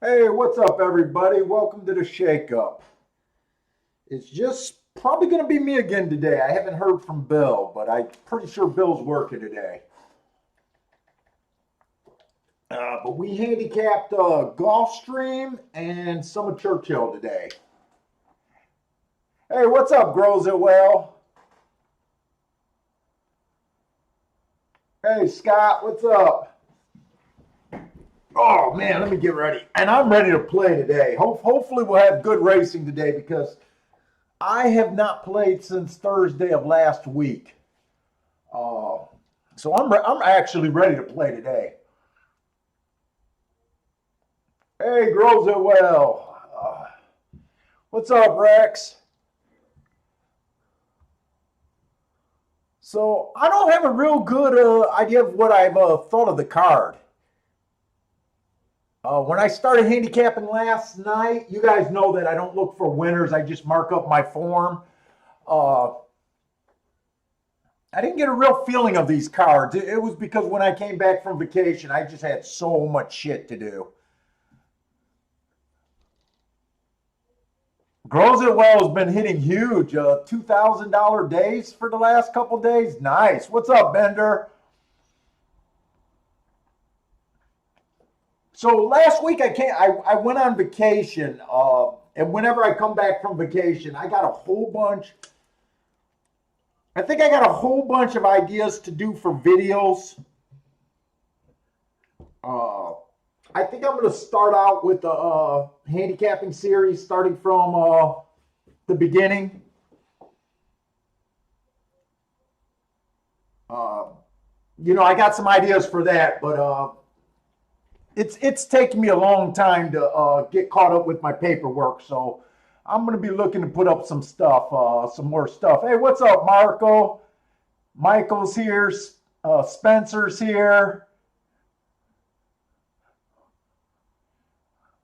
Hey, what's up, everybody? Welcome to the Shake Up. It's just probably going to be me again today. I haven't heard from Bill, but I'm pretty sure Bill's working today. But we handicapped Gulfstream and some of Churchill today. Hey, what's up, Grows It Well? Hey, Scott, what's up? Oh man, let me get ready. And I'm ready to play today. Hopefully we'll have good racing today because I have not played since Thursday of last week. So I'm actually ready to play today. Hey, grows it well. What's up, Rex? So I don't have a real good idea of what I've thought of the card. When I started handicapping last night, you guys know that I don't look for winners. I just mark up my form. Uh, I didn't get a real feeling of these cards. It was because when I came back from vacation, I just had so much shit to do. Grows It Well has been hitting huge. $2,000 days for the last couple days. Nice. What's up, Bender? So last week I went on vacation, and whenever I come back from vacation, I got a whole bunch. I think I got a whole bunch of ideas to do for videos. I think I'm going to start out with the handicapping series, starting from the beginning. I got some ideas for that, but it's taken me a long time to get caught up with my paperwork, so I'm going to be looking to put up some stuff, some more stuff. Hey, what's up, Marco? Michael's here. Spencer's here.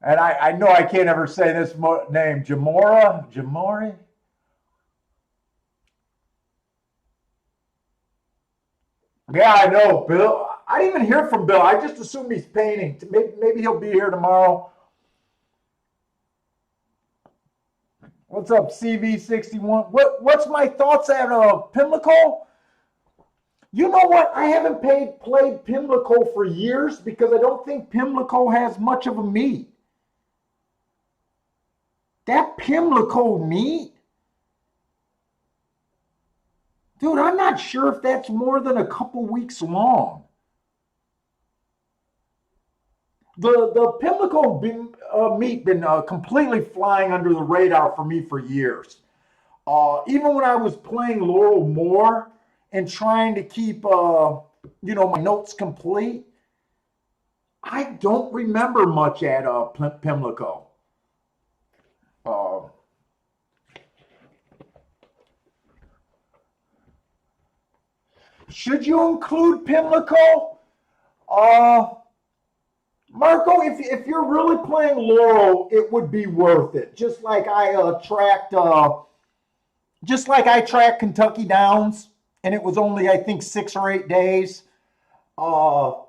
And I know I can't ever say this name. Jamori? Yeah, I know, Bill. I didn't even hear from Bill. I just assumed he's painting. Maybe he'll be here tomorrow. What's up, CV61? What's my thoughts at Pimlico? You know what? I haven't played Pimlico for years because I don't think Pimlico has much of a meet. That Pimlico meet? Dude, I'm not sure if that's more than a couple weeks long. The Pimlico meet been completely flying under the radar for me for years. Even when I was playing Laurel more and trying to keep my notes complete, I don't remember much at Pimlico. Should you include Pimlico? Marco, if you're really playing Laurel, it would be worth it. Just like I tracked Kentucky Downs, and it was only I think 6 or 8 days. You're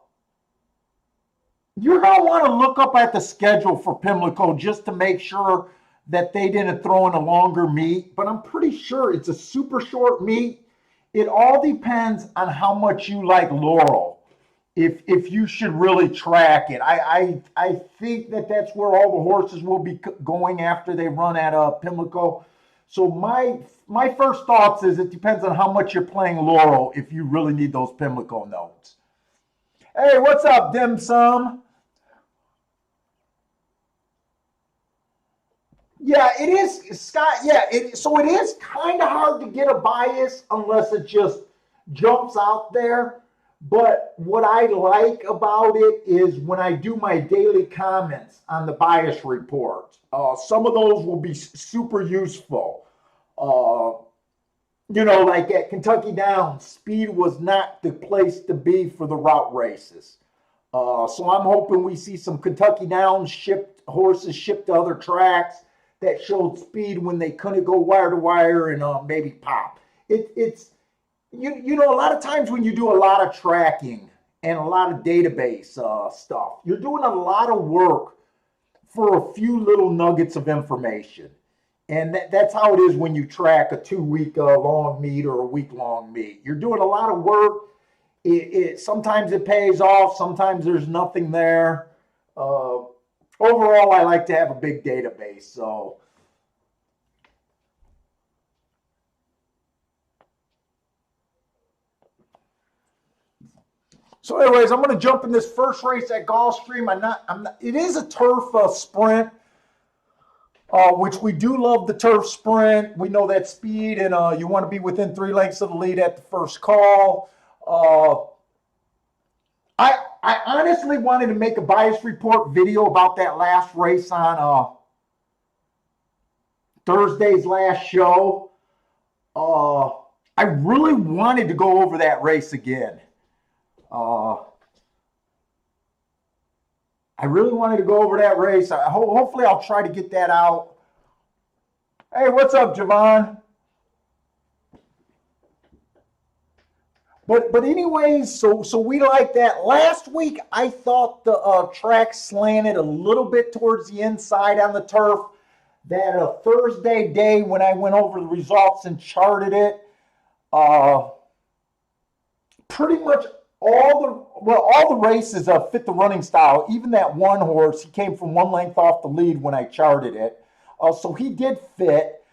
gonna want to look up at the schedule for Pimlico just to make sure that they didn't throw in a longer meet. But I'm pretty sure it's a super short meet. It all depends on how much you like Laurel. If you should really track it, I think that's where all the horses will be going after they run at Pimlico. So my first thoughts is it depends on how much you're playing Laurel if you really need those Pimlico notes. Hey, what's up, Dim Sum? Yeah, it is, Scott. Yeah, so it is kind of hard to get a bias unless it just jumps out there. But what I like about it is when I do my daily comments on the bias report, some of those will be super useful. Like at Kentucky Downs, speed was not the place to be for the route races. So I'm hoping we see some Kentucky Downs horses shipped to other tracks that showed speed when they couldn't go wire to wire and maybe pop. It's a lot of times when you do a lot of tracking and a lot of database stuff, you're doing a lot of work for a few little nuggets of information. And that's how it is when you track a 2 week long meet or a week long meet. You're doing a lot of work. Sometimes it pays off. Sometimes there's nothing there. Overall, I like to have a big database. So anyways, I'm going to jump in this first race at Gulfstream. It is a turf sprint, which we do love the turf sprint. We know that speed, and you want to be within 3 lengths of the lead at the first call. I honestly wanted to make a bias report video about that last race on Thursday's last show. I really wanted to go over that race again. I really wanted to go over that race. Hopefully I'll try to get that out. Hey, what's up, Javon? But anyways, so we like that. Last week, I thought the track slanted a little bit towards the inside on the turf. That Thursday day when I went over the results and charted it, pretty much all the races fit the running style. Even that one horse, he came from 1 length off the lead when I charted it. So he did fit.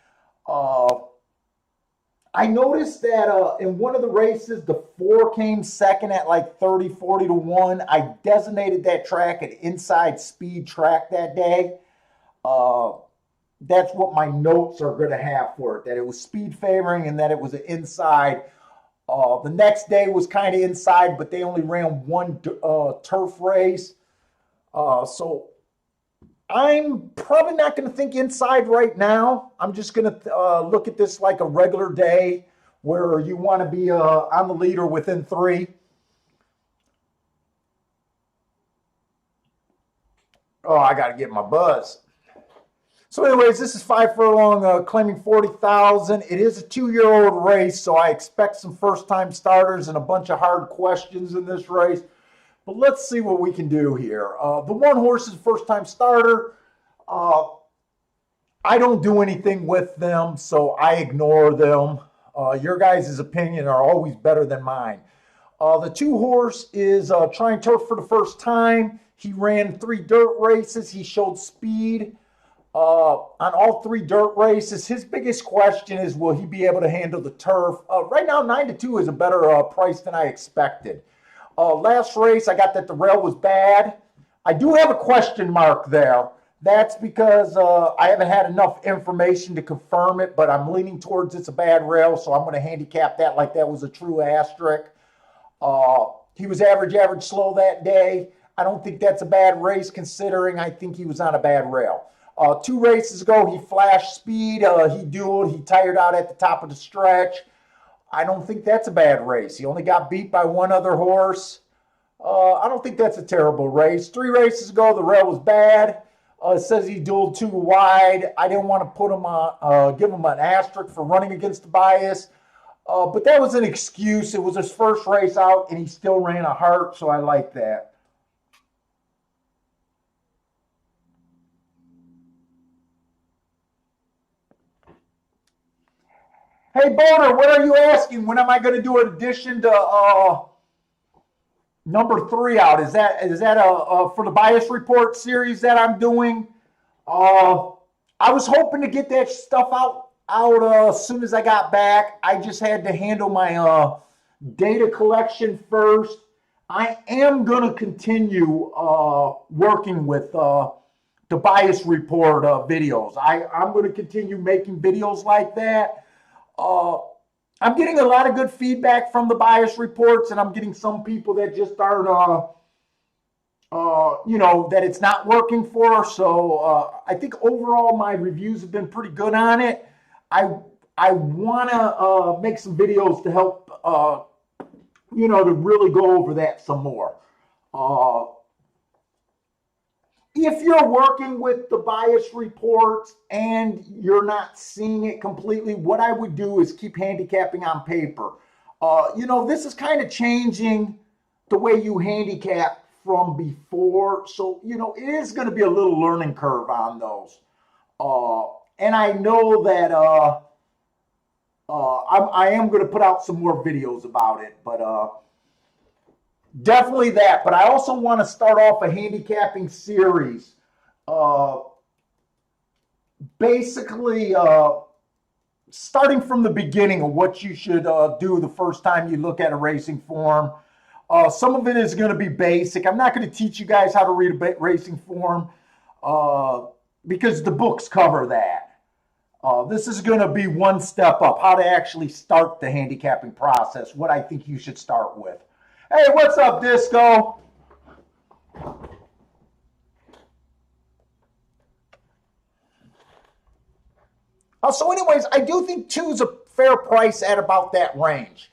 I noticed that in one of the races, the 4 came second at like 30, 40 to 1. I designated that track an inside speed track that day. That's what my notes are going to have for it, that it was speed favoring and that it was an inside. The next day was kind of inside, but they only ran one turf race. So I'm probably not going to think inside right now. I'm just going to look at this like a regular day where you want to be on the lead or within 3. Oh, I got to get my buzz. So anyways, this is 5 furlong claiming 40,000. It is a 2-year-old race, so I expect some first-time starters and a bunch of hard questions in this race. But let's see what we can do here. The one horse is a first-time starter. I don't do anything with them, so I ignore them. Your guys' opinion are always better than mine. The 2 horse is trying turf for the first time. He ran 3 dirt races. He showed speed on all 3 dirt races. His biggest question is, will he be able to handle the turf? Right now, 9-2 is a better price than I expected. Last race, I got that the rail was bad. I do have a question mark there. That's because I haven't had enough information to confirm it, but I'm leaning towards it's a bad rail, so I'm going to handicap that like that was a true asterisk. He was average slow that day. I don't think that's a bad race considering I think he was on a bad rail. 2 races ago, he flashed speed. He dueled. He tired out at the top of the stretch. I don't think that's a bad race. He only got beat by 1 other horse. I don't think that's a terrible race. 3 races ago, the rail was bad. It says he dueled too wide. I didn't want to put him on, give him an asterisk for running against the bias. But that was an excuse. It was his first race out, and he still ran a heart, so I like that. Hey, Boner, what are you asking? When am I going to do an addition to number 3 out? Is that for the bias report series that I'm doing? I was hoping to get that stuff out as soon as I got back. I just had to handle my data collection first. I am going to continue working with the bias report videos. I'm going to continue making videos like that. I'm getting a lot of good feedback from the bias reports, and I'm getting some people that just aren't, that it's not working for. So I think overall my reviews have been pretty good on it. I want to make some videos to help, to really go over that some more. If you're working with the bias reports and you're not seeing it completely, what I would do is keep handicapping on paper. This is kind of changing the way you handicap from before. So, you know, it is going to be a little learning curve on those. And I know that I am going to put out some more videos about it, but definitely that. But I also want to start off a handicapping series. Basically, starting from the beginning of what you should do the first time you look at a racing form. Some of it is going to be basic. I'm not going to teach you guys how to read a racing form because the books cover that. This is going to be one step up, how to actually start the handicapping process, what I think you should start with. Hey, what's up, Disco? So anyways, I do think 2 is a fair price at about that range.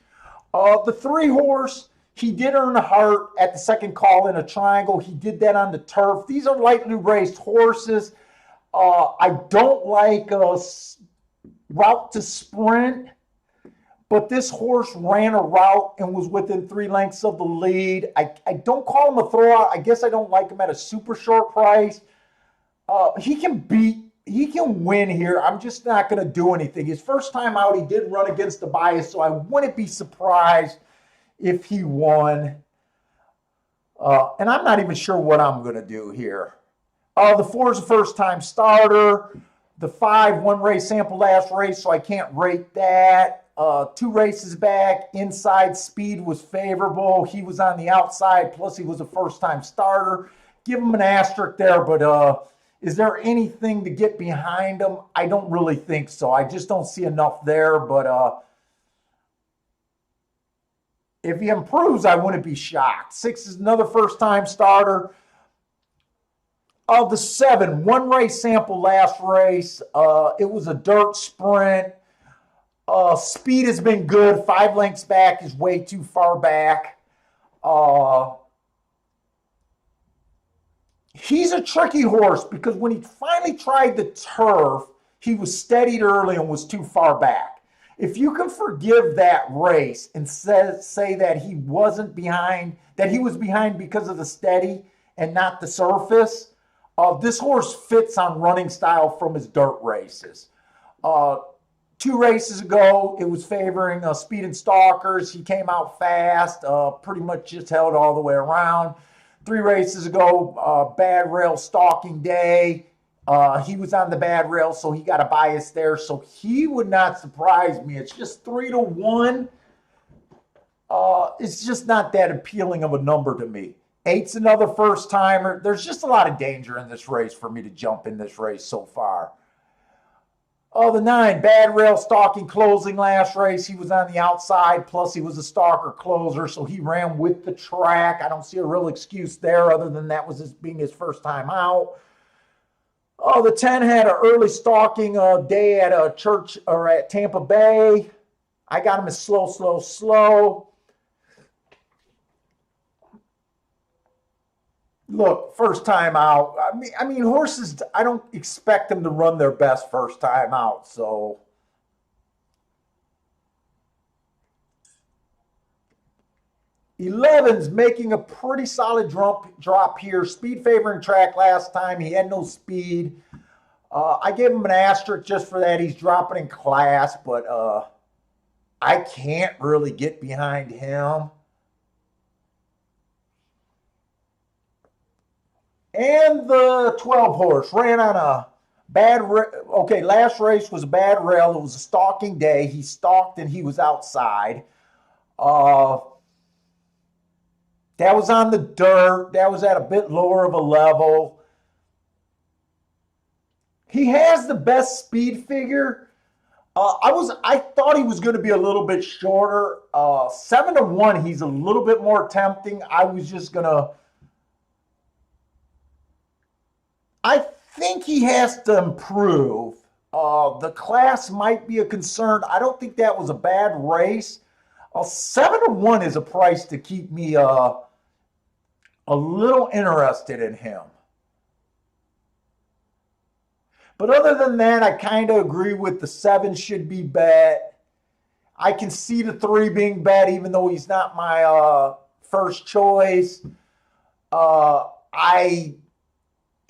The 3 horse, he did earn a heart at the second call in a triangle. He did that on the turf. These are lightly raced horses. I don't like route to sprint, but this horse ran a route and was within 3 lengths of the lead. I don't call him a throwout. I guess I don't like him at a super short price. He can win here. I'm just not going to do anything. His first time out, he did run against the bias, so I wouldn't be surprised if he won. And I'm not even sure what I'm going to do here. The 4 is a first-time starter. The 5, 1 race sample last race, so I can't rate that. 2 races back, inside speed was favorable. He was on the outside, plus he was a first-time starter. Give him an asterisk there, but is there anything to get behind him? I don't really think so. I just don't see enough there, but if he improves, I wouldn't be shocked. 6 is another first-time starter. Of the 7, 1 race sample last race. It was a dirt sprint. Speed has been good. 5 lengths back is way too far back. He's a tricky horse because when he finally tried the turf, he was steadied early and was too far back. If you can forgive that race and say that he wasn't behind, that he was behind because of the steady and not the surface, this horse fits on running style from his dirt races. 2 races ago, it was favoring Speed and Stalkers. He came out fast, pretty much just held all the way around. 3 races ago, bad rail stalking day. He was on the bad rail, so he got a bias there. So he would not surprise me. It's just 3 to 1. It's just not that appealing of a number to me. 8's another first timer. There's just a lot of danger in this race for me to jump in this race so far. The 9, bad rail stalking closing last race. He was on the outside, plus he was a stalker closer, so he ran with the track. I don't see a real excuse there other than that was being his first time out. The 10 had an early stalking day at a church or at Tampa Bay. I got him as slow. Look, first time out. I mean, horses, I don't expect them to run their best first time out. So, Eleven's making a pretty solid drop here. Speed favoring track last time. He had no speed. I gave him an asterisk just for that. He's dropping in class, but I can't really get behind him. And the 12 horse ran on a bad okay, last race was a bad rail. It was a stalking day. He stalked and he was outside. That was on the dirt. That was at a bit lower of a level. He has the best speed figure. I thought he was going to be a little bit shorter. 7 to 1, he's a little bit more tempting. I was just going to... I think he has to improve. The class might be a concern. I don't think that was a bad race. 7 to 1 is a price to keep me a little interested in him. But other than that, I kind of agree with the 7 should be bet. I can see the 3 being bet, even though he's not my first choice. I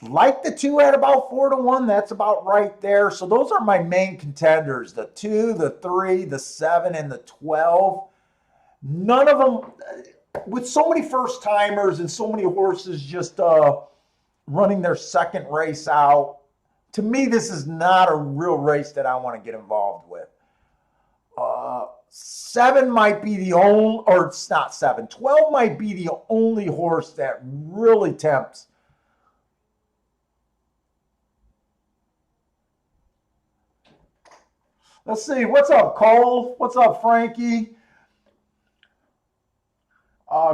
like the 2 at about 4-1. That's about right there. So those are my main contenders: the 2, the 3, the 7, and the 12. None of them, with so many first timers and so many horses just running their second race out. To me, this is not a real race that I want to get involved with. 7 might be the only, or it's not 7, 12 might be the only horse that really tempts. Let's see. What's up, Cole? What's up, Frankie?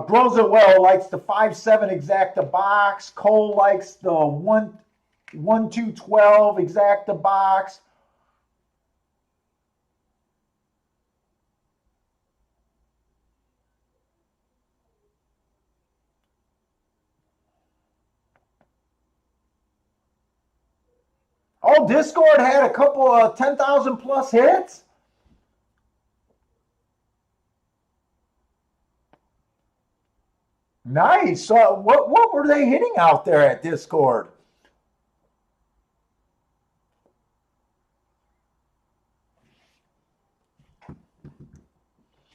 Grows it well. Likes the 5-7 exacta box. Cole likes the 1-2-12 exacta box. Oh, Discord had a couple of 10,000 plus hits. Nice. What were they hitting out there at Discord?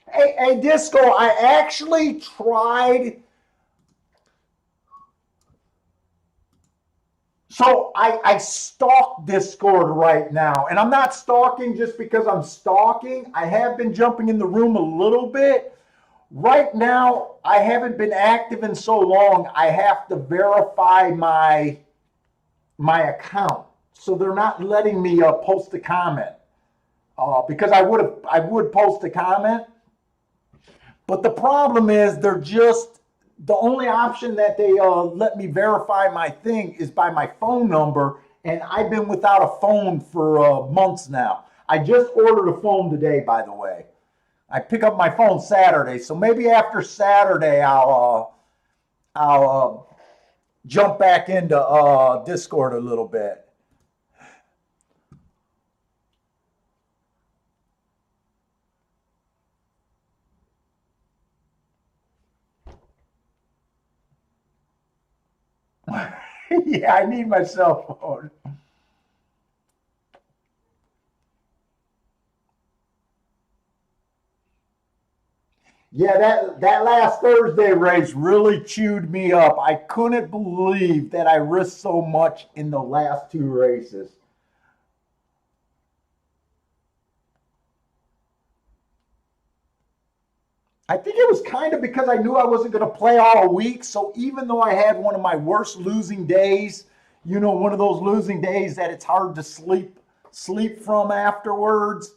Hey, Disco, I actually tried. So I stalk Discord right now, and I'm not stalking just because I'm stalking. I have been jumping in the room a little bit. Right now, I haven't been active in so long, I have to verify my account. So they're not letting me post a comment because I would post a comment. But the problem is they're just, the only option that they let me verify my thing is by my phone number, and I've been without a phone for months now. I just ordered a phone today, by the way. I pick up my phone Saturday, so maybe after Saturday I'll jump back into Discord a little bit. Yeah, I need my cell phone. Yeah, that last Thursday race really chewed me up. I couldn't believe that I risked so much in the last 2 races. I think it was kind of because I knew I wasn't going to play all week. So even though I had one of my worst losing days, one of those losing days that it's hard to sleep from afterwards,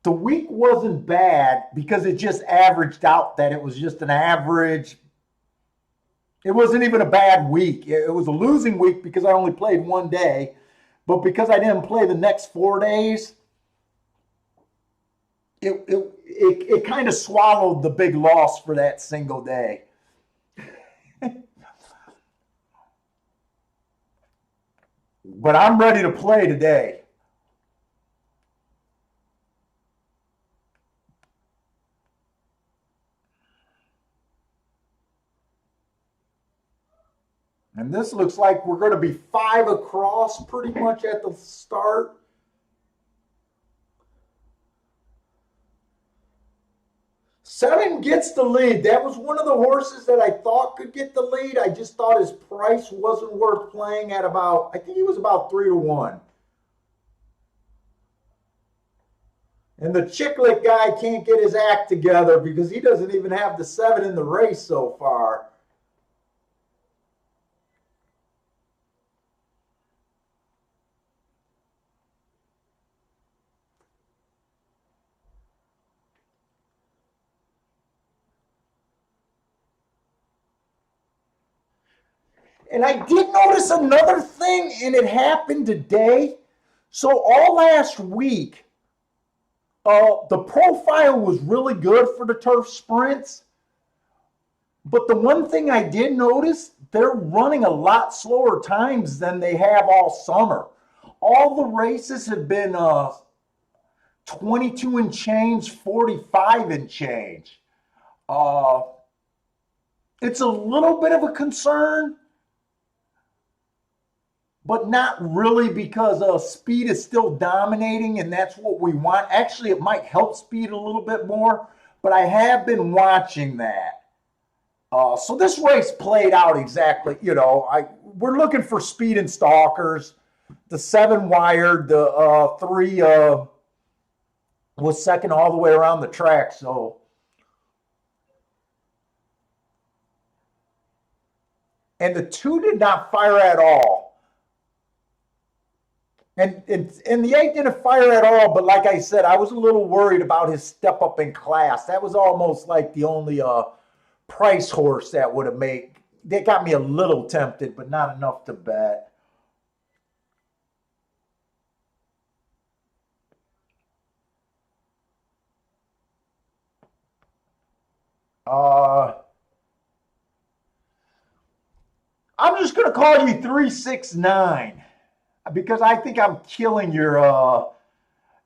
the week wasn't bad because it just averaged out that it was just an average. It wasn't even a bad week. It was a losing week because I only played one day, but because I didn't play the next 4 days, it kind of swallowed the big loss for that single day. But I'm ready to play today. And this looks like we're going to be 5 across pretty much at the start. Seven gets the lead. That was one of the horses that I thought could get the lead. I just thought his price wasn't worth playing at about, I think he was about 3-1. And the Chicklet guy can't get his act together because he doesn't even have the 7 in the race so far. And I did notice another thing, and it happened today. So all last week, the profile was really good for the turf sprints. But the one thing I did notice, they're running a lot slower times than they have all summer. All the races have been 22 and change, 45 and change. It's a little bit of a concern, but not really because speed is still dominating and that's what we want. Actually, it might help speed a little bit more, but I have been watching that. So this race played out exactly, we're looking for speed and stalkers. The 7 wired, the 3 was second all the way around the track. So, and the 2 did not fire at all. And the 8 didn't fire at all, but like I said, I was a little worried about his step up in class. That was almost like the only price horse that would have made. That got me a little tempted, but not enough to bet. Uh, I'm just going to call you 369 because I think I'm killing your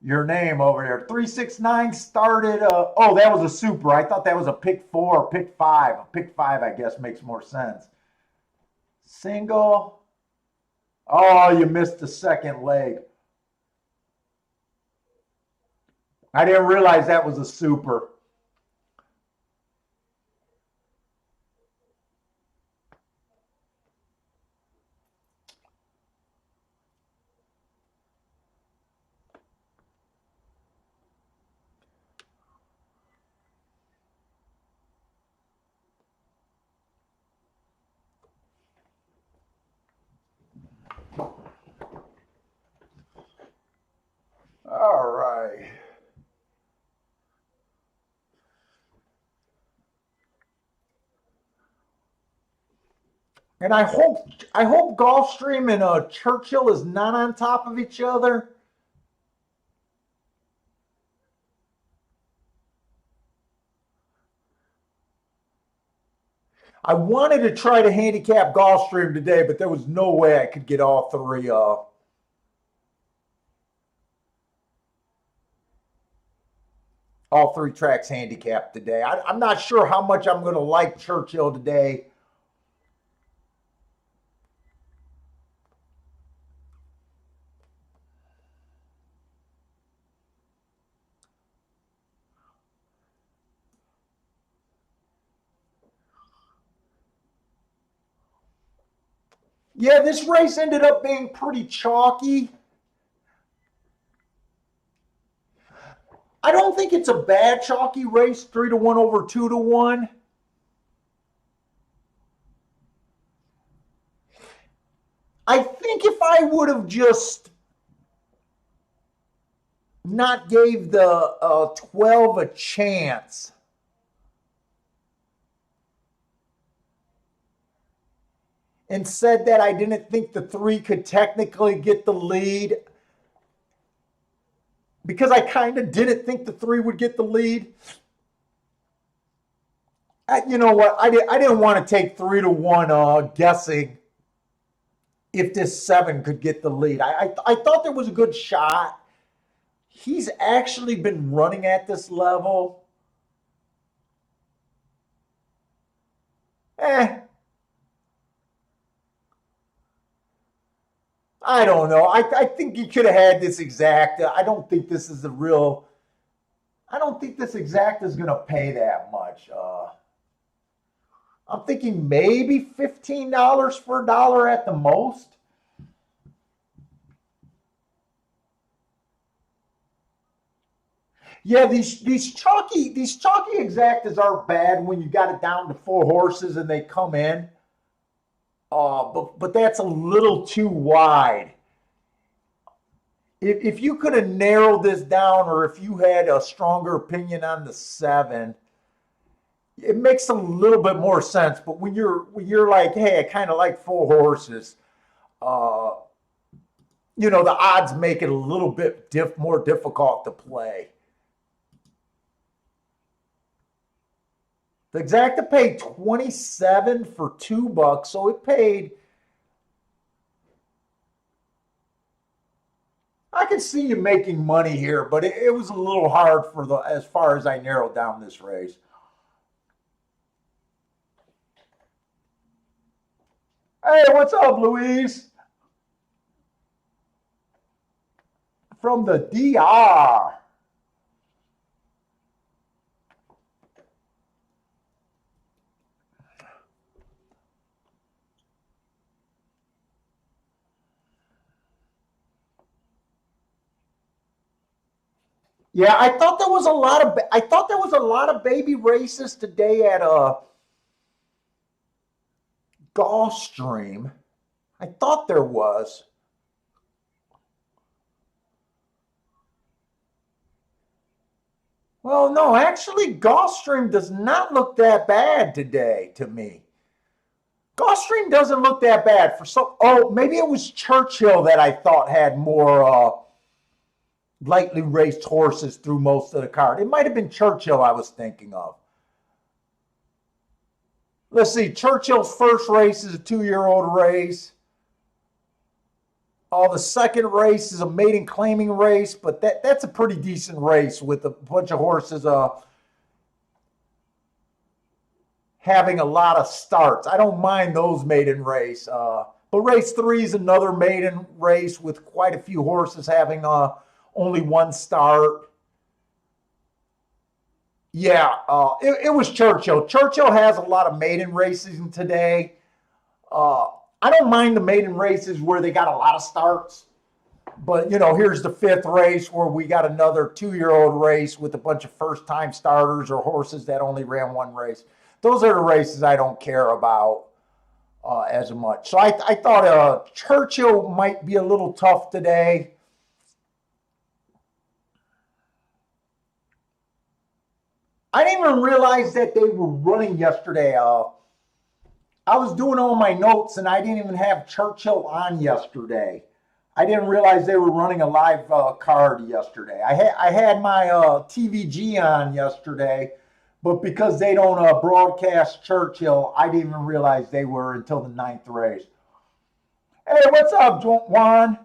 name over there. 369 started. Oh, that was a super. I thought that was a pick 4 or pick 5. A pick 5, I guess, makes more sense. Single. Oh, you missed the second leg. I didn't realize that was a super. All right. And I hope Gulfstream and Churchill is not on top of each other. I wanted to try to handicap Gulfstream today, but there was no way I could get all three tracks handicapped today. I'm not sure how much I'm going to like Churchill today. Yeah, this race ended up being pretty chalky. I don't think it's a bad chalky race, 3-1 over 2-1. I think if I would have just not gave the 12 a chance, and said that I didn't think the 3 could technically get the lead, because I kind of didn't think the 3 would get the lead. You know what? I didn't want to take 3-1 guessing if this 7 could get the lead. I thought there was a good shot. He's actually been running at this level. Eh, I don't know. I think he could have had this exact. I don't think this is the real. I don't think this exact is going to pay that much. I'm thinking maybe $15 for a dollar at the most. Yeah, these chalky exactas are bad when you got it down to 4 horses and they come in. But that's a little too wide. If you could have narrowed this down, or if you had a stronger opinion on the 7, it makes a little bit more sense. But when you're like, hey, I kind of like 4 horses, uh, the odds make it a little bit more difficult to play. The exacta paid 27 for $2, so it paid. I can see you making money here, but it was a little hard for the as far as I narrowed down this race. Hey, what's up, Louise? From the DR. Yeah, I thought there was a lot of baby races today at Gulfstream. I thought there was. Well, no, actually, Gulfstream does not look that bad today to me. Gulfstream doesn't look that bad for some. Oh, maybe it was Churchill that I thought had more lightly raced horses through most of the card. It might have been Churchill I was thinking of. Let's see. Churchill's first race is a 2-year-old race. The second race is a maiden claiming race, but that's a pretty decent race with a bunch of horses having a lot of starts. I don't mind those maiden race. But race three is another maiden race with quite a few horses having only one start. Yeah, it was Churchill. Churchill has a lot of maiden races today. Uh, I don't mind the maiden races where they got a lot of starts. But here's the fifth race where we got another 2-year-old race with a bunch of first-time starters or horses that only ran one race. Those are the races I don't care about as much. So I thought Churchill might be a little tough today. I didn't even realize that they were running yesterday. I was doing all my notes and I didn't even have Churchill on yesterday. I didn't realize they were running a live card yesterday. I had my TVG on yesterday, but because they don't broadcast Churchill, I didn't even realize they were until the ninth race. Hey, what's up, Juan?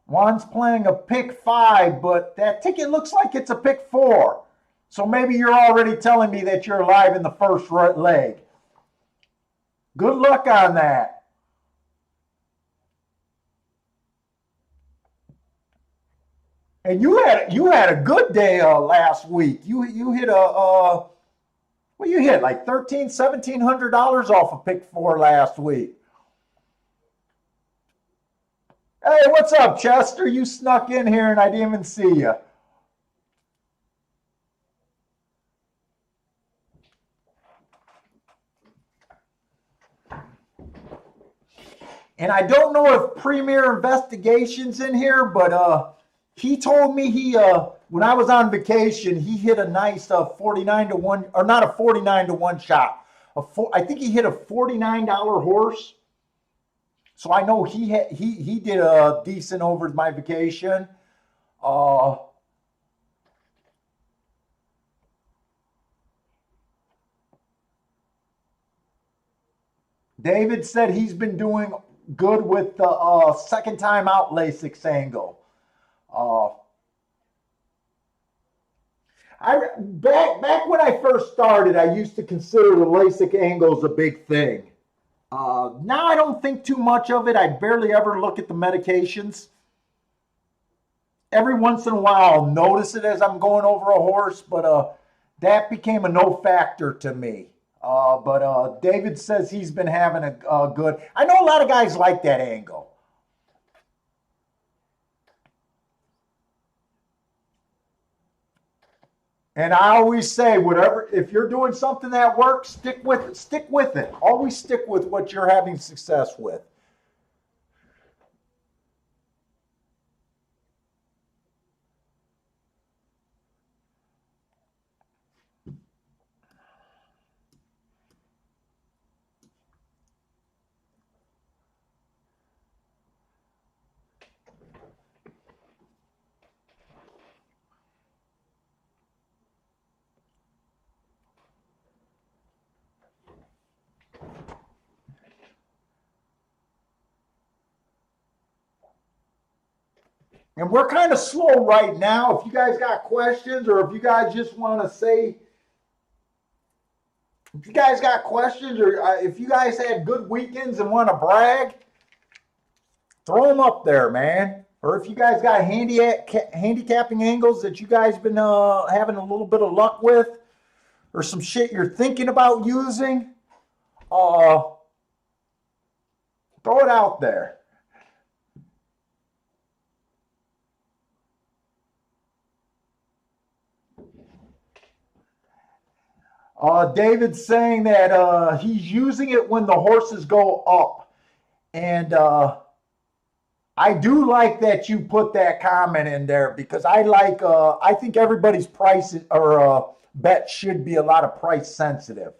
Juan's playing a pick five, but that ticket looks like it's a pick four. So maybe you're already telling me that you're live in the first leg. Good luck on that. And you had a good day last week. You hit a well, you hit like $1,700 off of pick four last week. Hey, what's up, Chester? You snuck in here and I didn't even see you. And I don't know if Premier Investigation's in here, but he told me he when I was on vacation, he hit a nice 49 to 1, or not a 49 to 1 shot. I think he hit a $49 horse. So I know he did a decent over my vacation. Uh, David said he's been doing good with the second time out LASIK angle. Uh, back when I first started, I used to consider the LASIK angles a big thing. Now I don't think too much of it. I barely ever look at the medications. Every once in a while, I'll notice it as I'm going over a horse, but that became a no factor to me. But David says he's been having a good. I know a lot of guys like that angle. And I always say, whatever, if you're doing something that works, stick with it. Stick with it. Always stick with what you're having success with. And we're kind of slow right now. If you guys got questions, or if you guys just want to say, if you guys got questions, or if you guys had good weekends and want to brag, throw them up there, man. Or if you guys got handicapping angles that you guys been having a little bit of luck with, or some shit you're thinking about using, throw it out there. David's saying that he's using it when the horses go up. And I do like that you put that comment in there, because I think everybody's price or bet should be a lot of price sensitive.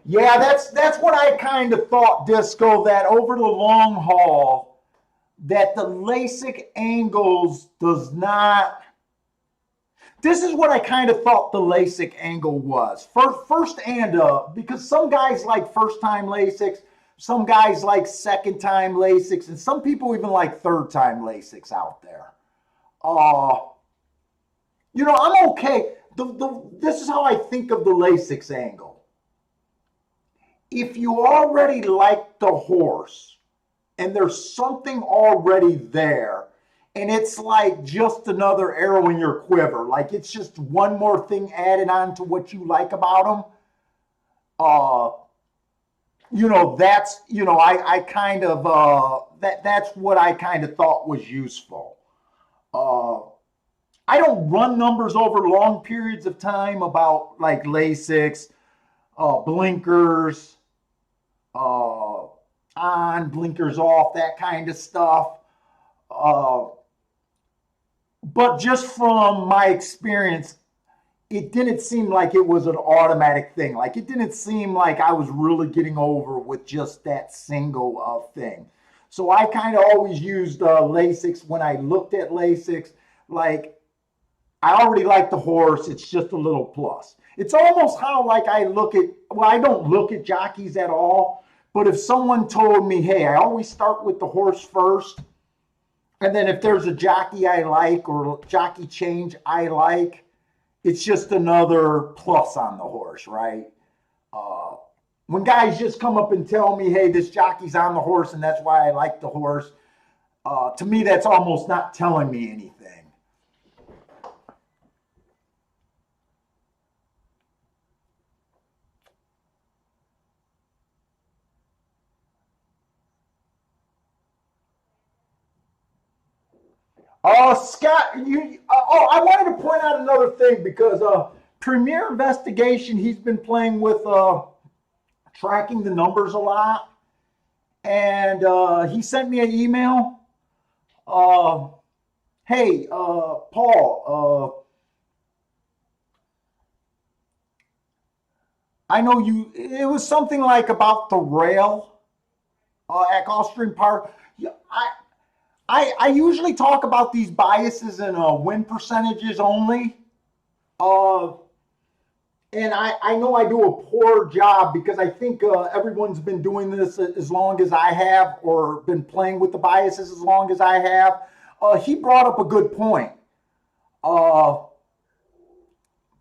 Yeah, that's what I kind of thought, Disco, that over the long haul, that the LASIK angles does not. This is what I kind of thought the LASIK angle was. First and because some guys like first time LASIKs, some guys like second time LASIKs, and some people even like third time LASIKs out there. I'm okay. This is how I think of the LASIK's angle. If you already like the horse and there's something already there, and it's like just another arrow in your quiver, like it's just one more thing added on to what you like about them, I kind of that's what I kind of thought was useful. I don't run numbers over long periods of time about like LASIKs, blinkers, on, blinkers off, that kind of stuff. But just from my experience, it didn't seem like it was an automatic thing. Like it didn't seem like I was really getting over with just that single thing. So I kind of always used LASIKs when I looked at LASIKs. Like I already like the horse. It's just a little plus. It's almost how like I don't look at jockeys at all. But if someone told me, hey, I always start with the horse first, and then if there's a jockey I like or jockey change I like, it's just another plus on the horse, right? When guys just come up and tell me, hey, this jockey's on the horse and that's why I like the horse, to me, that's almost not telling me anything. Scott, I wanted to point out another thing, because Premier Investigation, he's been playing with tracking the numbers a lot, and he sent me an email. Hey, Paul, I know it was something like about the rail at Gulfstream Park. Yeah, I usually talk about these biases and win percentages only. Uh, and I know I do a poor job, because I think everyone's been doing this as long as I have, or been playing with the biases as long as I have. He brought up a good point. Uh,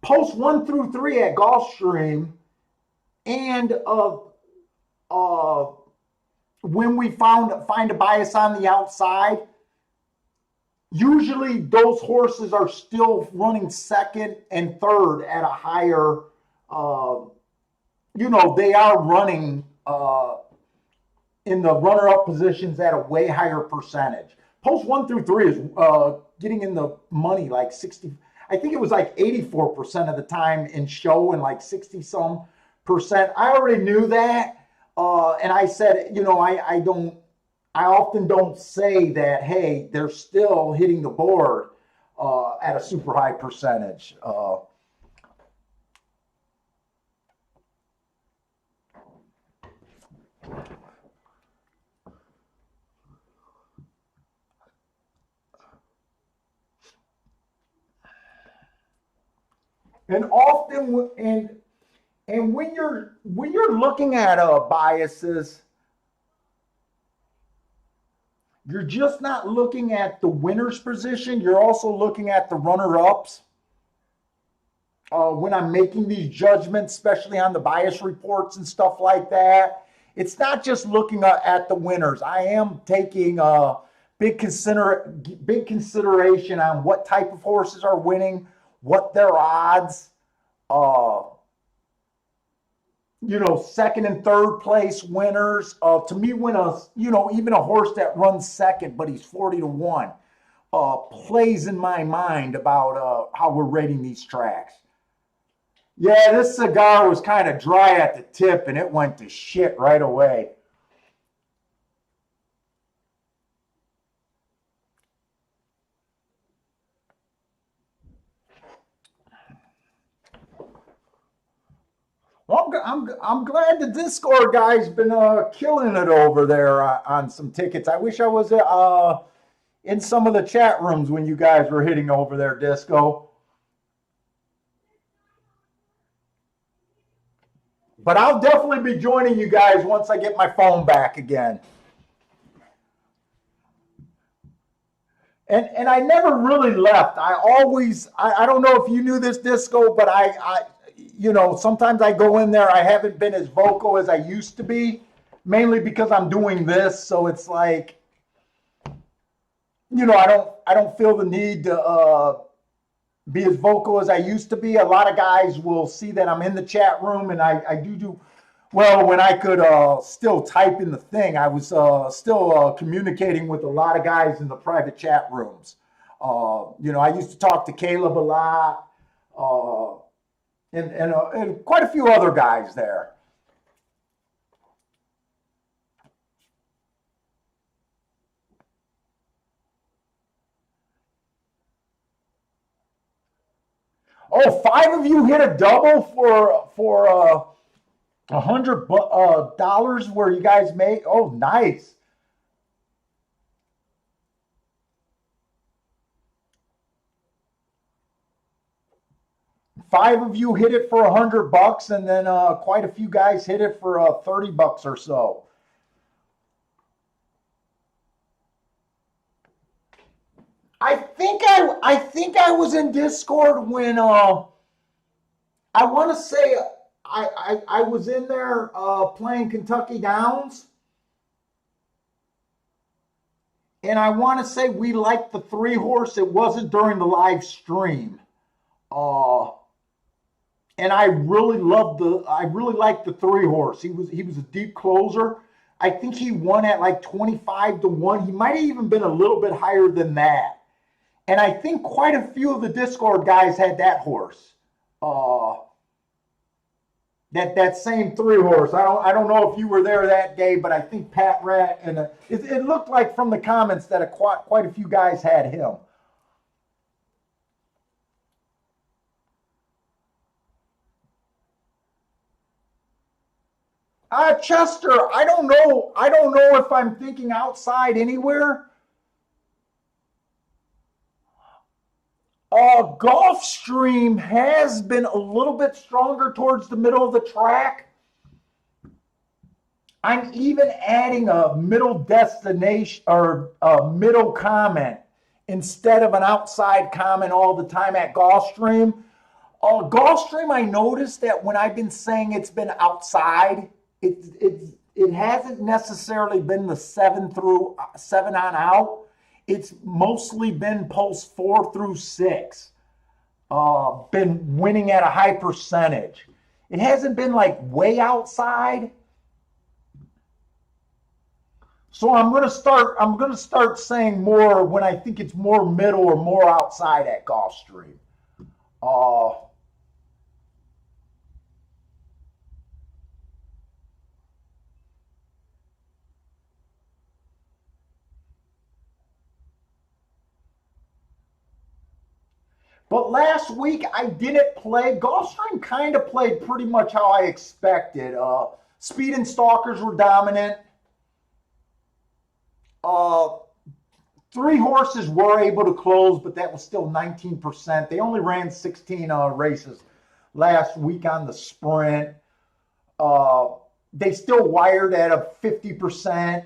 Post 1 through 3 at Gulfstream, and uh, when we find a bias on the outside, usually those horses are still running second and third at a higher, they are running in the runner-up positions at a way higher percentage. Post 1 through 3 is getting in the money like 60. I think it was like 84% of the time in show, and like 60 some percent. I already knew that. And I said, I often don't say that, hey, they're still hitting the board at a super high percentage. And often, and when you're looking at biases, you're just not looking at the winner's position. You're also looking at the runner-ups. When I'm making these judgments, especially on the bias reports and stuff like that, it's not just looking at the winners. I am taking big consideration on what type of horses are winning, what their odds. Second and third place winners. To me, when even a horse that runs second, but he's 40-1, plays in my mind about how we're rating these tracks. Yeah, this cigar was kind of dry at the tip, and it went to shit right away. Well, I'm glad the Discord guy's been killing it over there on some tickets. I wish I was in some of the chat rooms when you guys were hitting over there, Disco. But I'll definitely be joining you guys once I get my phone back again. And I never really left. I don't know if you knew this, Disco, but I sometimes I go in there. I haven't been as vocal as I used to be, mainly because I'm doing this. So it's like, I don't feel the need to be as vocal as I used to be. A lot of guys will see that I'm in the chat room, and I do well. When I could still type in the thing, I was still communicating with a lot of guys in the private chat rooms. I used to talk to Caleb a lot, and quite a few other guys there. Oh, 5 of you hit a double for $100 where you guys made. Oh, nice. Five of you hit it for $100, and then quite a few guys hit it for $30 or so. I think I was in Discord when I want to say I was in there playing Kentucky Downs, and I want to say we liked the 3-horse. It wasn't during the live stream, and I really liked the 3-horse. He was a deep closer. I think he won at like 25-1. He might have even been a little bit higher than that. And I think quite a few of the Discord guys had that horse. That same 3-horse. I don't know if you were there that day, but I think Pat Rat and it looked like from the comments that quite a few guys had him. Chester, I don't know if I'm thinking outside anywhere. Gulfstream has been a little bit stronger towards the middle of the track. I'm even adding a middle destination or a middle comment instead of an outside comment all the time at Gulfstream. Gulfstream, I noticed that when I've been saying it's been outside, it hasn't necessarily been the 7 on out. It's mostly been post 4 through 6. Been winning at a high percentage. It hasn't been like way outside. So I'm gonna start saying more when I think it's more middle or more outside at Gulfstream. But last week I didn't play. Gulfstream kind of played pretty much how I expected. Speed and Stalkers were dominant. 3 horses were able to close, but that was still 19%. They only ran 16 races. last week on the sprint. They still wired at a 50%.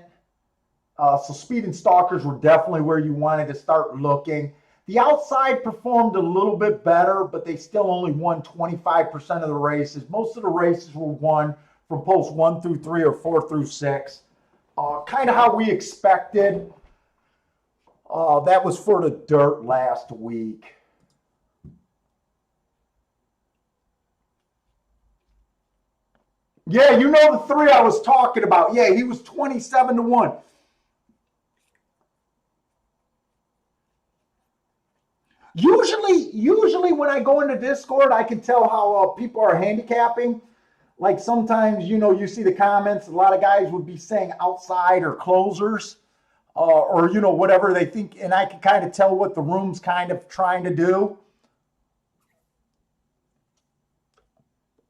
So Speed and Stalkers were definitely where you wanted to start looking. The outside performed a little bit better, but they still only won 25% of the races. Most of the races were won from posts 1 through 3 or 4 through 6. Kind of how we expected. That was for the dirt last week. Yeah, you know the 3 I was talking about. Yeah, he was 27-1. Usually when I go into Discord, I can tell how people are handicapping. Like sometimes, you see the comments, a lot of guys would be saying outside or closers, or, whatever they think. And I can kind of tell what the room's kind of trying to do.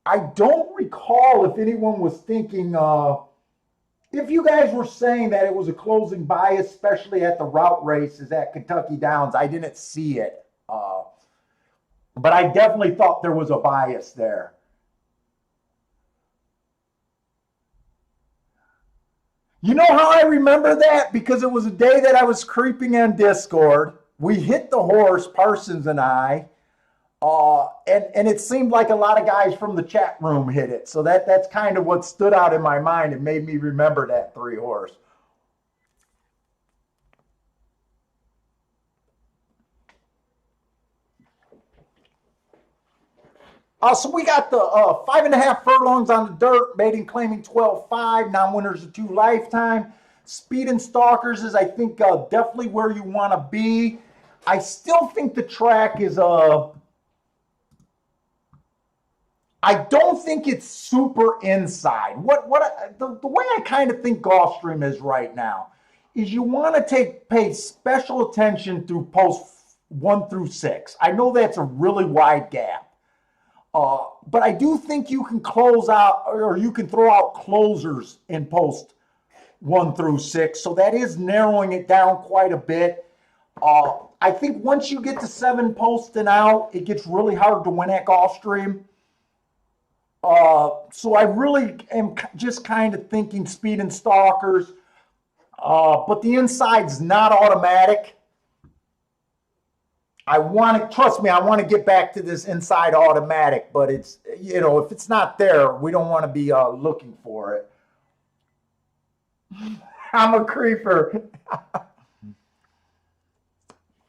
I don't recall if anyone was thinking, if you guys were saying that it was a closing bias, especially at the route races at Kentucky Downs. I didn't see it. But I definitely thought there was a bias there. You know how I remember that? Because it was a day that I was creeping on Discord. We hit the horse, Parsons and I, and it seemed like a lot of guys from the chat room hit it. So that's kind of what stood out in my mind and made me remember that 3 horse. So we got the 5.5 furlongs on the dirt, maiden claiming 12.5, non-winners of 2 lifetime. Speed and Stalkers is, I think, definitely where you want to be. I still think the track is I don't think it's super inside. The way I kind of think Gulfstream is right now is you want to pay special attention through posts 1 through 6. I know that's a really wide gap. But I do think you can close out, or you can throw out closers in post 1 through 6. So that is narrowing it down quite a bit. I think once you get to 7 posts and out, it gets really hard to win at Gulfstream. So I really am just kind of thinking Speed and Stalkers. But the inside's not automatic. Trust me, I want to get back to this inside automatic, but it's, if it's not there, we don't want to be looking for it. I'm a creeper.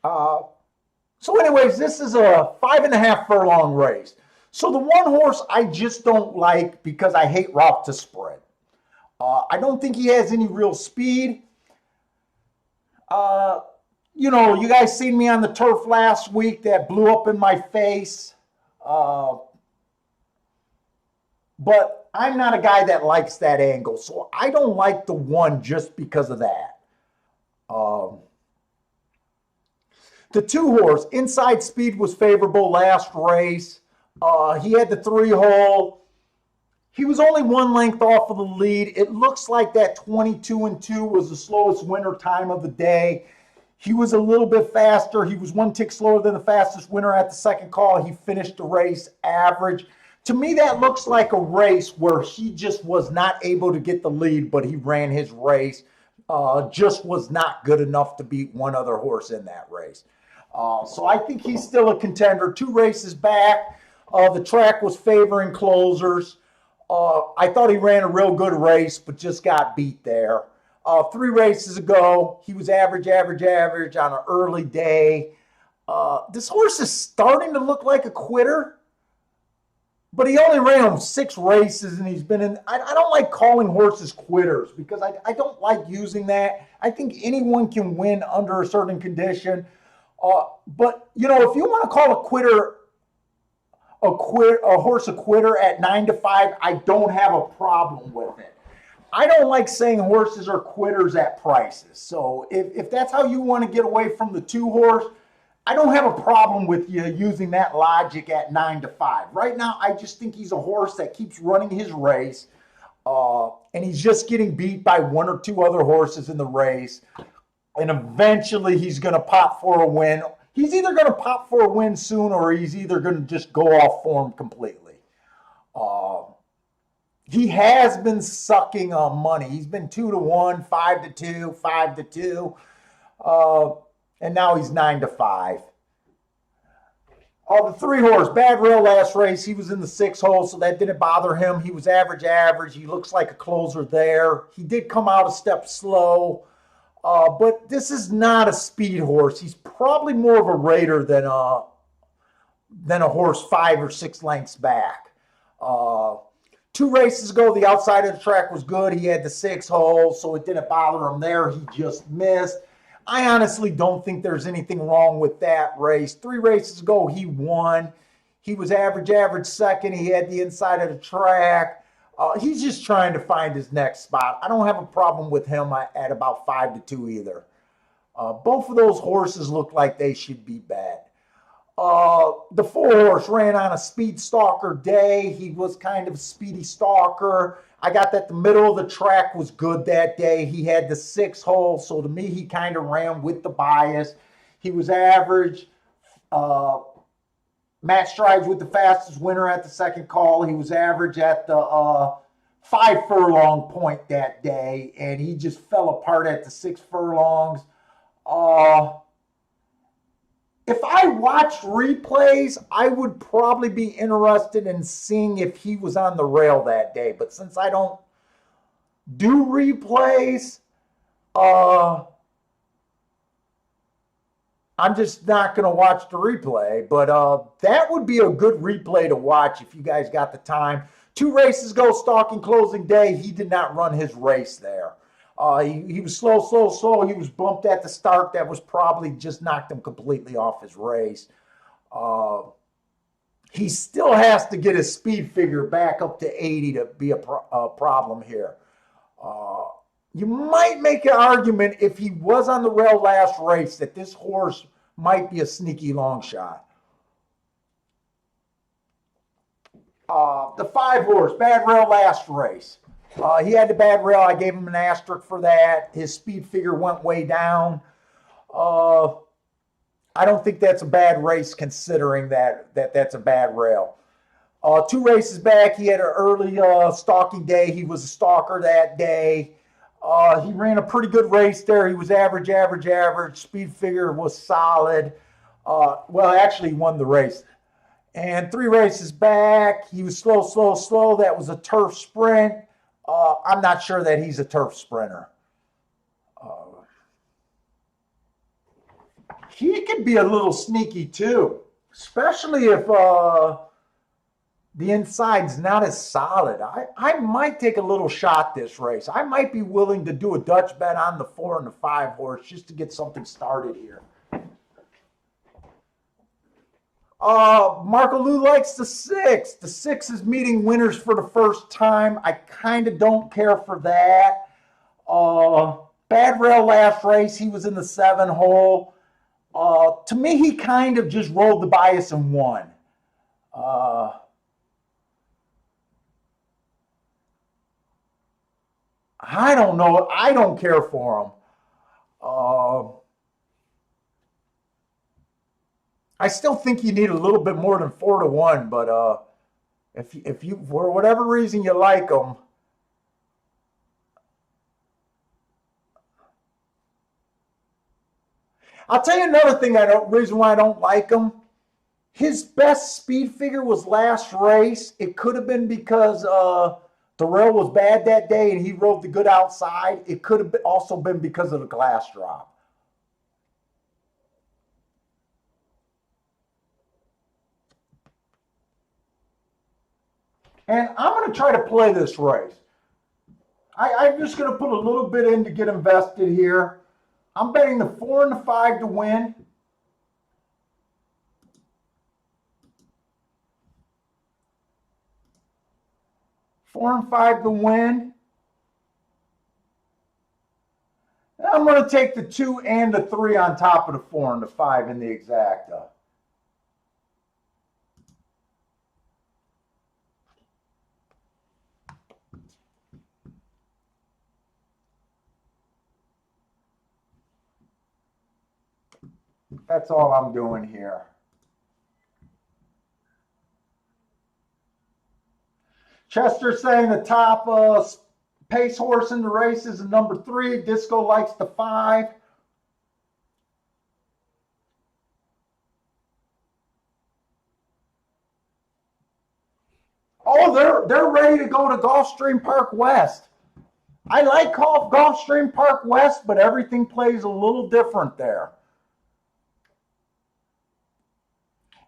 So anyways, this is a 5.5 furlong race. So the 1 horse I just don't like because I hate route to spread. I don't think he has any real speed. You guys seen me on the turf last week that blew up in my face. But I'm not a guy that likes that angle. So I don't like the 1 just because of that. The 2 horse, inside speed was favorable last race. He had the 3-hole. He was only 1 length off of the lead. It looks like that 22-2 was the slowest winner time of the day. He was a little bit faster. He was 1 tick slower than the fastest winner at the second call. He finished the race average. To me, that looks like a race where he just was not able to get the lead, but he ran his race. Just was not good enough to beat 1 other horse in that race. So I think he's still a contender. 2 races back, the track was favoring closers. I thought he ran a real good race, but just got beat there. 3 races ago, he was average on an early day. This horse is starting to look like a quitter, but he only ran 6 races, and he's been in. I don't like calling horses quitters because I don't like using that. I think anyone can win under a certain condition. But if you want to call a horse a quitter at 9-5, I don't have a problem with it. I don't like saying horses are quitters at prices. So if that's how you want to get away from the 2 horse, I don't have a problem with you using that logic at 9-5. Right now, I just think he's a horse that keeps running his race, and he's just getting beat by 1 or 2 other horses in the race. And eventually, he's going to pop for a win. he's either going to pop for a win soon or he's either going to just go off form completely. Uh, he has been sucking on money. He's been 2-1, 5-2, 5-2, and now he's 9-5. The 3-horse, Bad Rail last race. He was in the 6 hole, so that didn't bother him. He was average. He looks like a closer there. He did come out a step slow, but this is not a speed horse. He's probably more of a raider than a horse 5 or 6 lengths back. 2 races ago, the outside of the track was good. He had the 6 hole, so it didn't bother him there. He just missed. I honestly don't think there's anything wrong with that race. 3 races ago, he won. He was average second. He had the inside of the track. He's just trying to find his next spot. I don't have a problem with him at about 5-2 either. Both of those horses look like they should be bet. The 4-horse ran on a speed stalker day. He was kind of a speedy stalker. I got that the middle of the track was good that day. He had the 6 hole, so to me, he kind of ran with the bias. He was average. Matt Strides with the fastest winner at the second call. He was average at the 5 furlong point that day, and he just fell apart at the 6 furlongs. If I watched replays, I would probably be interested in seeing if he was on the rail that day. But since I don't do replays, I'm just not going to watch the replay. But that would be a good replay to watch if you guys got the time. 2 races ago, stalking closing day, he did not run his race there. He was slow. He was bumped at the start. That was probably just knocked him completely off his race. He still has to get his speed figure back up to 80 to be a problem here. You might make an argument if he was on the rail last race that this horse might be a sneaky long shot. The 5-horse, Bad Rail last race. He had the bad rail. I gave him an asterisk for that. His speed figure went way down. I don't think that's a bad race considering that's a bad rail. 2 races back, he had an early stalking day. He was a stalker that day. He ran a pretty good race there. He was average. Speed figure was solid. Well, actually, he won the race. And 3 races back, he was slow. That was a turf sprint. I'm not sure that he's a turf sprinter. He could be a little sneaky too, especially if the inside's not as solid. I might take a little shot this race. I might be willing to do a Dutch bet on the 4 and the 5 horse just to get something started here. Marco Lou likes the 6. The 6 is meeting winners for the first time. I kind of don't care for that. Bad Rail last race, he was in the 7 hole. To me, he kind of just rolled the bias and won. I don't know. I don't care for him. I still think you need a little bit more than 4-1, but if you for whatever reason you like him, I'll tell you another thing. Reason why I don't like him. His best speed figure was last race. It could have been because the rail was bad that day and he rode the good outside. It could have also been because of the glass drop. And I'm going to try to play this race. I'm just going to put a little bit in to get invested here. I'm betting the 4 and the 5 to win. Four and 5 to win. And I'm going to take the 2 and the 3 on top of the 4 and the 5 in the exacta. That's all I'm doing here. Chester saying the top pace horse in the race is number 3. Disco likes the 5. Oh, they're ready to go to Gulfstream Park West. I like Gulfstream Park West, but everything plays a little different there.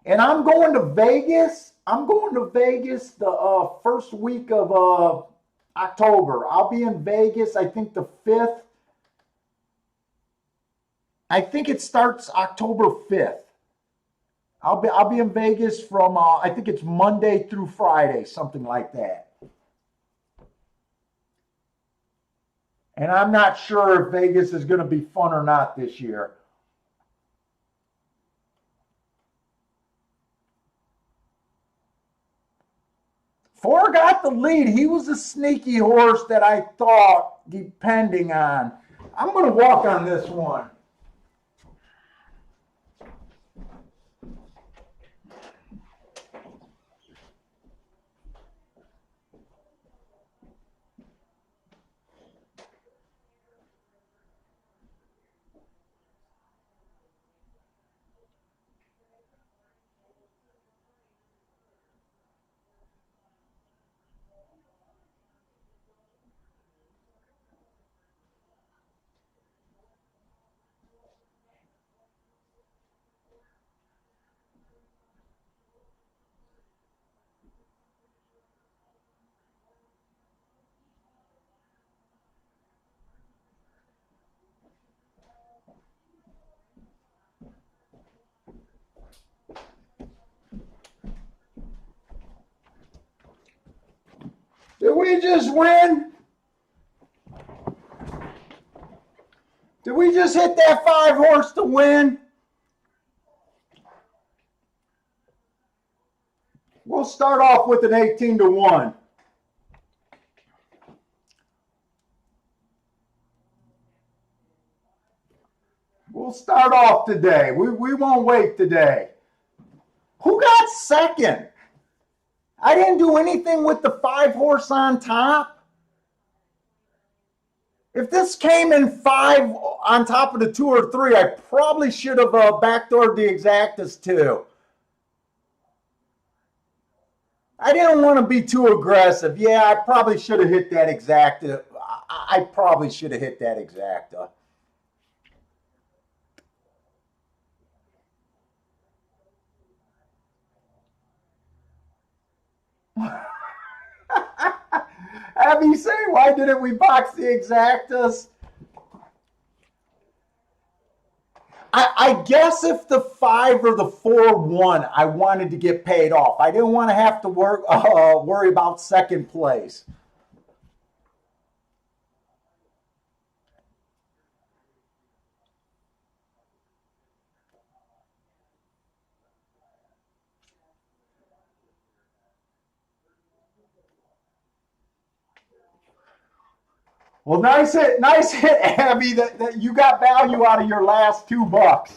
And I'm going to Vegas. I'm going to Vegas the first week of October. I'll be in Vegas, I think the 5th. I think it starts October 5th. I'll be in Vegas from I think it's Monday through Friday, something like that. And I'm not sure if Vegas is going to be fun or not this year. Four got the lead. He was a sneaky horse that I thought, depending on. I'm going to walk on this one. Did we just win? Did we just hit that 5 horse to win? We'll start off with an 18-1. We'll start off today. We won't wait today. Who got second? I didn't do anything with the 5 horse on top. If this came in 5 on top of the 2 or 3, I probably should have backdoored the exactas too. I didn't want to be too aggressive. Yeah, I probably should have hit that exacta. I probably should have hit that exacta. Abby saying, why didn't we box the exactas? I guess if the 5 or the 4 won, I wanted to get paid off. I didn't want to have to worry about second place. Well, nice hit, Abby. That you got value out of your last $2.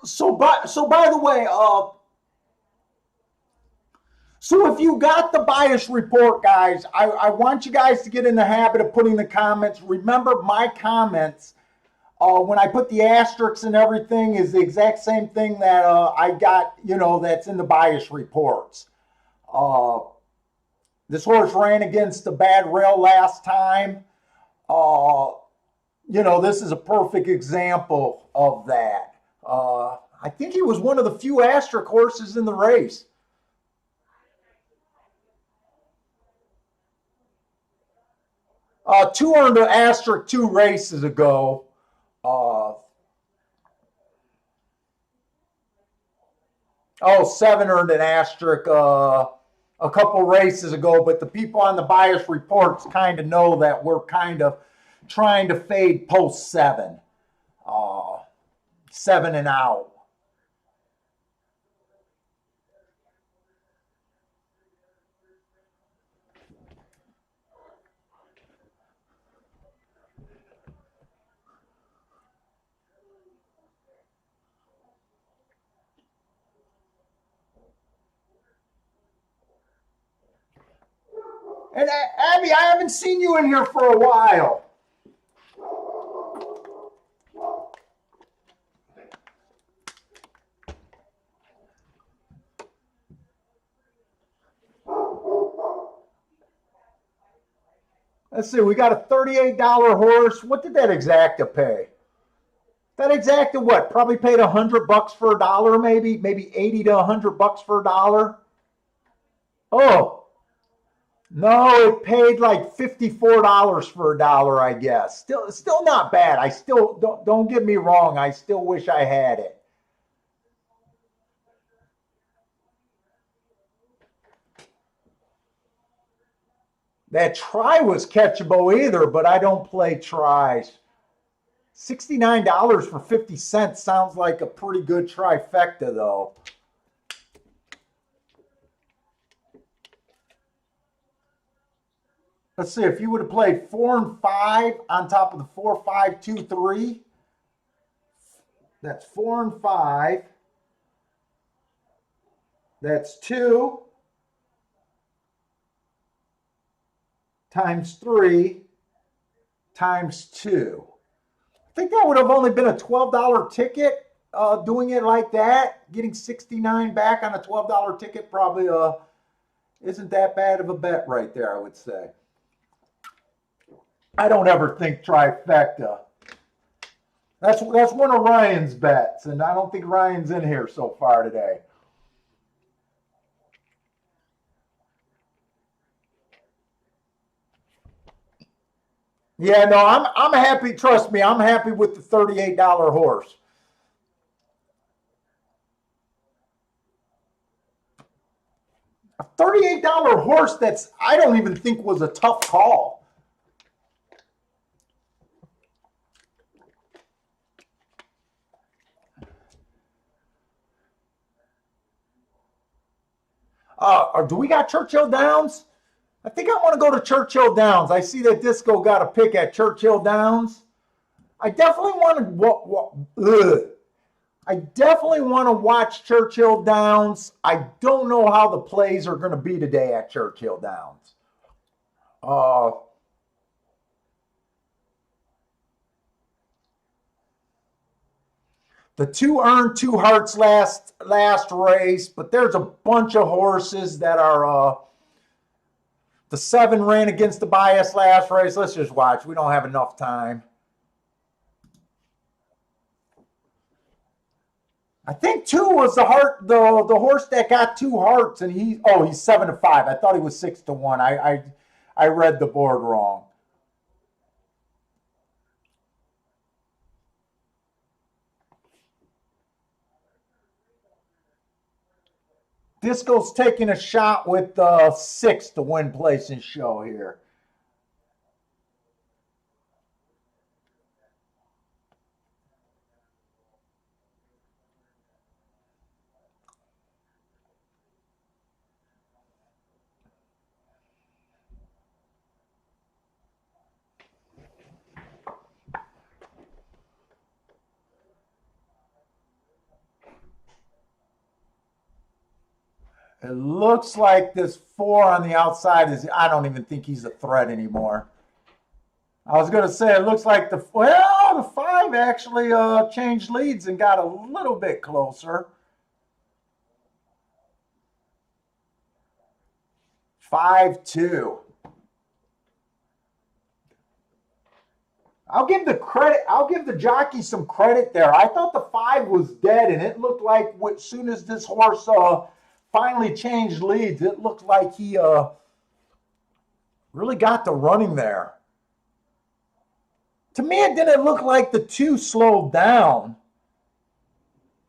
So by the way, so if you got the bias report, guys, I want you guys to get in the habit of putting the comments. Remember, my comments, when I put the asterisks and everything, is the exact same thing that I got, that's in the bias reports. This horse ran against a bad rail last time. This is a perfect example of that. I think he was one of the few asterisk horses in the race. 2 earned an asterisk 2 races ago. Oh, 7 earned an asterisk a couple races ago, but the people on the bias reports kind of know that we're kind of trying to fade post 7, uh, 7 and out. And Abby, I haven't seen you in here for a while. Let's see, we got a $38 horse. What did that exacta pay? That exacta what? Probably paid $100 for a dollar, maybe 80 to $100 for a dollar. Oh, no, it paid like $54 for a dollar, I guess. Still not bad. I still don't get me wrong. I still wish I had it. That try was catchable either, but I don't play tries. $69 for 50 cents sounds like a pretty good trifecta, though. Let's see, if you would have played 4 and 5 on top of the 4, 5, 2, 3, that's 4 and 5. That's 2 times 3 times 2. I think that would have only been a $12 ticket. Doing it like that, getting 69 back on a $12 ticket probably isn't that bad of a bet right there, I would say. I don't ever think trifecta. That's one of Ryan's bets, and I don't think Ryan's in here so far today. Yeah, no, I'm happy. Trust me, I'm happy with the $38 horse. A $38 horse that's I don't even think was a tough call. Or do we got Churchill Downs? I think I want to go to Churchill Downs. I see that Disco got a pick at Churchill Downs. I definitely want to. I definitely want to watch Churchill Downs. I don't know how the plays are going to be today at Churchill Downs. Uh, the 2 earned 2 hearts last race, but there's a bunch of horses that are. The 7 ran against the bias last race. Let's just watch. We don't have enough time. I think 2 was the horse that got 2 hearts, and he's 7 to 5. I thought he was 6 to 1. I read the board wrong. Disco's taking a shot with 6 to win place in show here. It looks like this 4 on the outside I don't even think he's a threat anymore. I was going to say, it looks like the 5 actually changed leads and got a little bit closer. 5-2. I'll give the jockey some credit there. I thought the 5 was dead, and it looked like as soon as this horse finally changed leads, it looked like he really got the running there. To me, it didn't look like the 2 slowed down.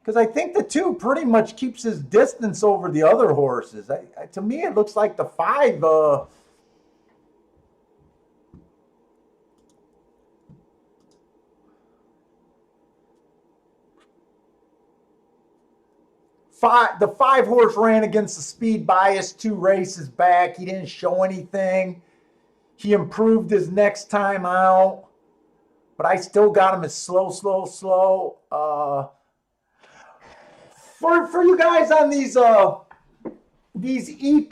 Because I think the 2 pretty much keeps his distance over the other horses. To me, it looks like the 5. The 5 horse ran against the speed bias 2 races back. He didn't show anything. He improved his next time out, but I still got him as slow. For you guys on these EP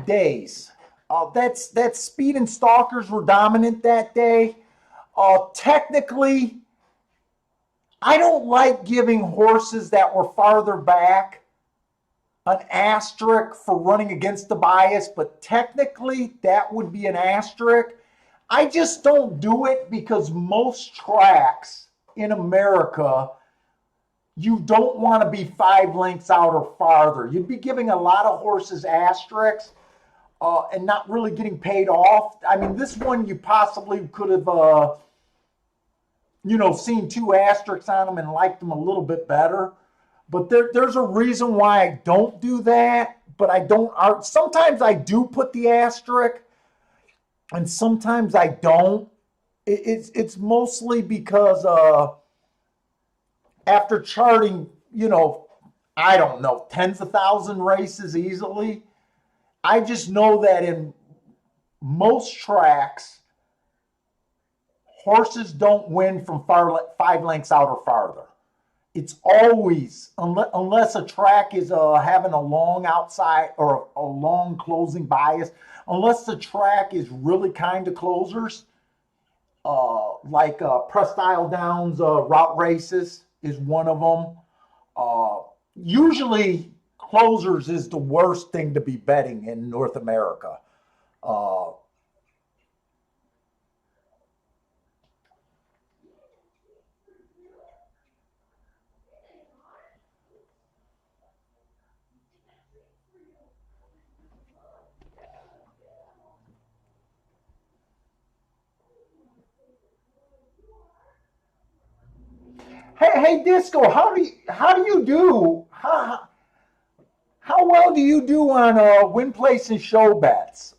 days, that Speed and Stalkers were dominant that day. Technically, I don't like giving horses that were farther back an asterisk for running against the bias, but technically that would be an asterisk. I just don't do it because most tracks in America, you don't want to be 5 lengths out or farther. You'd be giving a lot of horses asterisks and not really getting paid off. I mean, this one you possibly could have seen 2 asterisks on them and liked them a little bit better. But there's a reason why I don't do that. But I don't. Sometimes I do put the asterisk, and sometimes I don't. It's mostly because after charting, I don't know, tens of thousand races easily, I just know that in most tracks, horses don't win from 5 lengths out or farther. It's always, unless a track is having a long outside or a long closing bias, unless the track is really kind of closers, like Presque Isle Downs route races is one of them. Usually closers is the worst thing to be betting in North America. Hey, Disco, how do you do? How well do you do on win, place, and show bets?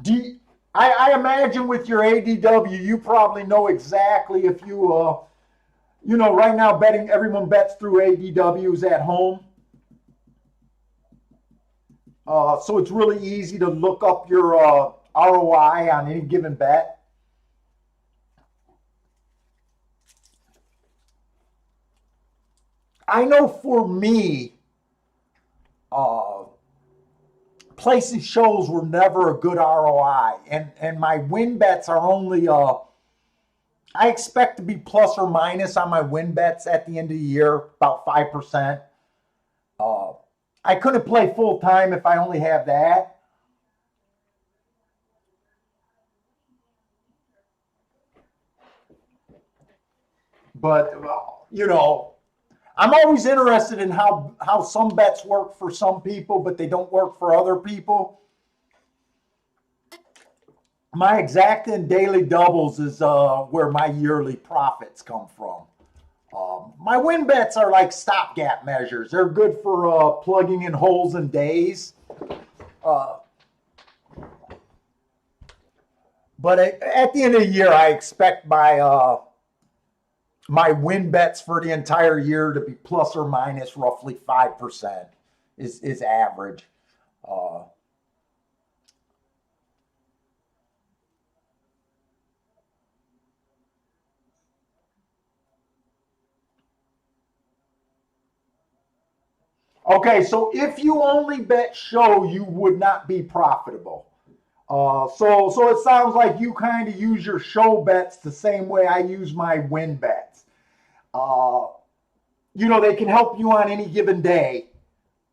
Do you, I imagine with your ADW, you probably know exactly if right now betting everyone bets through ADWs at home. So it's really easy to look up your ROI on any given bet. I know for me, placing shows were never a good ROI, and my win bets are only I expect to be plus or minus on my win bets at the end of the year, about 5%. I couldn't play full time if I only have that. But I'm always interested in how some bets work for some people, but they don't work for other people. My exact and daily doubles is where my yearly profits come from. My win bets are like stopgap measures. They're good for plugging in holes in days. But at the end of the year, I expect my win bets for the entire year to be plus or minus roughly 5% is average. Okay, so if you only bet show, you would not be profitable. So it sounds like you kind of use your show bets the same way I use my win bets. They can help you on any given day,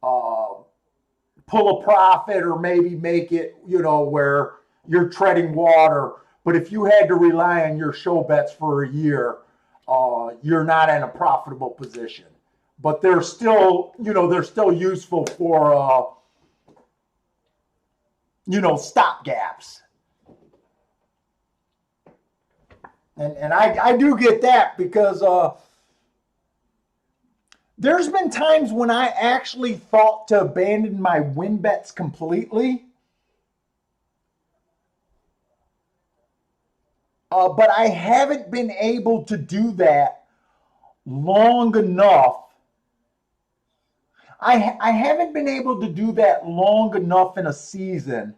pull a profit or maybe make it, where you're treading water. But if you had to rely on your show bets for a year, you're not in a profitable position. But they're still useful for, stop gaps. And I do get that because there's been times when I actually thought to abandon my win bets completely, but I haven't been able to do that long enough. I haven't been able to do that long enough in a season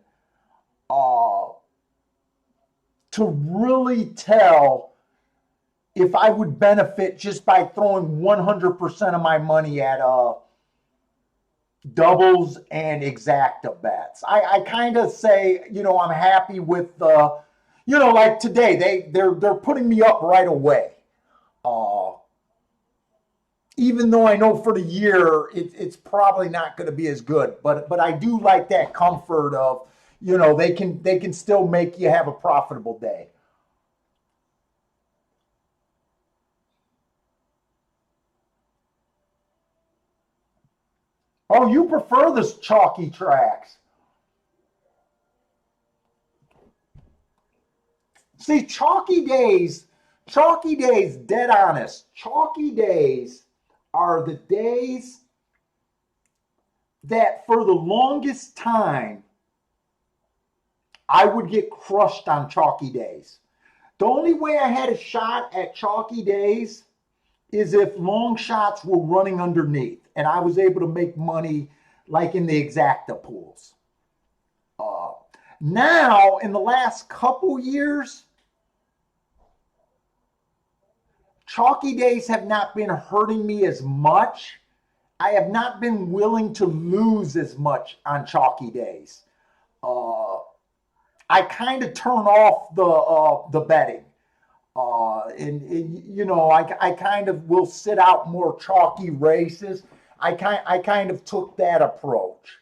uh, to really tell if I would benefit just by throwing 100% of my money at doubles and exacta bets. I kind of say, I'm happy with the, like today they're putting me up right away. Uh, Even though I know for the year it's probably not going to be as good, but I do like that comfort of, they can still make you have a profitable day. Oh, you prefer the chalky tracks. See, chalky days, dead honest, chalky days are the days that for the longest time I would get crushed on chalky days. The only way I had a shot at chalky days is if long shots were running underneath and I was able to make money like in the exacta pools. Uh, Now, in the last couple years, chalky days have not been hurting me as much. I have not been willing to lose as much on chalky days. Uh, I kind of turn off the betting. I kind of will sit out more chalky races. I kind of took that approach.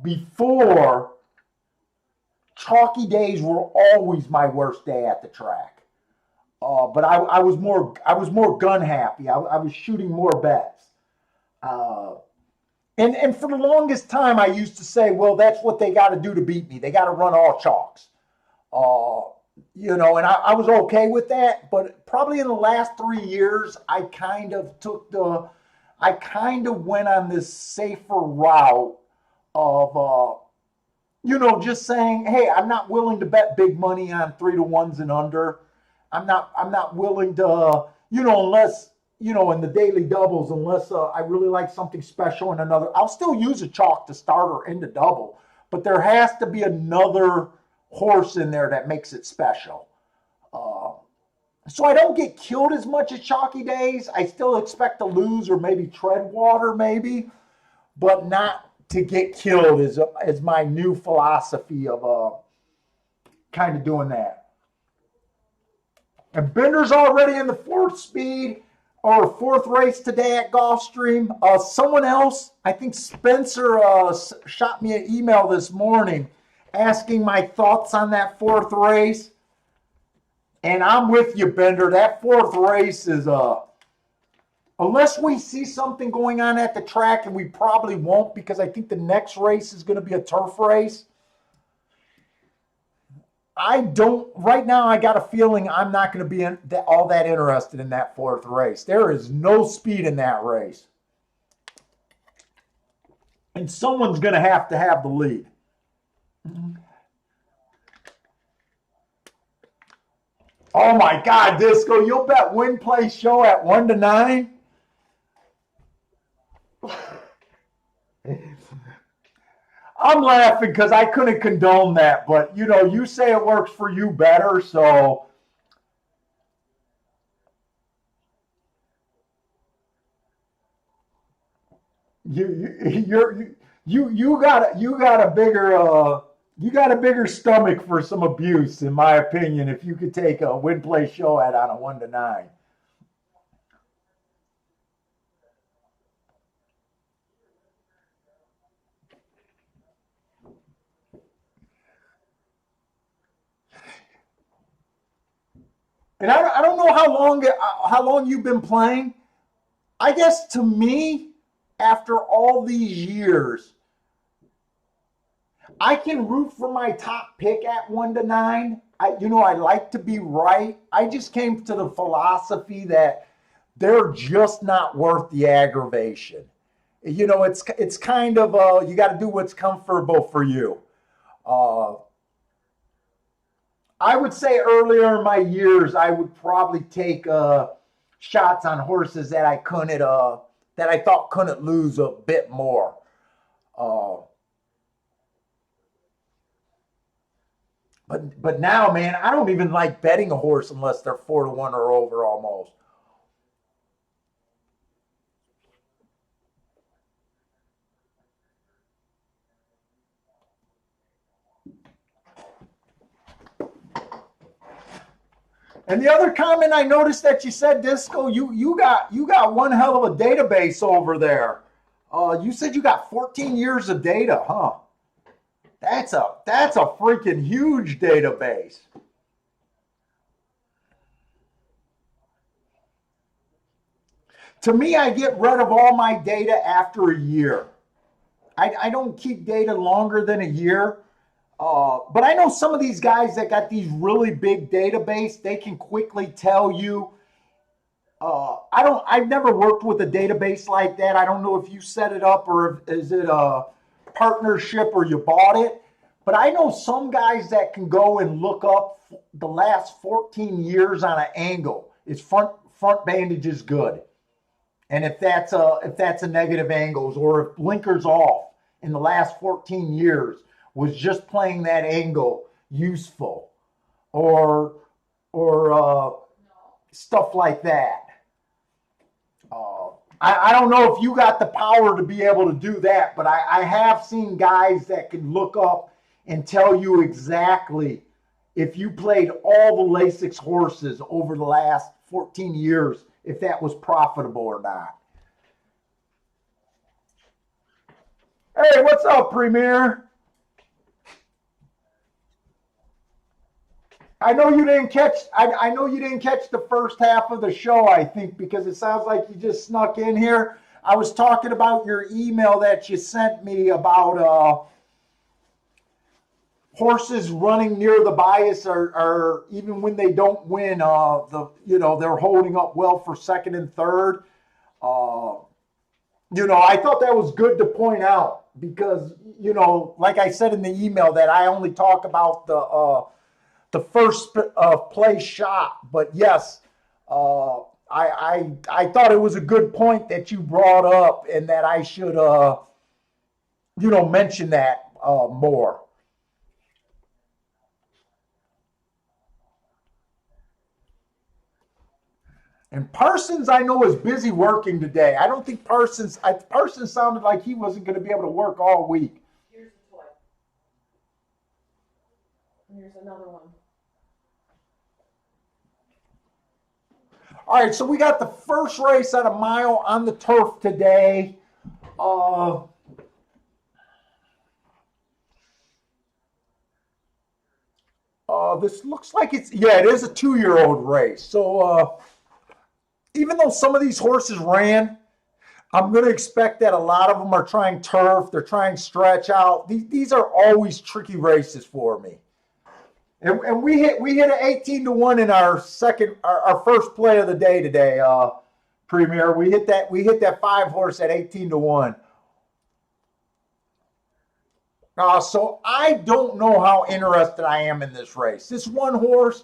Before, chalky days were always my worst day at the track. But I was more gun happy. I was shooting more bets. Uh, and for the longest time, I used to say, well, that's what they got to do to beat me. They got to run all chalks. Uh, and I was okay with that. But probably in the last 3 years, I kind of went on this safer route of, just saying, hey, I'm not willing to bet big money on 3-to-1s and under. I'm not willing to, unless, in the daily doubles, unless I really like something special in another. I'll still use a chalk to start or end a double, but there has to be another horse in there that makes it special. Uh, so I don't get killed as much as chalky days. I still expect to lose or maybe tread water, maybe, but not to get killed is my new philosophy of kind of doing that. And Bender's already in the fourth speed or fourth race today at Gulfstream. Someone else, I think Spencer, shot me an email this morning asking my thoughts on that fourth race. And I'm with you, Bender. That fourth race is, unless we see something going on at the track, and we probably won't because I think the next race is going to be a turf race. Right now, I got a feeling I'm not going to be all that interested in that fourth race. There is no speed in that race. And someone's going to have the lead. Oh my God, Disco, you'll bet win play show at 1-9? I'm laughing because I couldn't condone that, but you say it works for you better, so you got a bigger stomach for some abuse, in my opinion. If you could take a win play show at on a 1-9. And I don't know how long you've been playing. I guess to me, after all these years, I can root for my top pick at 1-9, I like to be right. I just came to the philosophy that they're just not worth the aggravation. It's kind of you got to do what's comfortable for you. Uh, I would say earlier in my years, I would probably take shots on horses that that I thought couldn't lose a bit more. Uh, but now, man, I don't even like betting a horse unless they're 4-1 or over almost. And the other comment I noticed that you said, Disco, you got one hell of a database over there. You said you got 14 years of data, huh? That's a freaking huge database. To me, I get rid of all my data after a year. I don't keep data longer than a year. But I know some of these guys that got these really big database, they can quickly tell you. I've never worked with a database like that. I don't know if you set it up or is it a partnership or you bought it. But I know some guys that can go and look up the last 14 years on an angle. Is front bandage is good. And if that's a negative angles or if blinkers off in the last 14 years was just playing that angle useful or stuff like that. I don't know if you got the power to be able to do that, but I have seen guys that can look up and tell you exactly if you played all the Lasix horses over the last 14 years, if that was profitable or not. Hey, what's up, Premier? I know you didn't catch the first half of the show, I think, because it sounds like you just snuck in here. I was talking about your email that you sent me about horses running near the bias or even when they don't win, they're holding up well for second and third. Uh, I thought that was good to point out because, like I said in the email, that I only talk about the first play shot. But yes, I thought it was a good point that you brought up, and that I should mention that more. And Parsons, I know, is busy working today. I don't think Parsons sounded like he wasn't going to be able to work all week. Here's the toy. Here's another one. All right, so we got the first race at a mile on the turf today. This looks like it is a 2-year-old race. So even though some of these horses ran, I'm going to expect that a lot of them are trying turf. They're trying stretch out. These are always tricky races for me. And we hit an 18-1 in our first play of the day today, Premier. We hit that 5 horse at 18-1. So I don't know how interested I am in this race. This one horse,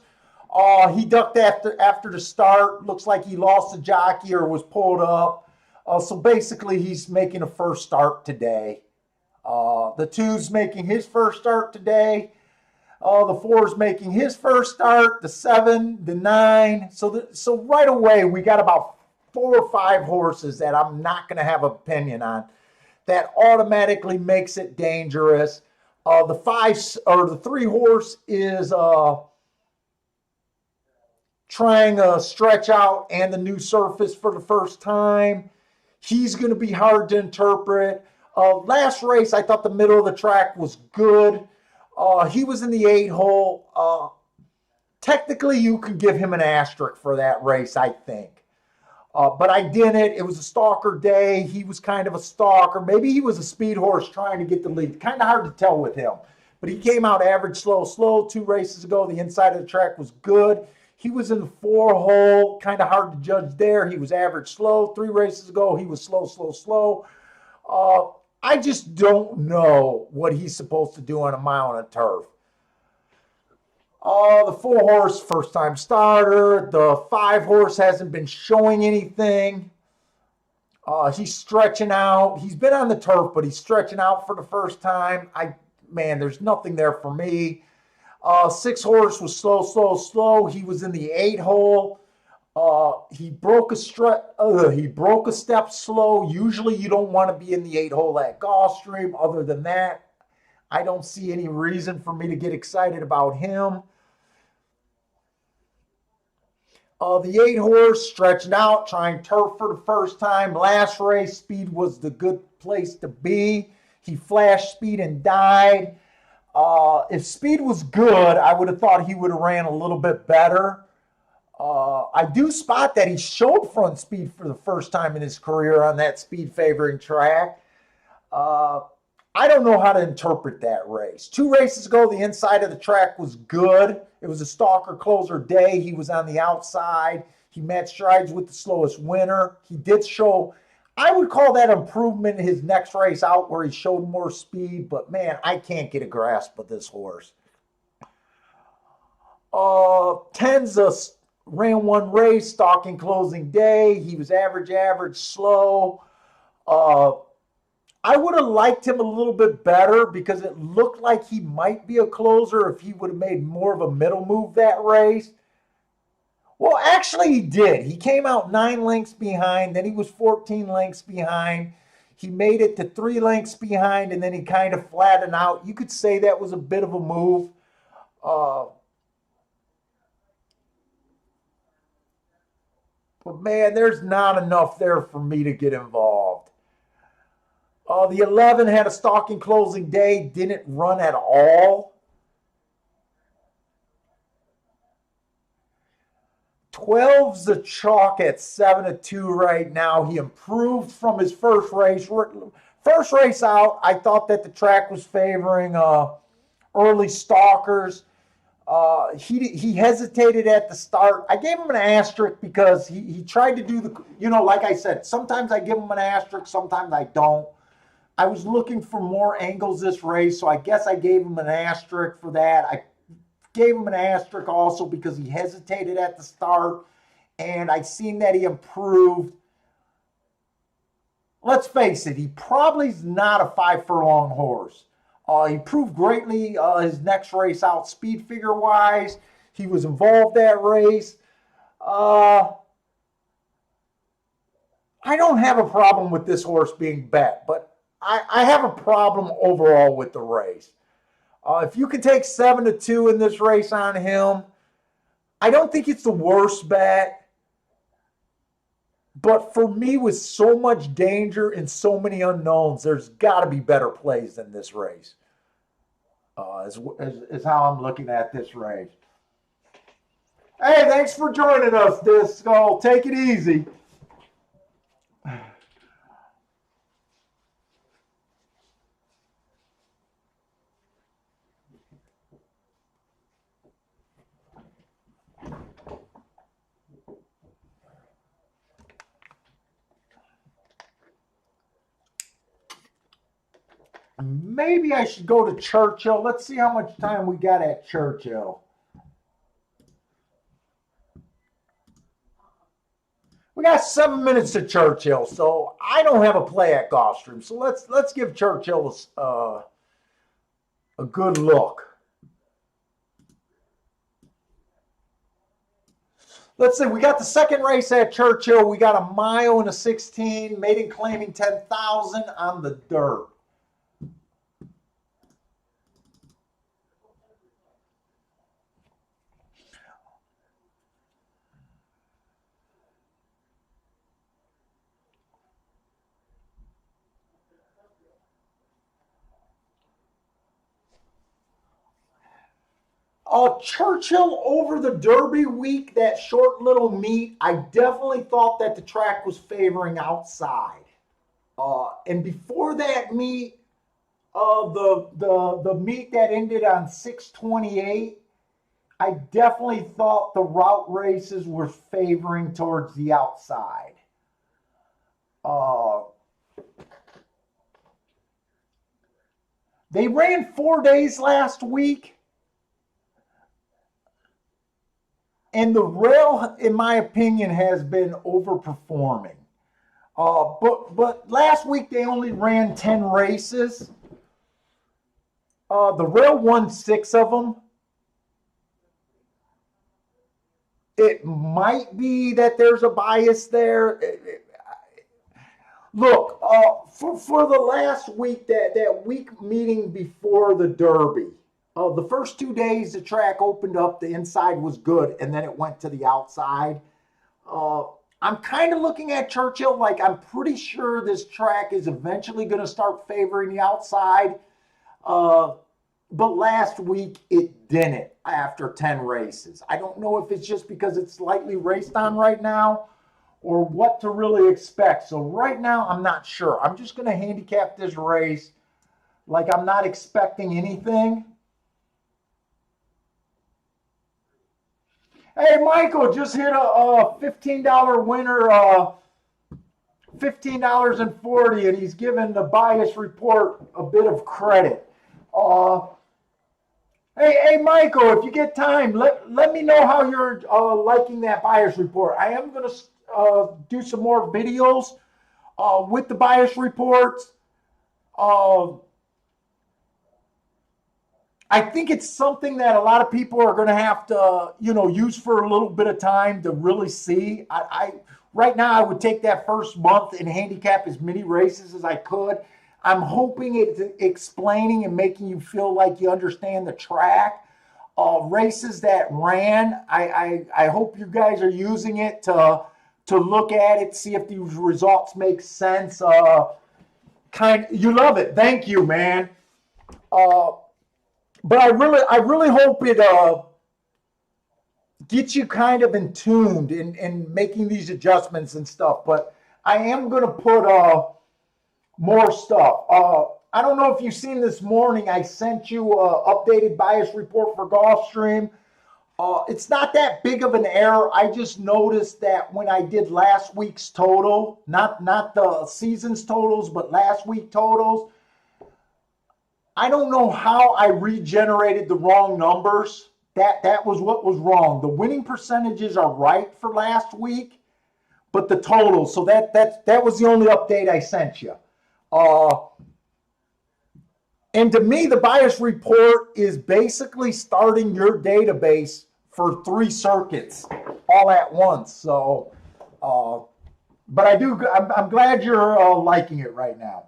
he ducked after the start. Looks like he lost the jockey or was pulled up. So basically, he's making a first start today. The 2's making his first start today. The 4's making his first start. The 7, the 9. So right away, we got about 4 or 5 horses that I'm not going to have an opinion on. That automatically makes it dangerous. The 3 horse is trying a stretch out and the new surface for the first time. He's going to be hard to interpret. Last race, I thought the middle of the track was good. He was in the 8 hole. Technically, you could give him an asterisk for that race, I think. But I didn't. It was a stalker day. He was kind of a stalker. Maybe he was a speed horse trying to get the lead. Kind of hard to tell with him. but he came out average, slow. 2 races ago, the inside of the track was good. He was in the 4-hole, kind of hard to judge there. He was average, slow. 3 races ago, he was slow. I just don't know what he's supposed to do on a mile on a turf. The 4-horse, first-time starter. The 5-horse hasn't been showing anything. He's stretching out. He's been on the turf, but he's stretching out for the first time. There's nothing there for me. 6-horse was slow. He was in the 8-hole. He broke a step slow. Usually you don't want to be in the 8-hole at Gulfstream. Other than that, I don't see any reason for me to get excited about him. The 8-horse stretching out, trying turf for the first time. Last race, speed was the good place to be. He flashed speed and died. If speed was good, I would have thought he would have ran a little bit better. I do spot that he showed front speed for the first time in his career on that speed favoring track. I don't know how to interpret that race. 2 races ago, the inside of the track was good. It was a stalker closer day. He was on the outside. He matched strides with the slowest winner. He did show, I would call that improvement in his next race out where he showed more speed, but man, I can't get a grasp of this horse. Tenza ran 1 race, stalking closing day. He was average, slow. I would have liked him a little bit better because it looked like he might be a closer if he would have made more of a middle move that race. Well, actually he did. He came out 9 lengths behind, then he was 14 lengths behind. He made it to 3 lengths behind, and then he kind of flattened out. You could say that was a bit of a move. But man, there's not enough there for me to get involved. The 11 had a stalking closing day, didn't run at all. 12's a chalk at 7-2 right now. He improved from his first race. First race out, I thought that the track was favoring early stalkers. He hesitated at the start. I gave him an asterisk because he tried to do like I said, sometimes I give him an asterisk, sometimes I don't. I was looking for more angles this race, so I guess I gave him an asterisk for that. I gave him an asterisk also because he hesitated at the start, and I seen that he improved. Let's face it, he probably is not a 5-furlong horse. He improved greatly his next race out, speed figure-wise. He was involved that race. I don't have a problem with this horse being bet, but I have a problem overall with the race. If you can take 7-2 in this race on him, I don't think it's the worst bet. But for me, with so much danger and so many unknowns, there's got to be better plays than this race. Is how I'm looking at this race. Hey, thanks for joining us, Disco. Take it easy. Maybe I should go to Churchill. Let's see how much time we got at Churchill. We got 7 minutes to Churchill, so I don't have a play at Gulfstream. So let's give Churchill a good look. Let's see. We got the second race at Churchill. We got a mile and a 16, maiden claiming 10,000 on the dirt. Churchill over the Derby week, that short little meet, I definitely thought that the track was favoring outside. And before that meet, The meet that ended on 628, I definitely thought the route races were favoring towards the outside. Uh, they ran 4 days last week, and the rail, in my opinion, has been overperforming. But last week they only ran 10 races. The rail won 6 of them. It might be that there's a bias there. Look, for the last week, that week meeting before the Derby, the first 2 days the track opened up, the inside was good, and then it went to the outside. I'm kind of looking at Churchill like I'm pretty sure this track is eventually going to start favoring the outside. But last week it didn't after 10 races. I don't know if it's just because it's slightly raced on right now or what to really expect. So right now I'm not sure. I'm just going to handicap this race like I'm not expecting anything. Hey, Michael, just hit a $15 winner, $15.40, and he's given the bias report a bit of credit. Hey, Michael, if you get time, let me know how you're liking that bias report. I am going to do some more videos with the bias reports. I think it's something that a lot of people are going to have to, use for a little bit of time to really see. Right now, I would take that first month and handicap as many races as I could. I'm hoping it's explaining and making you feel like you understand the track. Races that ran, I hope you guys are using it to look at it, see if these results make sense. You love it. Thank you, man. But I really hope it gets you kind of in tuned in making these adjustments and stuff. But I am going to put more stuff. I don't know if you've seen this morning, I sent you an updated bias report for Gulfstream. It's not that big of an error. I just noticed that when I did last week's total, not the season's totals, but last week totals, I don't know how I regenerated the wrong numbers. That was what was wrong. The winning percentages are right for last week, but the totals. So that was the only update I sent you. And to me, the bias report is basically starting your database for 3 circuits all at once. So, but I'm glad you're liking it right now.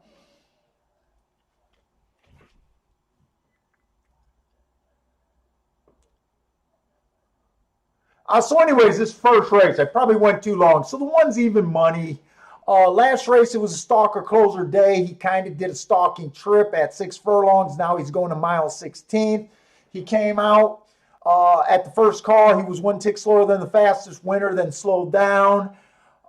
So anyways, this first race, I probably went too long. So the one's even money. Last race, it was a stalker closer day. He kind of did a stalking trip at 6 furlongs. Now he's going to mile 16th. He came out at the first call. He was 1 tick slower than the fastest winner, then slowed down.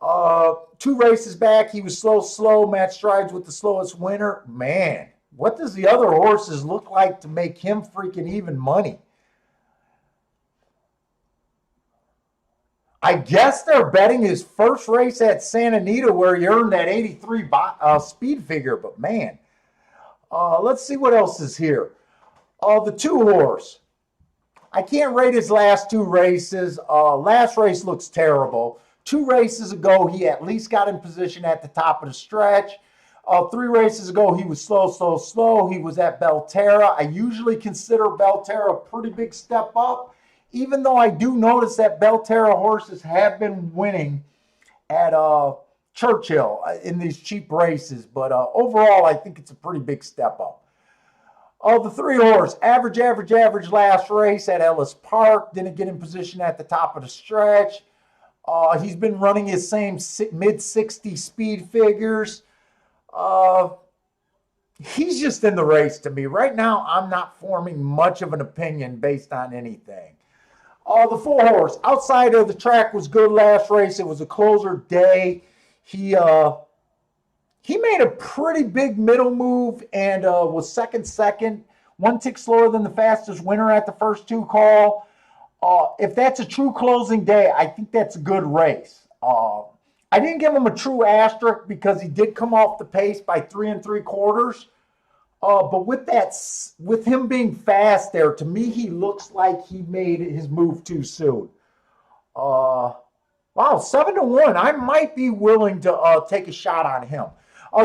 2 races back, he was slow, match strides with the slowest winner. Man, what does the other horses look like to make him freaking even money? I guess they're betting his first race at Santa Anita where he earned that 83 speed figure. But man, let's see what else is here. The 2 horse. I can't rate his last 2 races. Last race looks terrible. 2 races ago, he at least got in position at the top of the stretch. 3 races ago, he was slow. He was at Belterra. I usually consider Belterra a pretty big step up, even though I do notice that Belterra horses have been winning at Churchill in these cheap races. But overall, I think it's a pretty big step up. The 3 horse, average last race at Ellis Park. Didn't get in position at the top of the stretch. He's been running his same mid-60 speed figures. He's just in the race to me. Right now, I'm not forming much of an opinion based on anything. The 4 horse, outside of the track was good last race. It was a closer day. He He made a pretty big middle move and was second, 1 tick slower than the fastest winner at the first two call. If that's a true closing day, I think that's a good race. I didn't give him a true asterisk because he did come off the pace by 3 3/4. But with him being fast there, to me, he looks like he made his move too soon. Wow, 7-1. I might be willing to take a shot on him.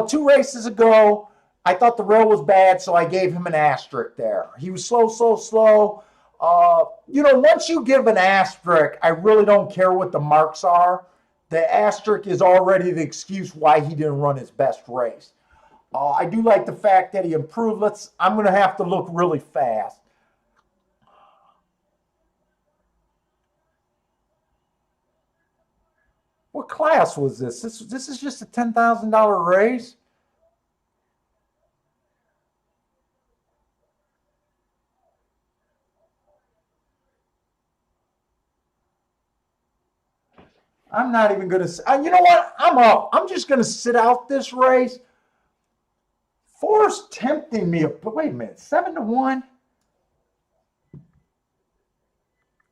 2 races ago, I thought the rail was bad, so I gave him an asterisk there. He was slow. Once you give an asterisk, I really don't care what the marks are. The asterisk is already the excuse why he didn't run his best race. I do like the fact that he improved. I'm going to have to look really fast. What class was this? This is just a $10,000 raise. I'm not even going to. You know what? I'm up. I'm just going to sit out this race. 4's tempting me, but wait a minute, 7-1.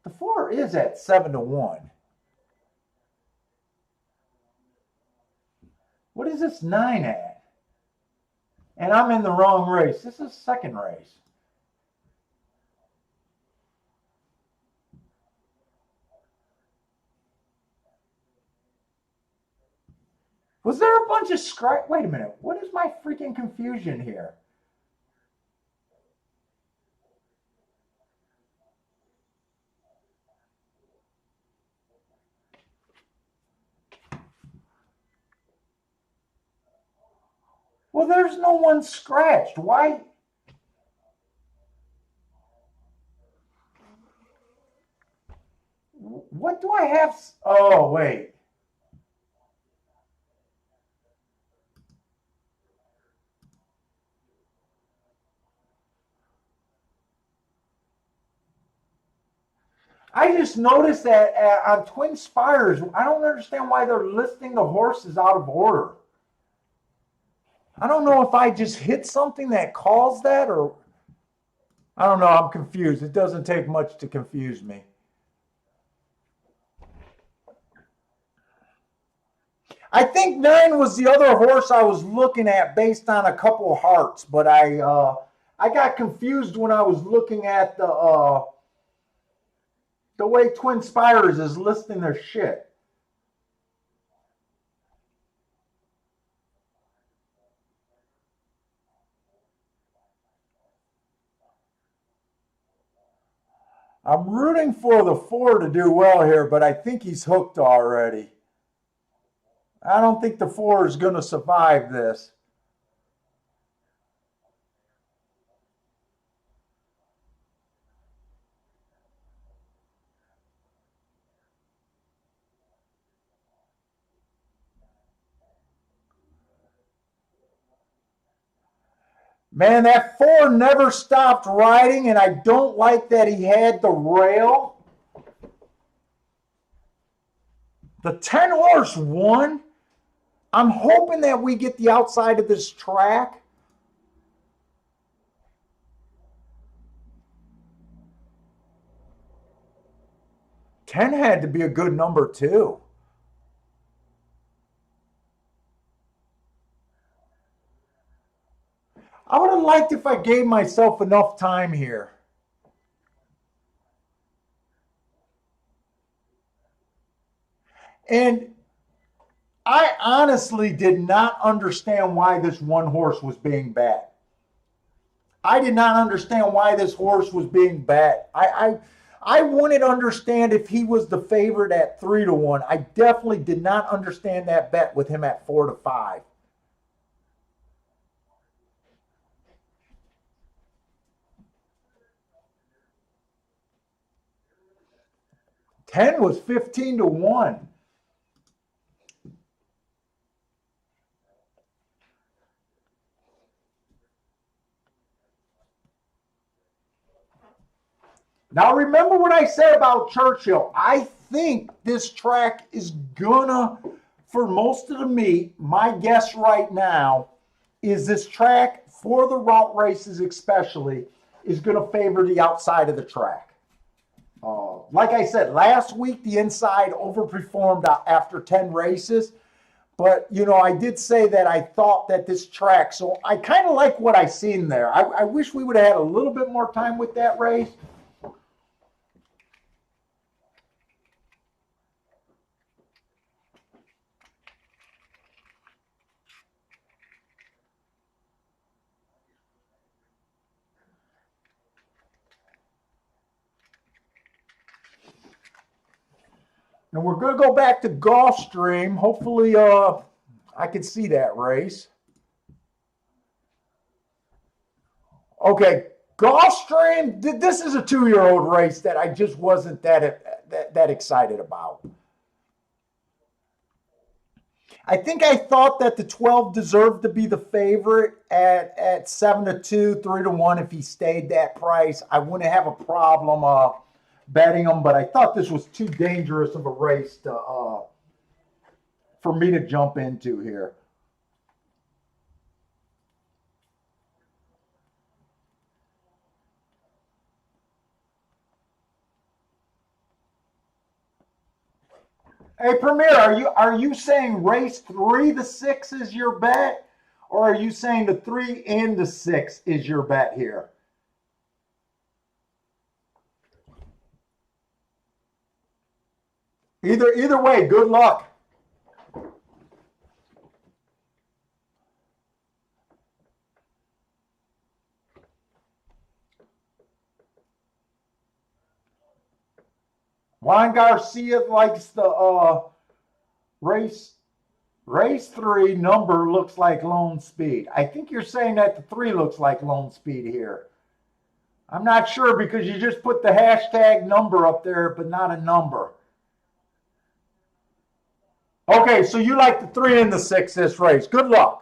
The 4 is at 7-1. What is this 9 at? And I'm in the wrong race. This is second race. Was there a bunch of scratch? Wait a minute. What is my freaking confusion here? Well, there's no one scratched. Why? What do I have? Oh, wait. I just noticed that on Twin Spires, I don't understand why they're listing the horses out of order. I don't know if I just hit something that caused that or I don't know. I'm confused. It doesn't take much to confuse me. I think 9 was the other horse I was looking at based on a couple of hearts, but I got confused when I was looking at the way Twin Spires is listing their shit. I'm rooting for the 4 to do well here, but I think he's hooked already. I don't think the 4 is going to survive this. Man, that 4 never stopped riding, and I don't like that he had the rail. The 10 horse won. I'm hoping that we get the outside of this track. Ten had to be a good number too. I would have liked if I gave myself enough time here. And I honestly did not understand why this one horse was being bad. I did not understand why this horse was being bad. I wouldn't understand if he was the favorite at 3-1. I definitely did not understand that bet with him at 4-5. 10 was 15-1. Now remember what I said about Churchill. I think this track is gonna for most of the meet, my guess right now is this track, for the route races especially, is going to favor the outside of the track. Like I said, last week the inside overperformed after 10 races. But, you know, I did say that I thought that this track, so I kind of like what I seen there. I wish we would have had a little bit more time with that race. And we're going to go back to Gulfstream. Hopefully, I can see that race. Okay, Gulfstream. This is a 2-year-old race that I just wasn't that excited about. I think I thought that the 12 deserved to be the favorite at 7-2, 3-1. If he stayed that price, I wouldn't have a problem betting him. But I thought this was too dangerous of a race to for me to jump into here. Hey, Premier, are you saying race 3, the 6 is your bet, or are you saying the 3 and the 6 is your bet here? Either way, good luck. Juan Garcia likes the race 3 number looks like Lone Speed. I think you're saying that the 3 looks like Lone Speed here. I'm not sure because you just put the hashtag number up there, but not a number. Okay, so you like the 3 and the 6 this race. Good luck.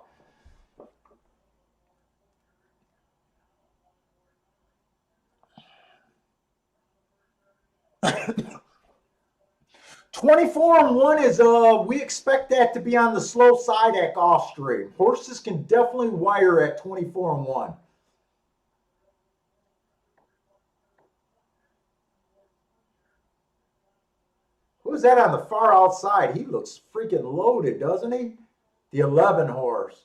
(24-1) is we expect that to be on the slow side at Gulfstream. Horses can definitely wire at 24-1. Who's that on the far outside? He looks freaking loaded, doesn't he? The 11 horse.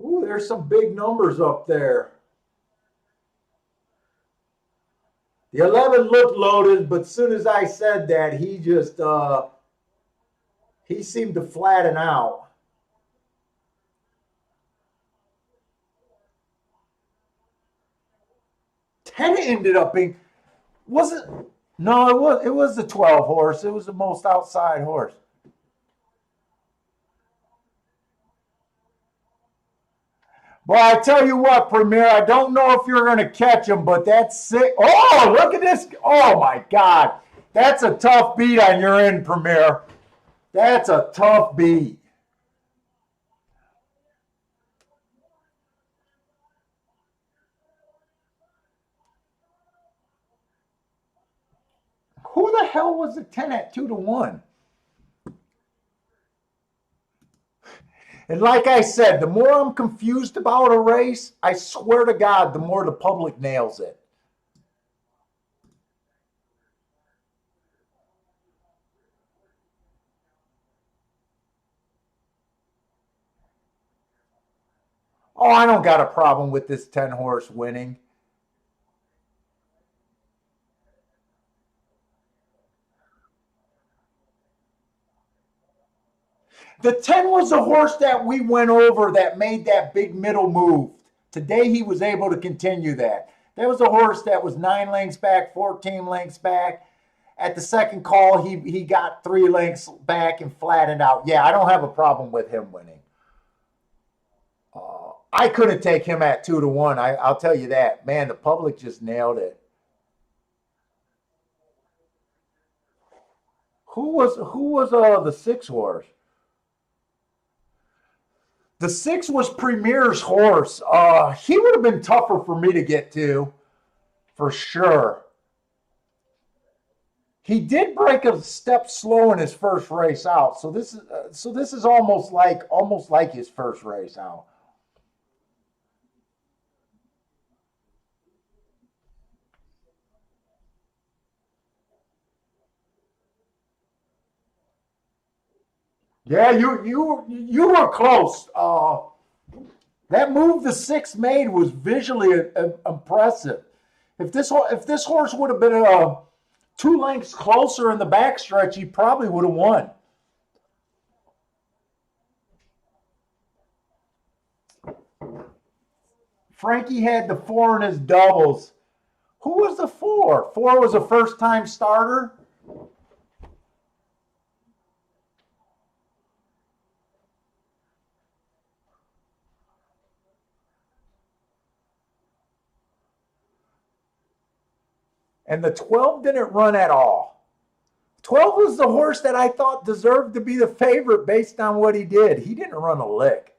Ooh, there's some big numbers up there. The 11 looked loaded, but as soon as I said that, he just he seemed to flatten out. 10 ended up being, was it? No, it was the 12 horse. It was the most outside horse. Boy, I tell you what, Premier, I don't know if you're going to catch him, but that's sick. Oh, look at this. Oh, my God. That's a tough beat on your end, Premier. That's a tough beat. Who the hell was the 10 at 2-1? And like I said, the more I'm confused about a race, I swear to God, the more the public nails it. Oh, I don't got a problem with this 10 horse winning. The 10 was the horse that we went over that made that big middle move. Today he was able to continue that. There was a horse that was 9 lengths back, 14 lengths back. At the second call, he got 3 lengths back and flattened out. Yeah, I don't have a problem with him winning. I couldn't take him at 2-1. I'll tell you that. Man, the public just nailed it. Who was the 6 horse? The 6 was Premier's horse. He would have been tougher for me to get to, for sure. He did break a step slow in his first race out, so this is almost like his first race out. Yeah, you were close. That move the six made was visually impressive. If this horse would have been 2 lengths closer in the backstretch, he probably would have won. Frankie had the 4 in his doubles. Who was the 4? 4 was a first time starter. And the 12 didn't run at all. 12 was the horse that I thought deserved to be the favorite based on what he did. He didn't run a lick.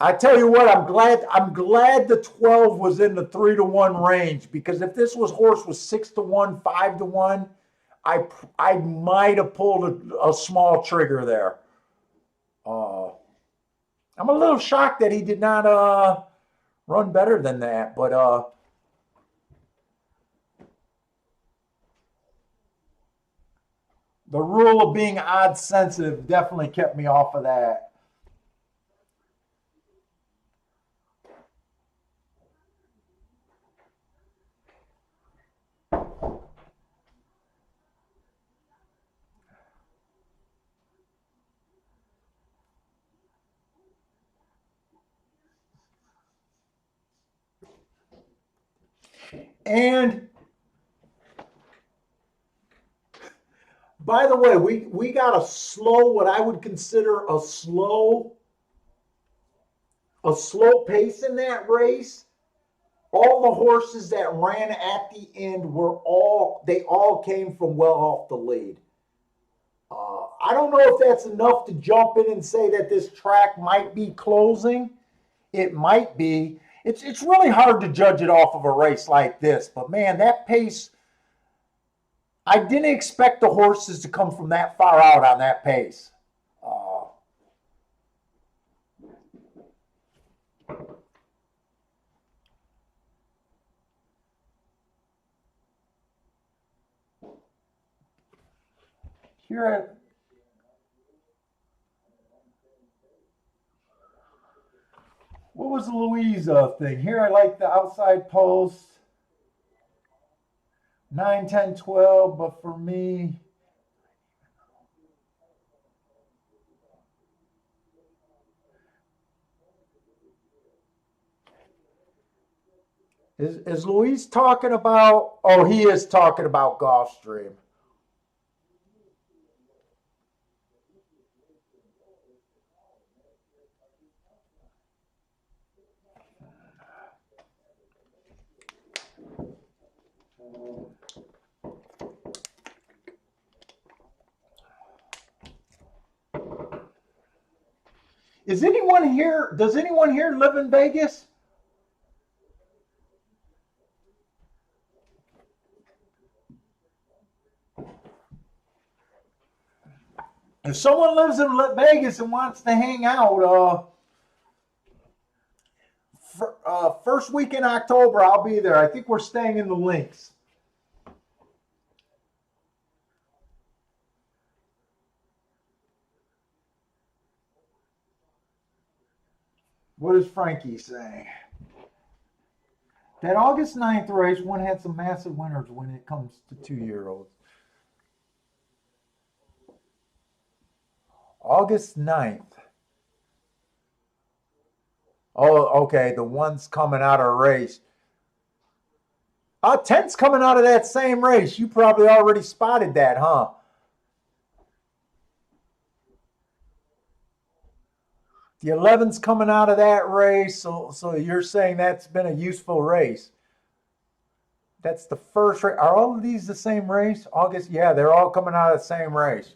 I tell you what, I'm glad the 12 was in the 3-1 range, because if this horse was 6-1, 5-1, I might have pulled a small trigger there. Uh, I'm a little shocked that he did not run better than that, but the rule of being odds sensitive definitely kept me off of that. And by the way, we got what I would consider a slow pace in that race. All the horses that ran at the end they all came from well off the lead. I don't know if that's enough to jump in and say that this track might be closing. It might be. It's really hard to judge it off of a race like this, but man, that pace. I didn't expect the horses to come from that far out on that pace. Uh, here, what was the Louise thing? Here, I like the outside post 9, 10, 12, but for me, is Louise talking about? Oh, he is talking about Gulfstream. Is anyone here? Does anyone here live in Vegas? If someone lives in Vegas and wants to hang out, first week in October, I'll be there. I think we're staying in the Links. What is Frankie saying? That August 9th race, one had some massive winners when it comes to 2-year-olds. August 9th. Oh, okay. The one's coming out of race. 10's coming out of that same race. You probably already spotted that, huh? The 11's coming out of that race. So you're saying that's been a useful race. That's the first race. Are all of these the same race? August? Yeah, they're all coming out of the same race.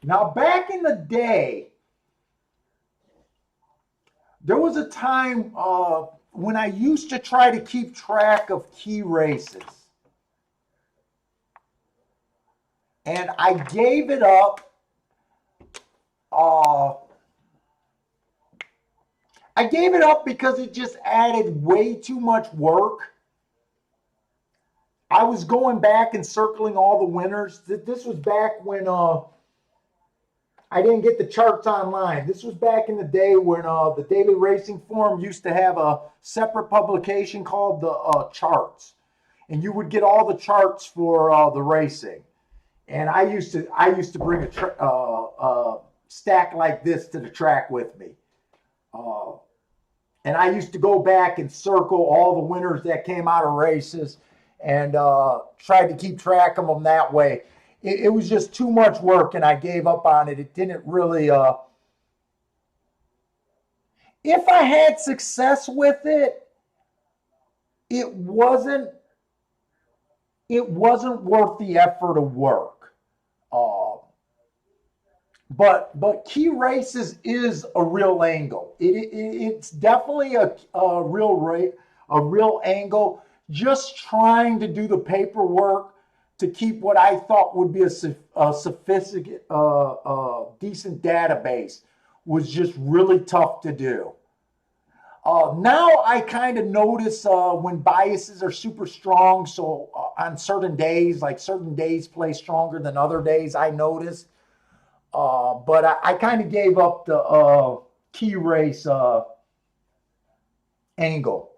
Now, back in the day, there was a time when I used to try to keep track of key races. And I gave it up. I gave it up because it just added way too much work. I was going back and circling all the winners. This was back when I didn't get the charts online. This was back in the day when the Daily Racing Forum used to have a separate publication called the charts, and you would get all the charts for the racing. And I used to bring a stack like this to the track with me, and I used to go back and circle all the winners that came out of races, and tried to keep track of them that way. It was just too much work, and I gave up on it. It didn't really. If I had success with it, it wasn't worth the effort of work. But key races is a real angle. It's definitely a real angle. Just trying to do the paperwork to keep what I thought would be a sophisticated, decent database was just really tough to do. Now I kind of notice when biases are super strong. So on certain days, like certain days play stronger than other days, I noticed. But I kind of gave up the key race angle,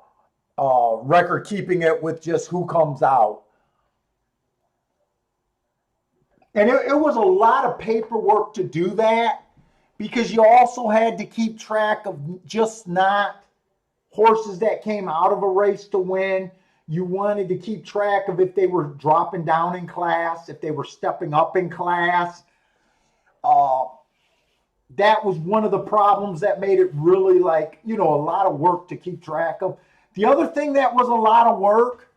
record keeping it with just who comes out. And it was a lot of paperwork to do that, because you also had to keep track of just not horses that came out of a race to win. You wanted to keep track of if they were dropping down in class, if they were stepping up in class. That was one of the problems that made it really a lot of work to keep track of. The other thing that was a lot of work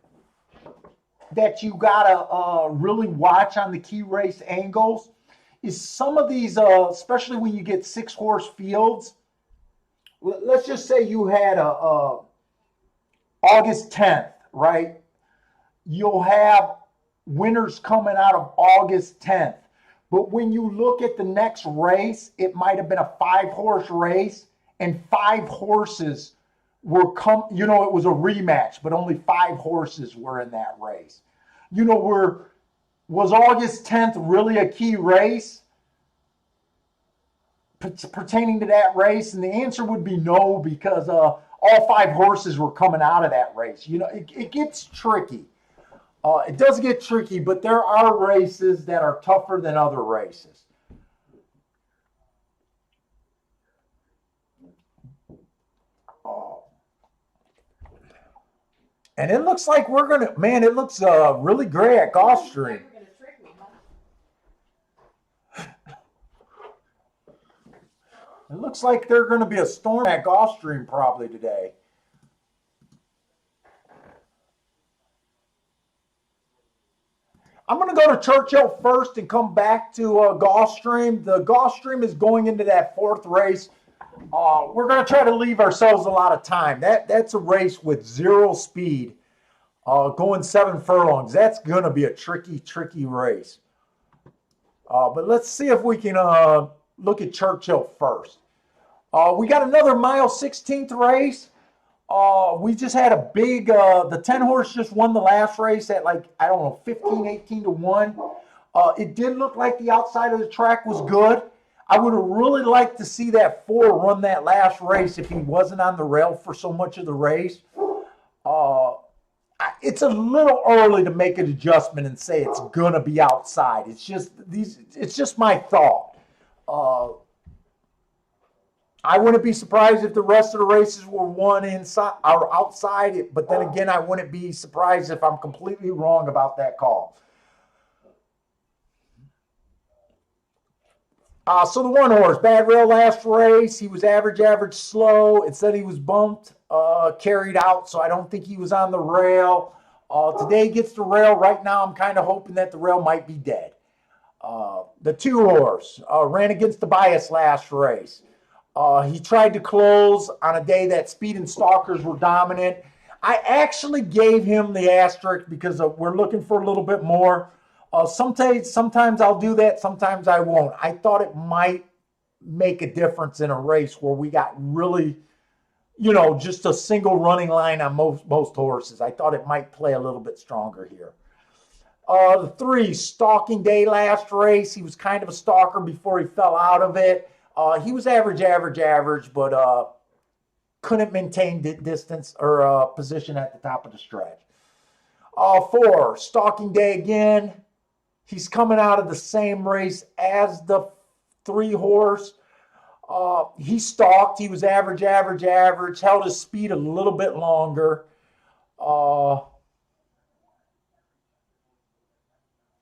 that you gotta really watch on the key race angles is some of these, especially when you get 6-horse fields. Let's just say you had a August 10th, right? You'll have winners coming out of August 10th. But when you look at the next race, it might have been a 5-horse race, and 5 horses were it was a rematch, but only 5 horses were in that race. Was August 10th really a key race pertaining to that race? And the answer would be no, because all 5 horses were coming out of that race. It gets tricky. It does get tricky, but there are races that are tougher than other races. And it looks like it looks really great at Gulfstream. It looks like there's going to be a storm at Gulfstream probably today. I'm going to go to Churchill first and come back to Gulfstream. The Gulfstream is going into that 4th race. We're going to try to leave ourselves a lot of time. That's a race with 0 speed, going 7 furlongs. That's going to be a tricky race. But let's see if we can look at Churchill first. We got another mile 16th race. We just had a big, the 10-horse just won the last race at 15, 18 to 1. It did look like the outside of the track was good. I would have really liked to see that 4 run that last race if he wasn't on the rail for so much of the race. It's a little early to make an adjustment and say it's going to be outside. It's just my thought. I wouldn't be surprised if the rest of the races were won inside or outside, but then again, I wouldn't be surprised if I'm completely wrong about that call. So the 1-horse, bad rail last race. He was average, slow. It said he was bumped, carried out, so I don't think he was on the rail. Today he gets the rail. Right now, I'm kind of hoping that the rail might be dead. The 2-horse ran against the bias last race. He tried to close on a day that speed and stalkers were dominant. I actually gave him the asterisk because we're looking for a little bit more. Sometimes I'll do that, sometimes I won't. I thought it might make a difference in a race where we got really, just a single running line on most horses. I thought it might play a little bit stronger here. The 3, Stalking Day last race. He was kind of a stalker before he fell out of it. He was average, but couldn't maintain distance or position at the top of the stretch. 4, Stalking Day again. He's coming out of the same race as the 3-horse. He stalked. He was average, held his speed a little bit longer. I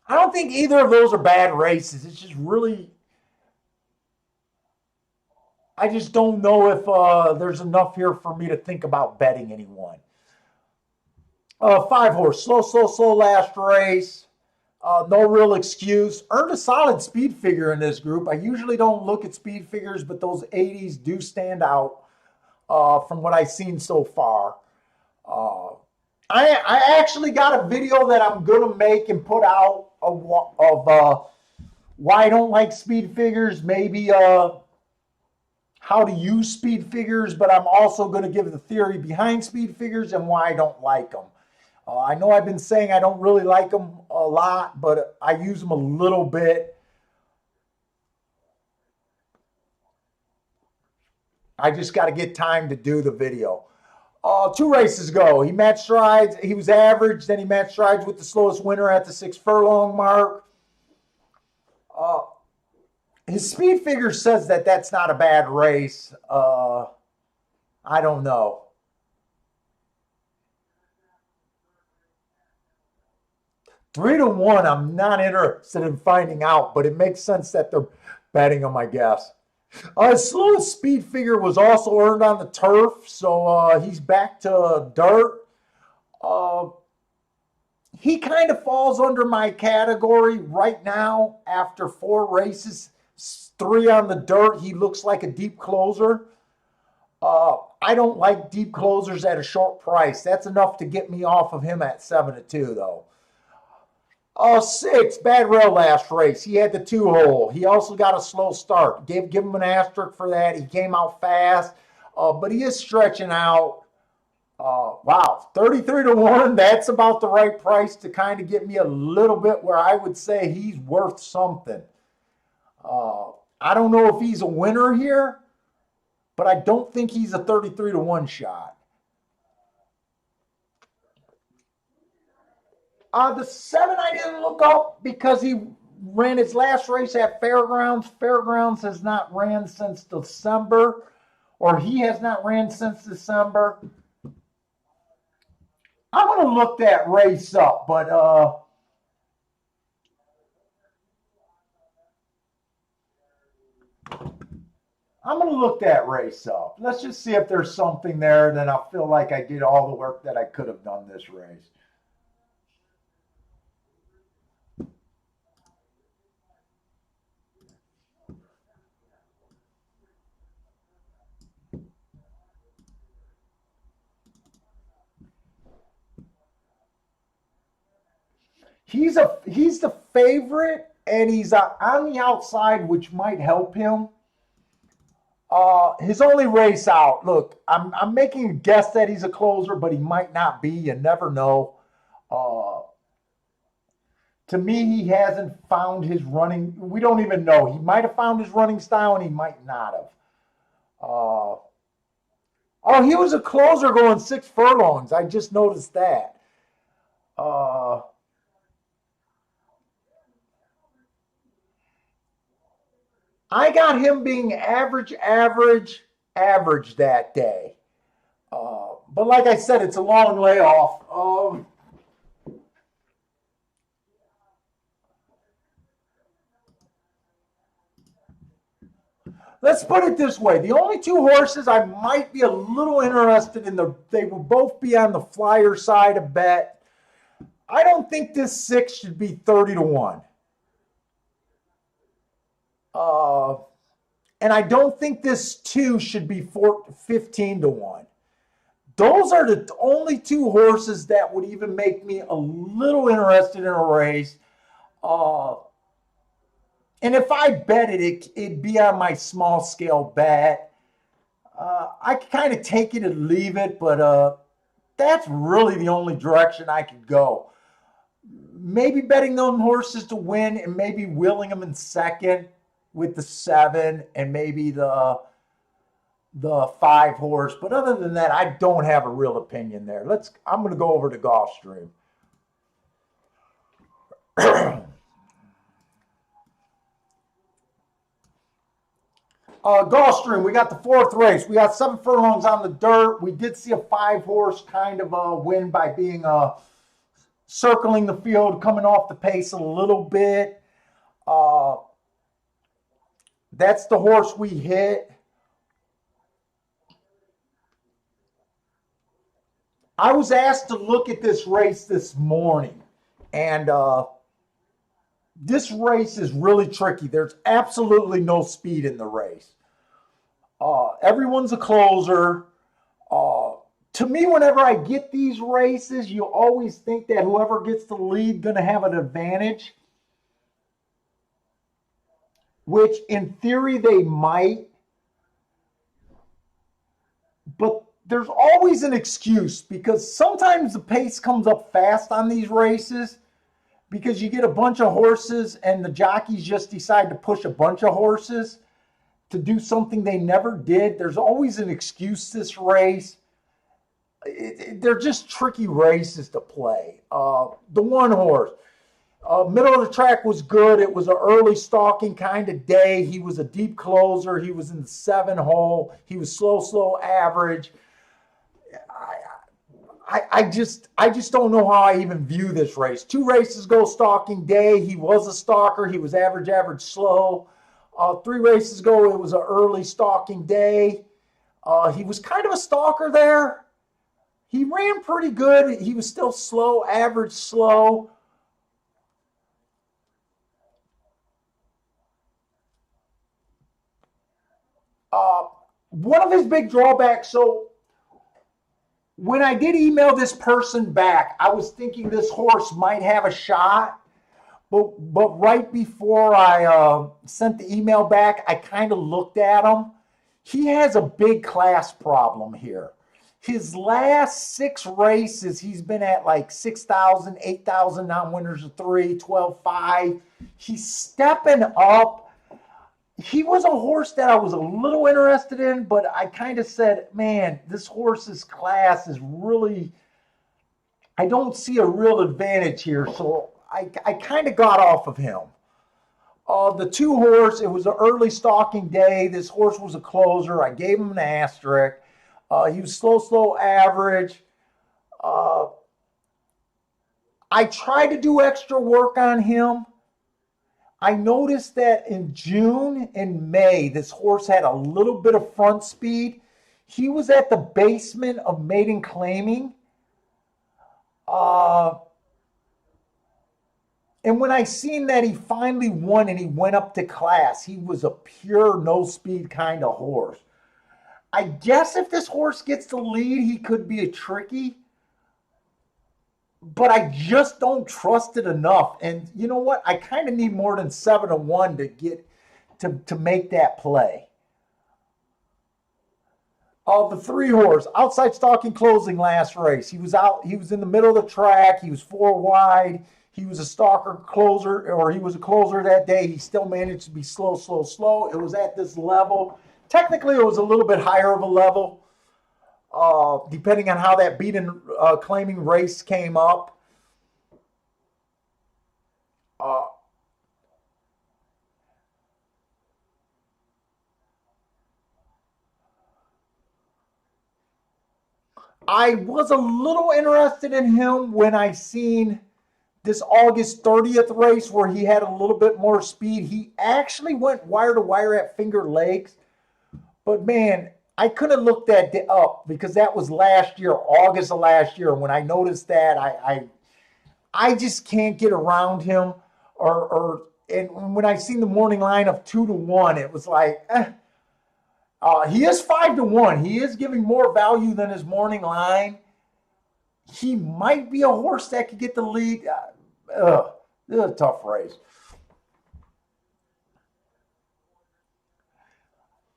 don't think either of those are bad races. It's just really, I just don't know if there's enough here for me to think about betting anyone. 5-horse, slow last race. No real excuse. Earned a solid speed figure in this group. I usually don't look at speed figures, but those 80s do stand out from what I've seen so far. I actually got a video that I'm going to make and put out of why I don't like speed figures, maybe how to use speed figures, but I'm also going to give the theory behind speed figures and why I don't like them. I know I've been saying I don't really like them a lot, but I use them a little bit. I just got to get time to do the video. 2 races ago, he matched strides. He was average. Then he matched strides with the slowest winner at the 6 furlong mark. His speed figure says that that's not a bad race. I don't know. Three to one, I'm not interested in finding out, but it makes sense that they're betting him, I guess. His slowest speed figure was also earned on the turf, so he's back to dirt. He kind of falls under my category right now after 4 races, 3 on the dirt. He looks like a deep closer. I don't like deep closers at a short price. That's enough to get me off of him at 7-2, though. 6, Bad Rail last race. He had the 2-hole. He also got a slow start. Give him an asterisk for that. He came out fast, but he is stretching out. Wow, 33 to 1. That's about the right price to kind of get me a little bit where I would say he's worth something. I don't know if he's a winner here, but I don't think he's a 33 to 1 shot. The 7 I didn't look up because he ran his last race at Fairgrounds. Fairgrounds has not ran since December, or he has not ran since December. I'm going to look that race up, but I'm going to look that race up. Let's just see if there's something there. Then I'll feel like I did all the work that I could have done this race. He's the favorite, and he's on the outside, which might help him. His only race out. Look, I'm making a guess that he's a closer, but he might not be. You never know. To me, he hasn't found his running. We don't even know. He might have found his running style, and he might not have. Oh, he was a closer going 6 furlongs. I just noticed that. I got him being average that day. But like I said, it's a long layoff. Let's put it this way. The only 2 horses I might be a little interested in, they will both be on the flyer side of bet. I don't think this 6 should be 30 to 1. Uh, and I don't think this 2 should be 15 to 1. Those are the only 2 horses that would even make me a little interested in a race. Uh, and if I bet it'd be on my small scale bet. I could kind of take it and leave it, but that's really the only direction I could go. Maybe betting those horses to win and maybe wheeling them in second with the 7 and maybe the 5 horse. But other than that, I don't have a real opinion there. I'm going to go over to Gulfstream. Gulfstream, we got the 4th race. We got 7 furlongs on the dirt. We did see a 5 horse kind of win by being circling the field, coming off the pace a little bit. That's the horse we hit. I was asked to look at this race this morning, and this race is really tricky. There's absolutely no speed in the race. Everyone's a closer. To me, whenever I get these races, you always think that whoever gets the lead going to have an advantage, which in theory they might. But there's always an excuse because sometimes the pace comes up fast on these races because you get a bunch of horses and the jockeys just decide to push a bunch of horses to do something they never did. There's always an excuse this race. They're just tricky races to play. The 1 horse, middle of the track was good. It was an early stalking kind of day. He was a deep closer. He was in the 7 hole. He was slow average. I just don't know how I even view this race. 2 races ago, stalking day. He was a stalker. He was average, slow. 3 races ago, it was an early stalking day. He was kind of a stalker there. He ran pretty good. He was still slow, average, slow. One of his big drawbacks, so when I did email this person back, I was thinking this horse might have a shot. But right before I sent the email back, I kind of looked at him. He has a big class problem here. His last 6 races, he's been at like 6,000, 8,000 non-winners of 3, 12-5. He's stepping up. He was a horse that I was a little interested in, but I kind of said, man, this horse's class is really, I don't see a real advantage here. So I kind of got off of him. The 2 horse, it was an early stalking day. This horse was a closer. I gave him an asterisk. He was slow average. I tried to do extra work on him. I noticed that in June and May, this horse had a little bit of front speed. He was at the basement of maiden claiming. And when I seen that he finally won and he went up to class, he was a pure no speed kind of horse. I guess if this horse gets the lead, he could be a tricky. But I just don't trust it enough. And you know what? I kind of need more than 7 to 1 to get to make that play. The 3 horse, outside stalking closing last race. He was in the middle of the track. He was 4 wide. He was a stalker closer, or he was a closer that day. He still managed to be slow. It was at this level. Technically, it was a little bit higher of a level, depending on how that beaten claiming race came up. I was a little interested in him when I seen this August 30th race where he had a little bit more speed. He actually went wire to wire at Finger Lakes. But man, I could have looked that up because that was last year, August of last year. When I noticed that, I just can't get around him. Or and when I seen the morning line of 2-1, it was like, he is 5-1. He is giving more value than his morning line. He might be a horse that could get the lead. This is a tough race.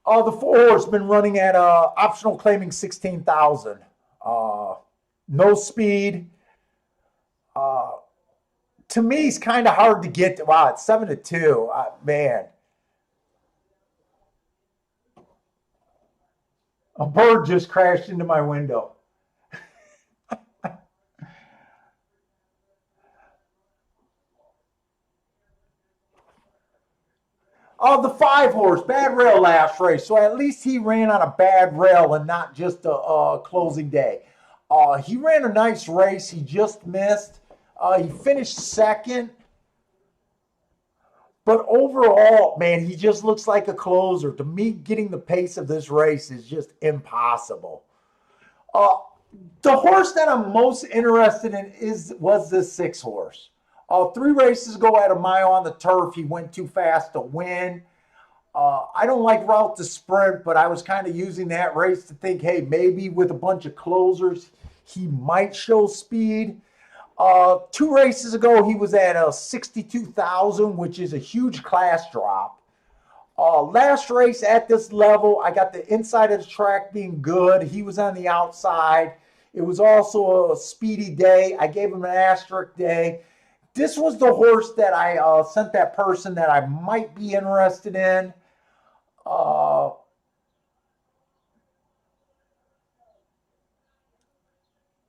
The 4-horse been running at optional claiming 16,000. No speed. To me, he's kind of hard to get to. Wow, it's 7-2. Man. A bird just crashed into my window. The 5-horse, bad rail last race. So at least he ran on a bad rail and not just a closing day. He ran a nice race. He just missed. He finished second. But overall, man, he just looks like a closer. To me, getting the pace of this race is just impossible. The horse that I'm most interested in was this 6-horse. 3 races ago at a mile on the turf, he went too fast to win. I don't like route to sprint, but I was kind of using that race to think, hey, maybe with a bunch of closers, he might show speed. 2 races ago, he was at 62,000, which is a huge class drop. Last race at this level, I got the inside of the track being good. He was on the outside. It was also a speedy day. I gave him an asterisk day. This was the horse that I sent that person that I might be interested in.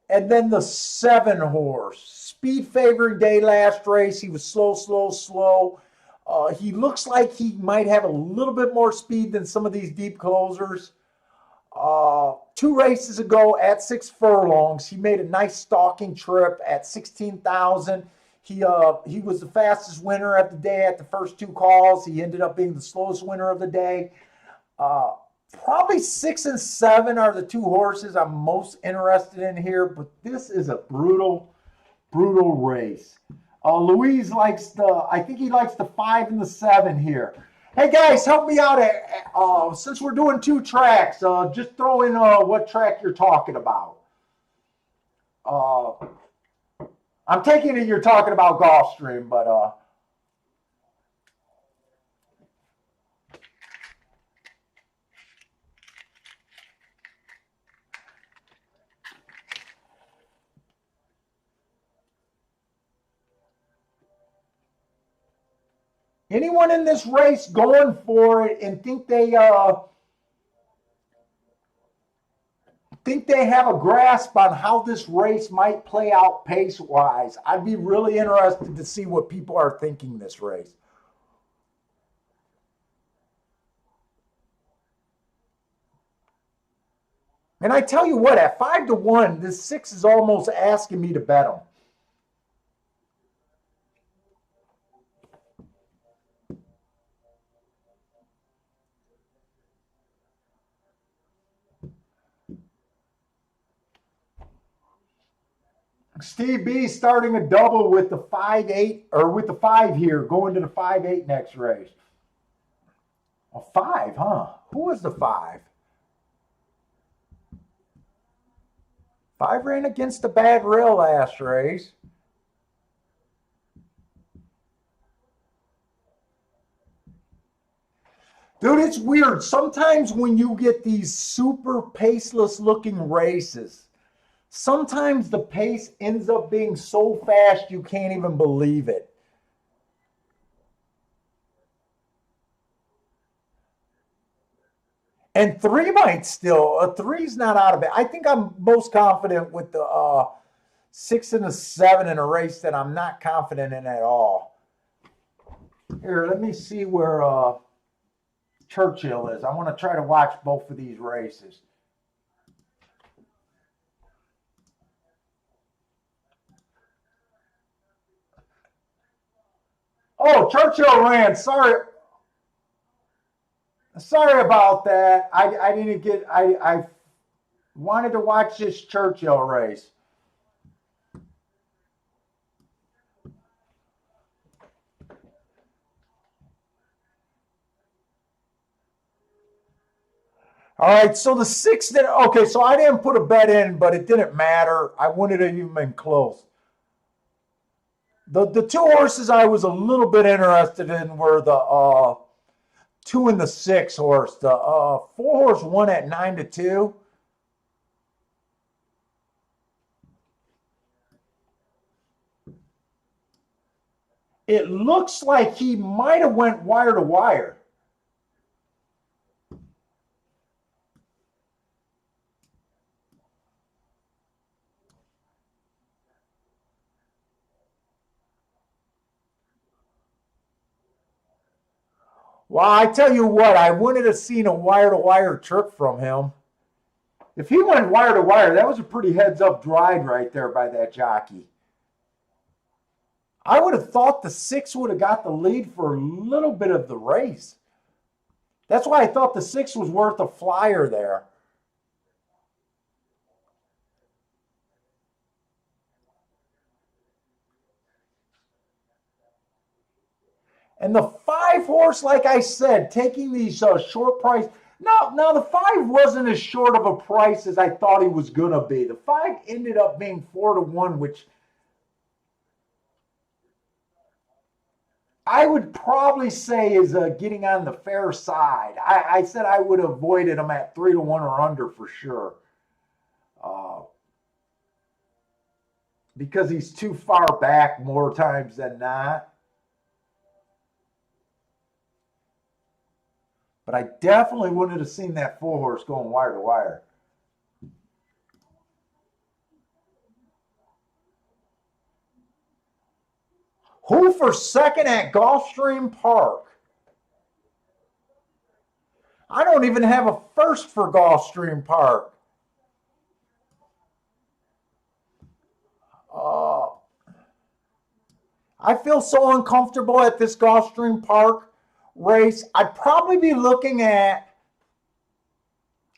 And then the 7-horse. Speed favoring day last race. He was slow. He looks like he might have a little bit more speed than some of these deep closers. 2 races ago at 6 furlongs, he made a nice stalking trip at 16,000. He was the fastest winner of the day at the first 2 calls. He ended up being the slowest winner of the day. Probably 6 and 7 are the 2 horses I'm most interested in here, but this is a brutal race. Louise I think he likes the 5 and the 7 here. Hey guys, help me out. Since we're doing 2 tracks, just throw in what track you're talking about. I'm taking it you're talking about Gulfstream, but anyone in this race going for it and think they have a grasp on how this race might play out pace-wise? I'd be really interested to see what people are thinking this race. And I tell you what, at 5-1, this 6 is almost asking me to bet him. Steve B starting a double with the 5-8 or with the 5 here, going to the 5-8 next race. A 5, huh? Who was the 5? 5 ran against the bad rail last race. Dude, it's weird. Sometimes when you get these super paceless looking races, sometimes the pace ends up being so fast you can't even believe it. And 3 might still, 3's not out of it. I think I'm most confident with the 6 and the 7 in a race that I'm not confident in at all. Here, let me see where Churchill is. I want to try to watch both of these races. Oh, Churchill ran. Sorry about that. I didn't get. I wanted to watch this Churchill race. All right, so the 6 that okay, so I didn't put a bet in, but it didn't matter. I wouldn't have even been close. The 2 horses I was a little bit interested in were the 2 and the 6 horse. The 4 horse won at 9-2. It looks like he might have went wire to wire. Well, I tell you what, I wouldn't have seen a wire to wire trip from him. If he went wire to wire, that was a pretty heads up drive right there by that jockey. I would have thought the 6 would have got the lead for a little bit of the race. That's why I thought the 6 was worth a flyer there. And the 5 horse, like I said, taking these short price. Now the 5 wasn't as short of a price as I thought he was going to be. The 5 ended up being 4-1, which I would probably say is getting on the fair side. I said I would have avoided him at 3-1 or under for sure. Because he's too far back more times than not. But I definitely wouldn't have seen that 4 horse going wire to wire. Who for second at Gulfstream Park? I don't even have a first for Gulfstream Park. I feel so uncomfortable at this Gulfstream Park race. I'd probably be looking at,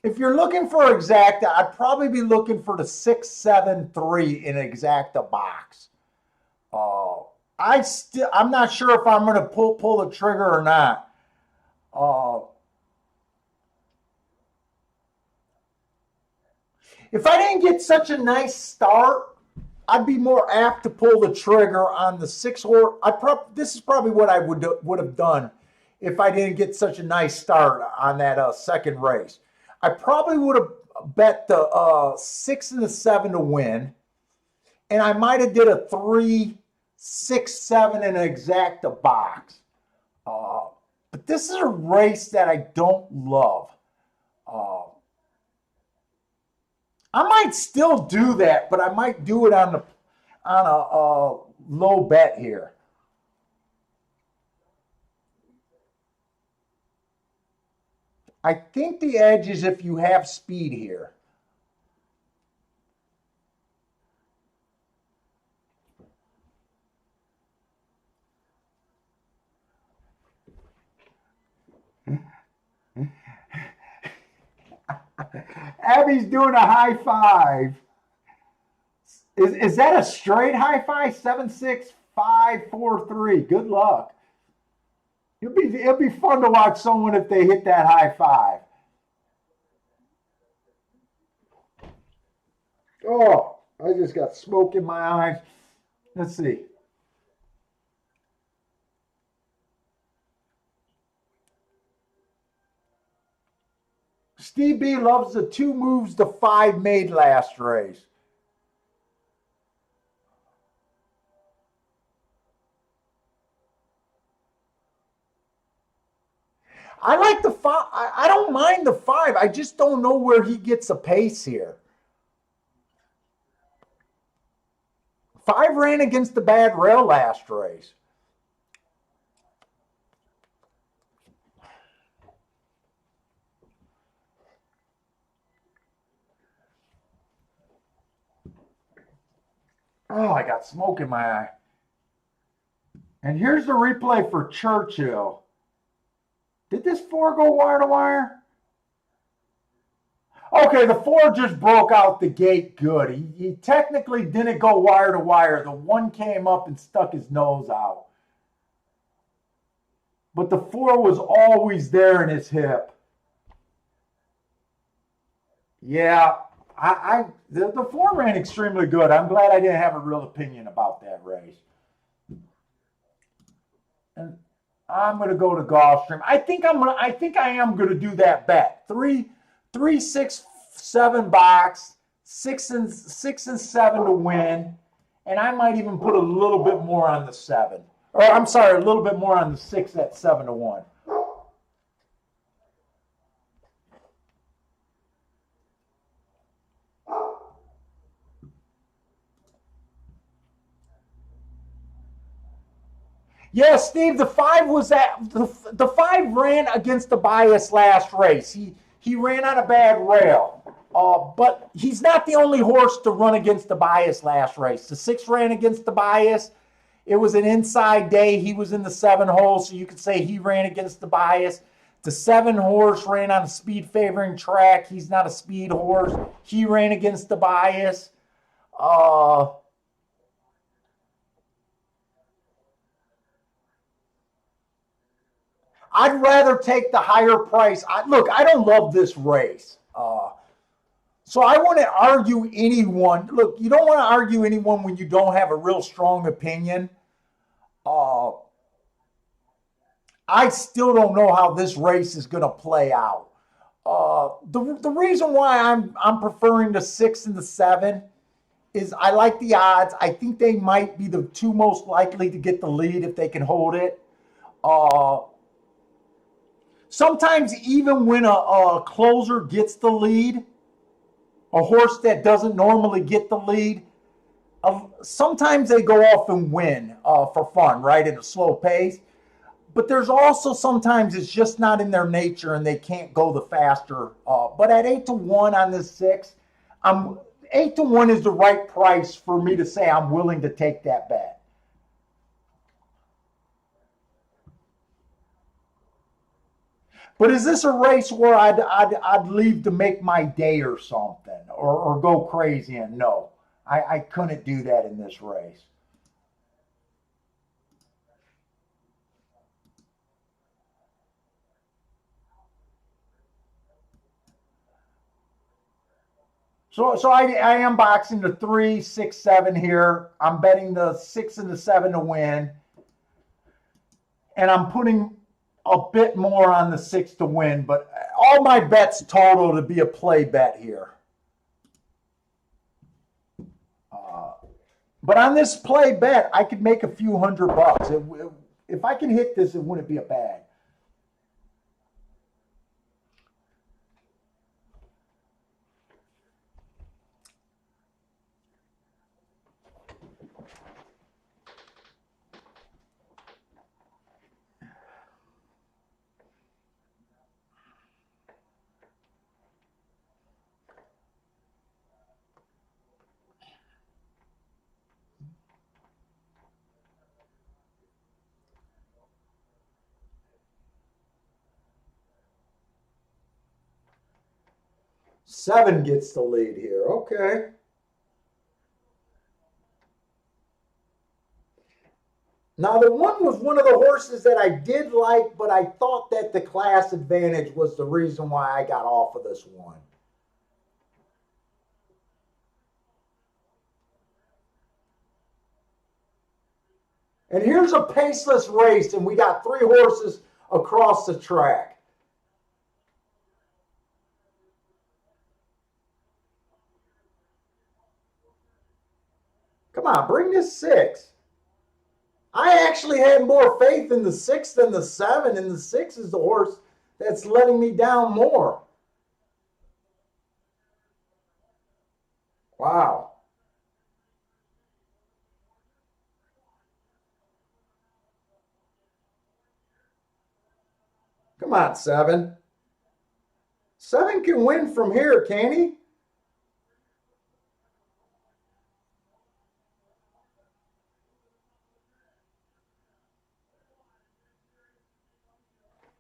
if you're looking for exacta, I'd probably be looking for the 6-7-3 in exacta box. I'm not sure if I'm going to pull the trigger or not. If I didn't get such a nice start, I'd be more apt to pull the trigger on the 6 horse. This is probably what I would have done if I didn't get such a nice start on that second race. I probably would have bet the 6 and the 7 to win, and I might have did a 3, 6, 7 in an exacta box. But this is a race that I don't love. I might still do that, but I might do it on a low bet here. I think the edge is if you have speed here. Abby's doing a high five. Is that a straight high five? 7, 6, 5, 4, 3. Good luck. It'll be fun to watch someone if they hit that high five. Oh, I just got smoke in my eyes. Let's see. Steve B loves the 2 moves the 5 made last race. I like the 5. I don't mind the 5. I just don't know where he gets a pace here. 5 ran against the bad rail last race. Oh, I got smoke in my eye. And here's the replay for Churchill. Did this 4 go wire to wire? Okay, the 4 just broke out the gate good. He technically didn't go wire to wire. The 1 came up and stuck his nose out. But the 4 was always there in his hip. Yeah, the 4 ran extremely good. I'm glad I didn't have a real opinion about that race. And I'm going to go to Gulfstream. I think I am going to do that bet. 3, 6, 7 box, 6 and 7 to win, and I might even put a little bit more on the 7. Or I'm sorry, a little bit more on the 6 at 7 to 1. Yeah, Steve, the 5 ran against the bias last race. He ran on a bad rail. But he's not the only horse to run against the bias last race. The 6 ran against the bias. It was an inside day. He was in the 7 hole, so you could say he ran against the bias. The 7 horse ran on a speed favoring track. He's not a speed horse. He ran against the bias. Uh, I'd rather take the higher price. Look, I don't love this race. So I wouldn't argue anyone. Look, you don't want to argue anyone when you don't have a real strong opinion. Uh, I still don't know how this race is going to play out. The reason why I'm preferring the 6 and the 7 is I like the odds. I think they might be the 2 most likely to get the lead if they can hold it. Uh, Sometimes even when a closer gets the lead, a horse that doesn't normally get the lead, sometimes they go off and win for fun, right, at a slow pace. But there's also sometimes it's just not in their nature and they can't go the faster. But at 8 to 1 on this 6, 8 to 1 is the right price for me to say I'm willing to take that bet. But is this a race where I'd leave to make my day or something, or go crazy? And no, I couldn't do that in this race. So I am boxing the 3, 6, 7 here. I'm betting the 6 and the 7 to win, and I'm putting a bit more on the 6 to win. But all my bets total to be a play bet here. But on this play bet, I could make a few $100. If I can hit this, it wouldn't be a bad. Seven gets the lead here. Okay. Now, the 1 was one of the horses that I did like, but I thought that the class advantage was the reason why I got off of this 1. And here's a paceless race, and we got 3 horses across the track. Come on, bring this 6. I actually had more faith in the 6 than the 7, and the 6 is the horse that's letting me down more. Wow. Come on, 7. 7 can win from here, can he?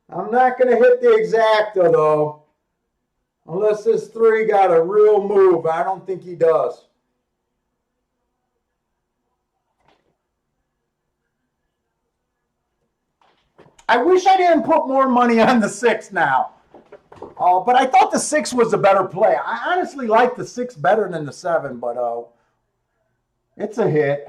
I'm not going to hit the exacta, though. Unless this 3 got a real move. I don't think he does. I wish I didn't put more money on the 6 now. But I thought the 6 was a better play. I honestly like the 6 better than the 7, but it's a hit.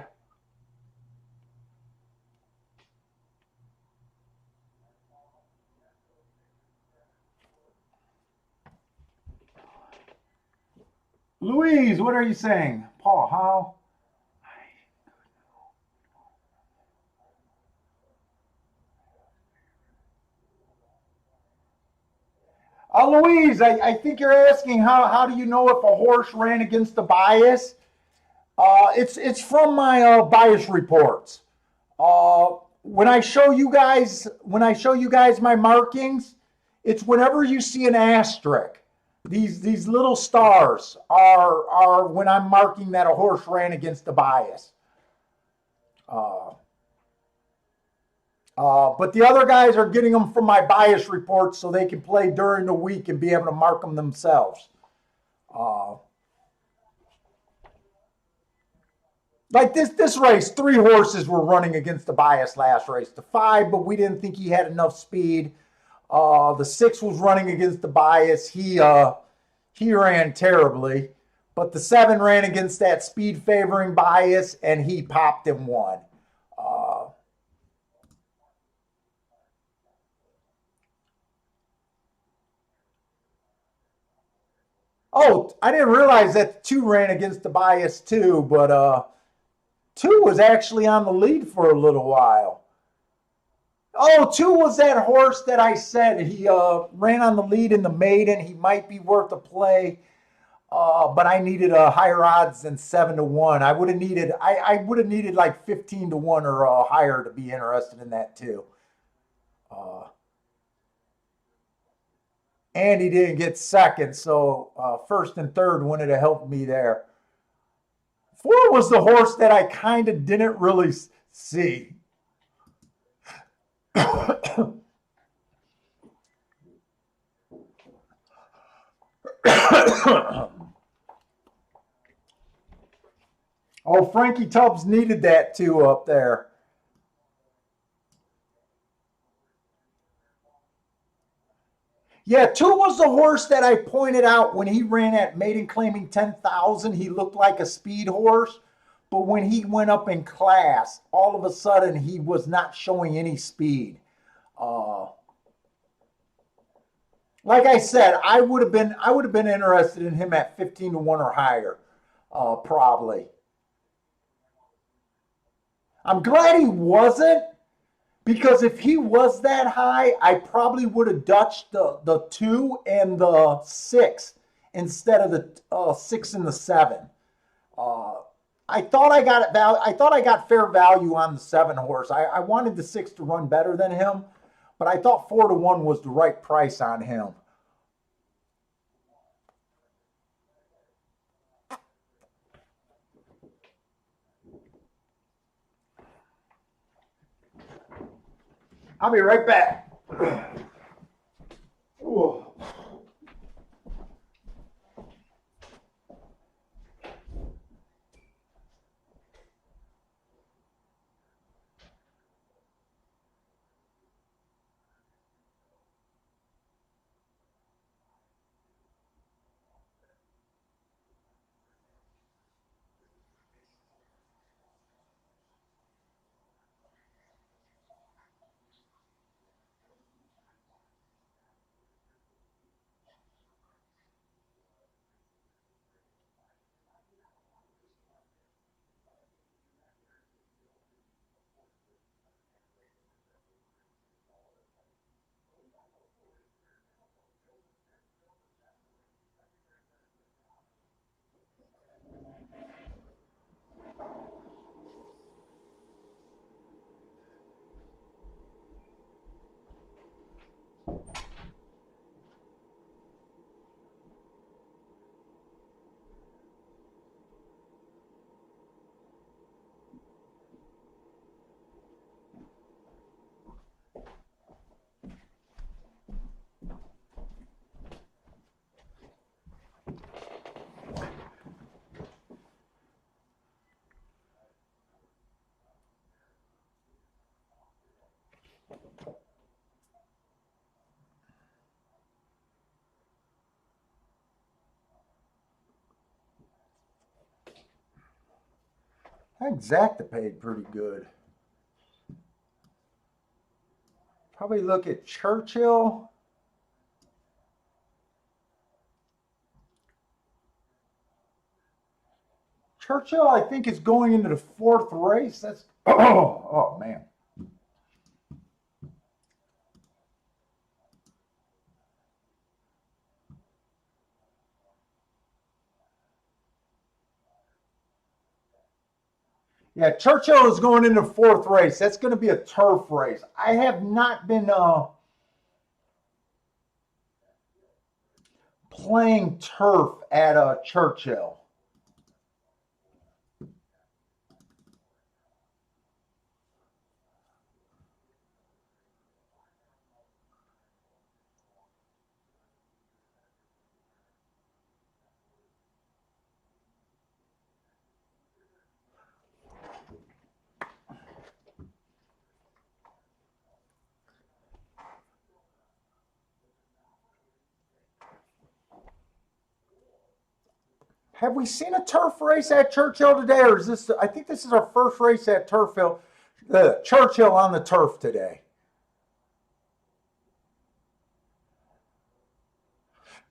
Louise, what are you saying? Paul, how? Louise, I think you're asking how do you know if a horse ran against the bias? It's from my bias reports. When I show you guys my markings, it's whenever you see an asterisk. These little stars are when I'm marking that a horse ran against the bias. Uh, but the other guys are getting them from my bias reports so they can play during the week and be able to mark them themselves. Uh, like this race, 3 horses were running against the bias last race. The 5, but we didn't think he had enough speed. The 6 was running against the bias. He ran terribly, but the 7 ran against that speed favoring bias, and he popped and won. Uh, oh, I didn't realize that 2 ran against the bias too, but 2 was actually on the lead for a little while. Oh, 2 was that horse that I said he ran on the lead in the maiden. He might be worth a play, but I needed a higher odds than 7-1. I would have needed like 15-1 or higher to be interested in that too. Uh, and he didn't get second, so first and third wouldn't have helped me there. 4 was the horse that I kind of didn't really see. Oh, Frankie Tubbs needed that too up there. Yeah, 2 was the horse that I pointed out when he ran at maiden claiming 10,000. He looked like a speed horse, but when he went up in class, all of a sudden he was not showing any speed. Uh, like I said, I would have been interested in him at 15-1 or higher, probably. I'm glad he wasn't. Because if he was that high, I probably would have dutched the 2 and the 6 instead of the 6 and the 7. Uh, I thought I got I thought I got fair value on the 7 horse. I wanted the 6 to run better than him, but I thought 4-1 was the right price on him. I'll be right back. Ooh. Exacta paid pretty good. Probably look at Churchill. Churchill, I think, is going into the fourth race. That's oh man. Yeah, Churchill is going into fourth race. That's going to be a turf race. I have not been playing turf at Churchill. Have we seen a turf race at Churchill today, or is this? I think this is our first race at Churchill on the turf today.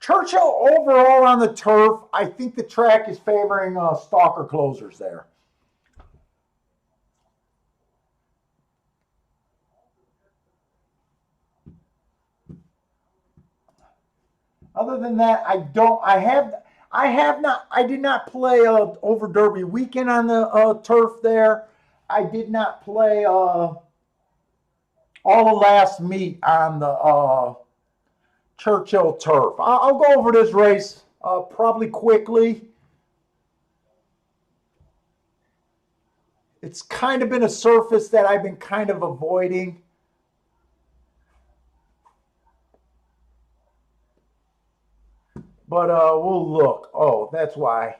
Churchill overall on the turf, I think the track is favoring stalker closers there. Other than that, I don't. I did not play over Derby weekend on the turf there. I did not play all the last meet on the Churchill turf. I'll go over this race probably quickly. It's kind of been a surface that I've been kind of avoiding. But we'll look. Oh, that's why.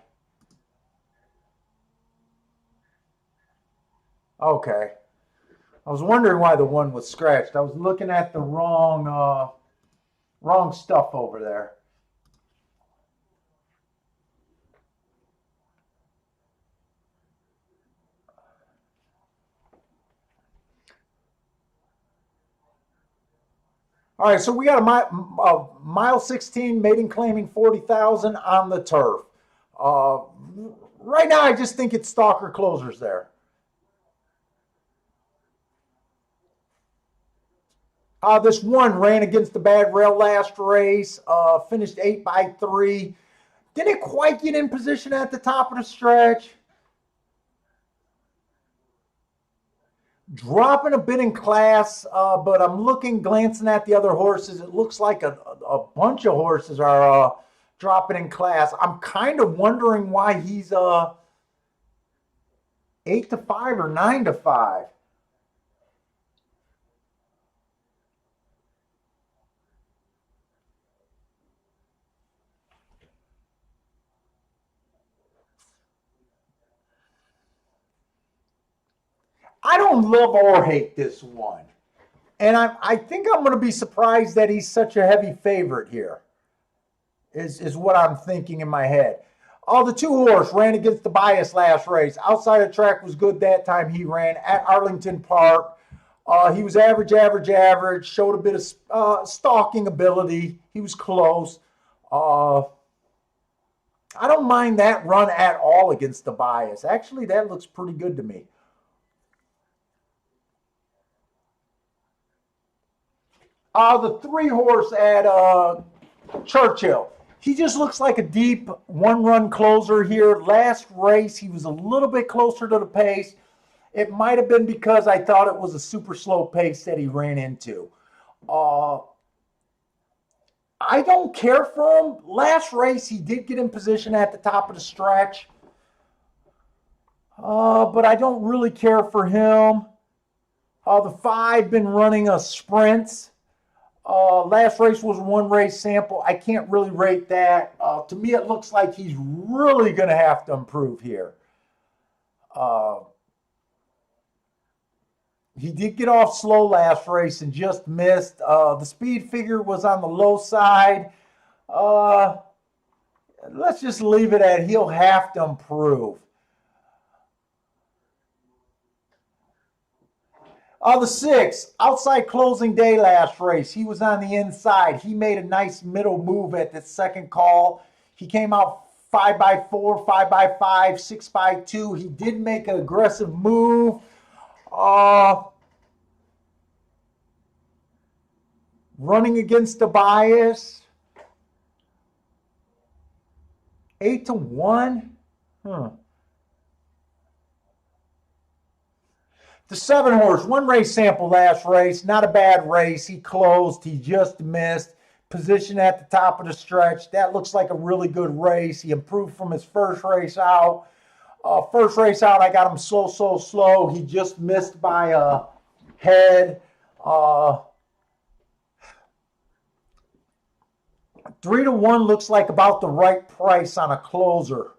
Okay. I was wondering why the one was scratched. I was looking at the wrong stuff over there. All right, so we got a mile 16 maiden claiming 40,000 on the turf. Uh, right now, I just think it's stalker closers there. This one ran against the bad rail last race, finished 8 by 3. Didn't quite get in position at the top of the stretch. Dropping a bit in class, but I'm glancing at the other horses. It looks like a bunch of horses are dropping in class. I'm kind of wondering why he's 8 to 5 or 9 to 5. I don't love or hate this one. And I think I'm going to be surprised that he's such a heavy favorite here, is what I'm thinking in my head. The 2 horse ran against the bias last race. Outside the track was good that time he ran at Arlington Park. He was average, showed a bit of stalking ability. He was close. I don't mind that run at all against the bias. Actually, that looks pretty good to me. The 3 horse at Churchill. He just looks like a deep one-run closer here. Last race, he was a little bit closer to the pace. It might have been because I thought it was a super slow pace that he ran into. I don't care for him. Last race, he did get in position at the top of the stretch. But I don't really care for him. The 5 been running a sprints. Last race was 1 race sample. I can't really rate that. To me, it looks like he's really going to have to improve here. He did get off slow last race and just missed. The speed figure was on the low side. Let's just leave it at he'll have to improve. The 6, outside closing day last race. He was on the inside. He made a nice middle move at the second call. He came out 5x4, 5x5, 6x2. He did make an aggressive move. Running against the bias. 8-1. The 7 horse, 1 race sample last race, not a bad race. He closed, he just missed. Position at the top of the stretch. That looks like a really good race. He improved from his first race out. First race out, I got him slow. He just missed by a head. 3-1 looks like about the right price on a closer.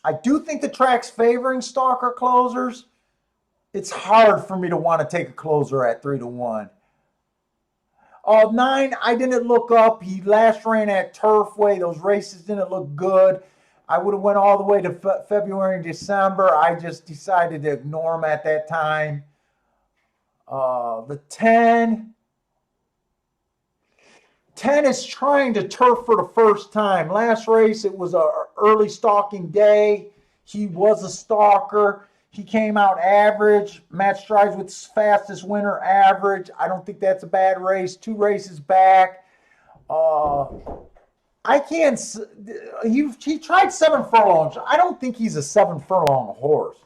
I do think the track's favoring stalker closers. It's hard for me to want to take a closer at 3-1. 9, I didn't look up. He last ran at Turfway. Those races didn't look good. I would have went all the way to February and December. I just decided to ignore him at that time. The 10. 10 is trying to turf for the first time. Last race, it was an early stalking day. He was a stalker. He came out average. Match strides with fastest winner average. I don't think that's a bad race. 2 races back. I can't. He tried 7 furlongs. I don't think he's a 7 furlong horse.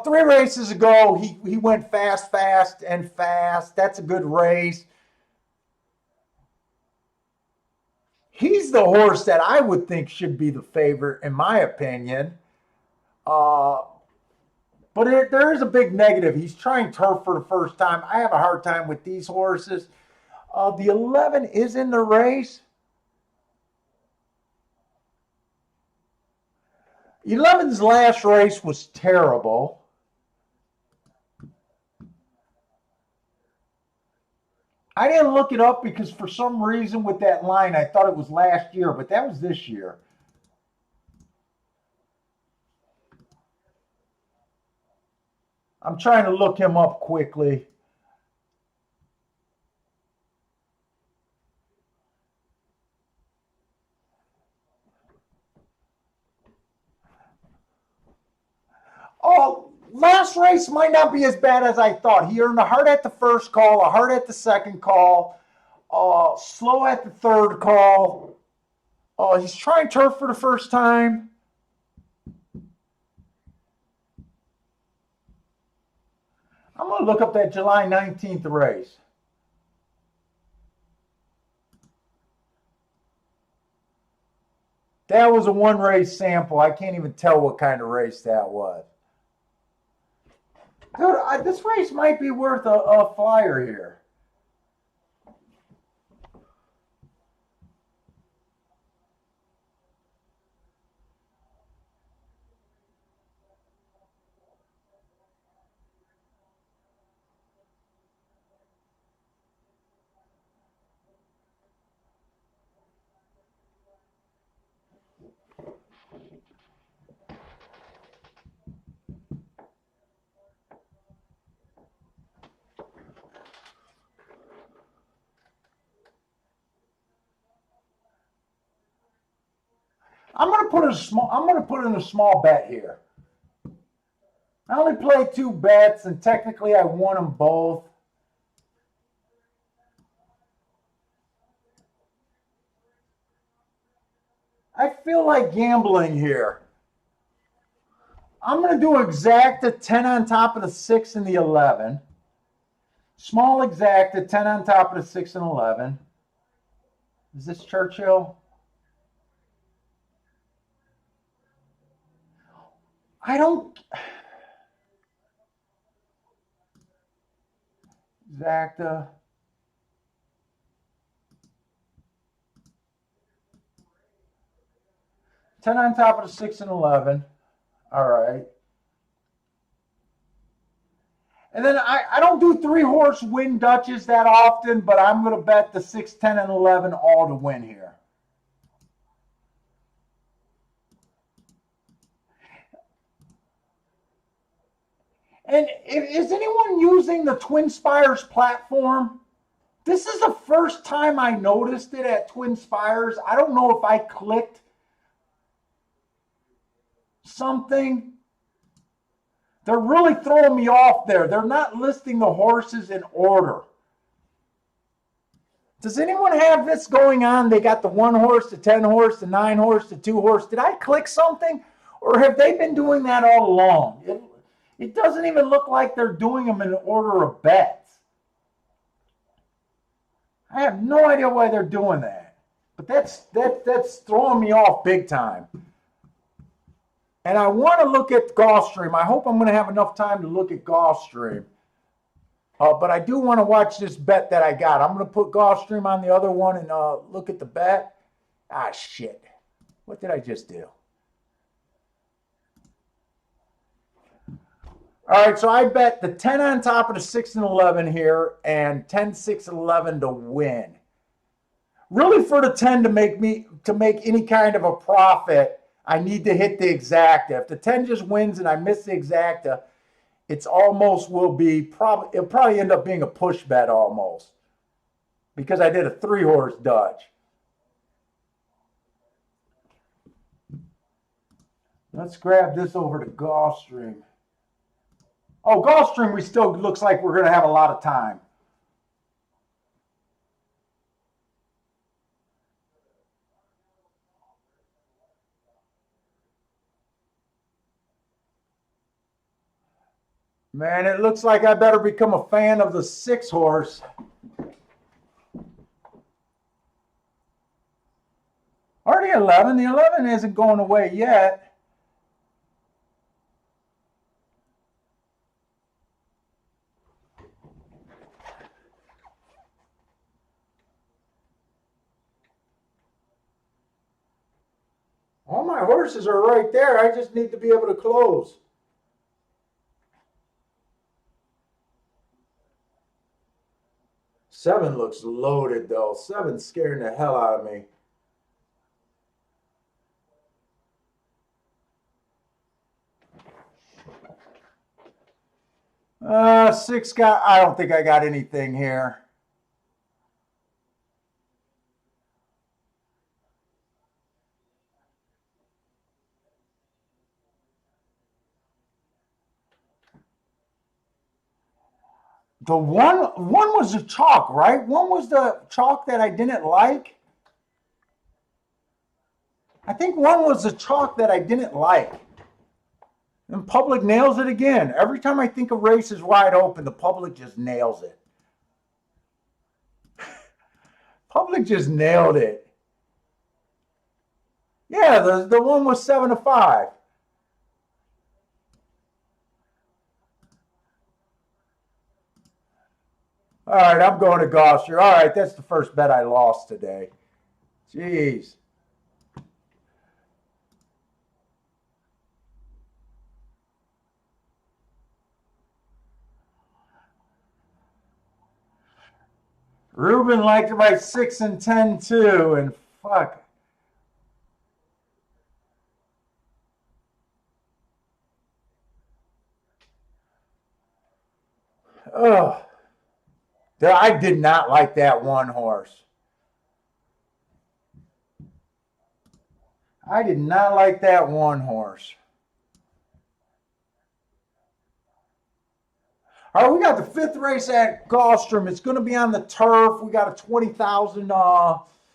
3 races ago, he went fast. That's a good race. He's the horse that I would think should be the favorite, in my opinion. But there is a big negative. He's trying turf for the first time. I have a hard time with these horses. The 11 is in the race. 11's last race was terrible. I didn't look it up because for some reason with that line, I thought it was last year, but that was this year. I'm trying to look him up quickly. Oh, last race might not be as bad as I thought. He earned a heart at the first call, a heart at the second call, slow at the third call. He's trying turf for the first time. I'm going to look up that July 19th race. That was a 1 race sample. I can't even tell what kind of race that was. Dude, this race might be worth a flyer here. I'm going to put in a small bet here. I only played 2 bets, and technically I won them both. I feel like gambling here. I'm going to do exacta 10 on top of the 6 and the 11. Small exacta 10 on top of the 6 and 11. Is this Churchill? I don't. Exacta. Ten on top of the 6 and 11. All right. And then I don't do 3-horse win Dutches that often, but I'm going to bet the 6, 10, and 11 all to win here. And is anyone using the Twin Spires platform? This is the first time I noticed it at Twin Spires. I don't know if I clicked something. They're really throwing me off there. They're not listing the horses in order. Does anyone have this going on? They got the 1 horse, the 10 horse, the 9 horse, the 2 horse. Did I click something? Or have they been doing that all along? It doesn't even look like they're doing them in order of bets. I have no idea why they're doing that. But that's throwing me off big time. And I want to look at Gulfstream. I hope I'm going to have enough time to look at Gulfstream. But I do want to watch this bet that I got. I'm going to put Gulfstream on the other one and look at the bet. Ah, shit. What did I just do? All right, so I bet the 10 on top of the 6 and 11 here and 10, 6, 11 to win. Really, for the 10 to make any kind of a profit, I need to hit the exacta. If the 10 just wins and I miss the exacta, it's almost it'll probably end up being a push bet almost, because I did a 3 horse Dutch. Let's grab this over to Gulfstream. Oh, Gulfstream, we still looks like we're going to have a lot of time. Man, it looks like I better become a fan of the 6 horse. Or the 11. The 11 isn't going away yet. All my horses are right there. I just need to be able to close. Seven looks loaded, though. 7's scaring the hell out of me. Six I don't think I got anything here. The one was the chalk, right? One was the chalk that I didn't like. I think one was the chalk that I didn't like. And public nails it again. Every time I think a race is wide open, the public just nails it. Public just nailed it. Yeah, the one was 7-5. All right, I'm going to Gulfstream. All right, that's the first bet I lost today. Jeez. Ruben liked my 6 and 10 too, and fuck. Oh. I did not like that 1 horse. I did not like that 1 horse. All right, we got the 5th race at Gulfstream. It's going to be on the turf. We got a 20,000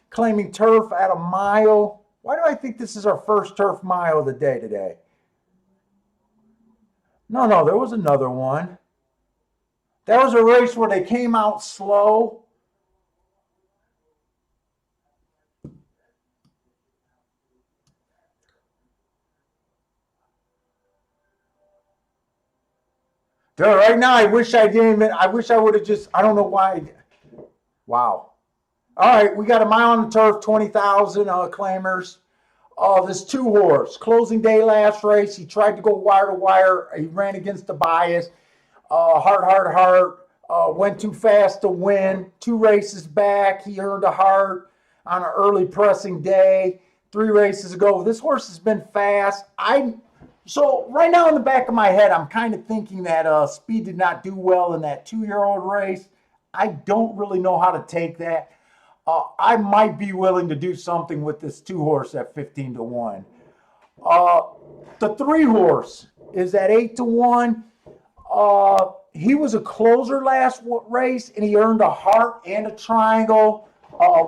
claiming turf at a mile. Why do I think this is our first turf mile of the day today? No, there was another one. That was a race where they came out slow. Dude, right now, I wish I would have just, I don't know why. Wow. All right, we got a mile on the turf, 20,000 claimers. This 2 horse, closing day last race. He tried to go wire to wire. He ran against the bias. Heart. Went too fast to win. 2 races back. He earned a heart on an early pressing day. 3 races ago. This horse has been fast. So right now in the back of my head, I'm kind of thinking that Speed did not do well in that 2-year-old race. I don't really know how to take that. I might be willing to do something with this 2 horse at 15 to 1. Uh, the 3 horse is at 8 to 1. He was a closer last race, and he earned a heart and a triangle.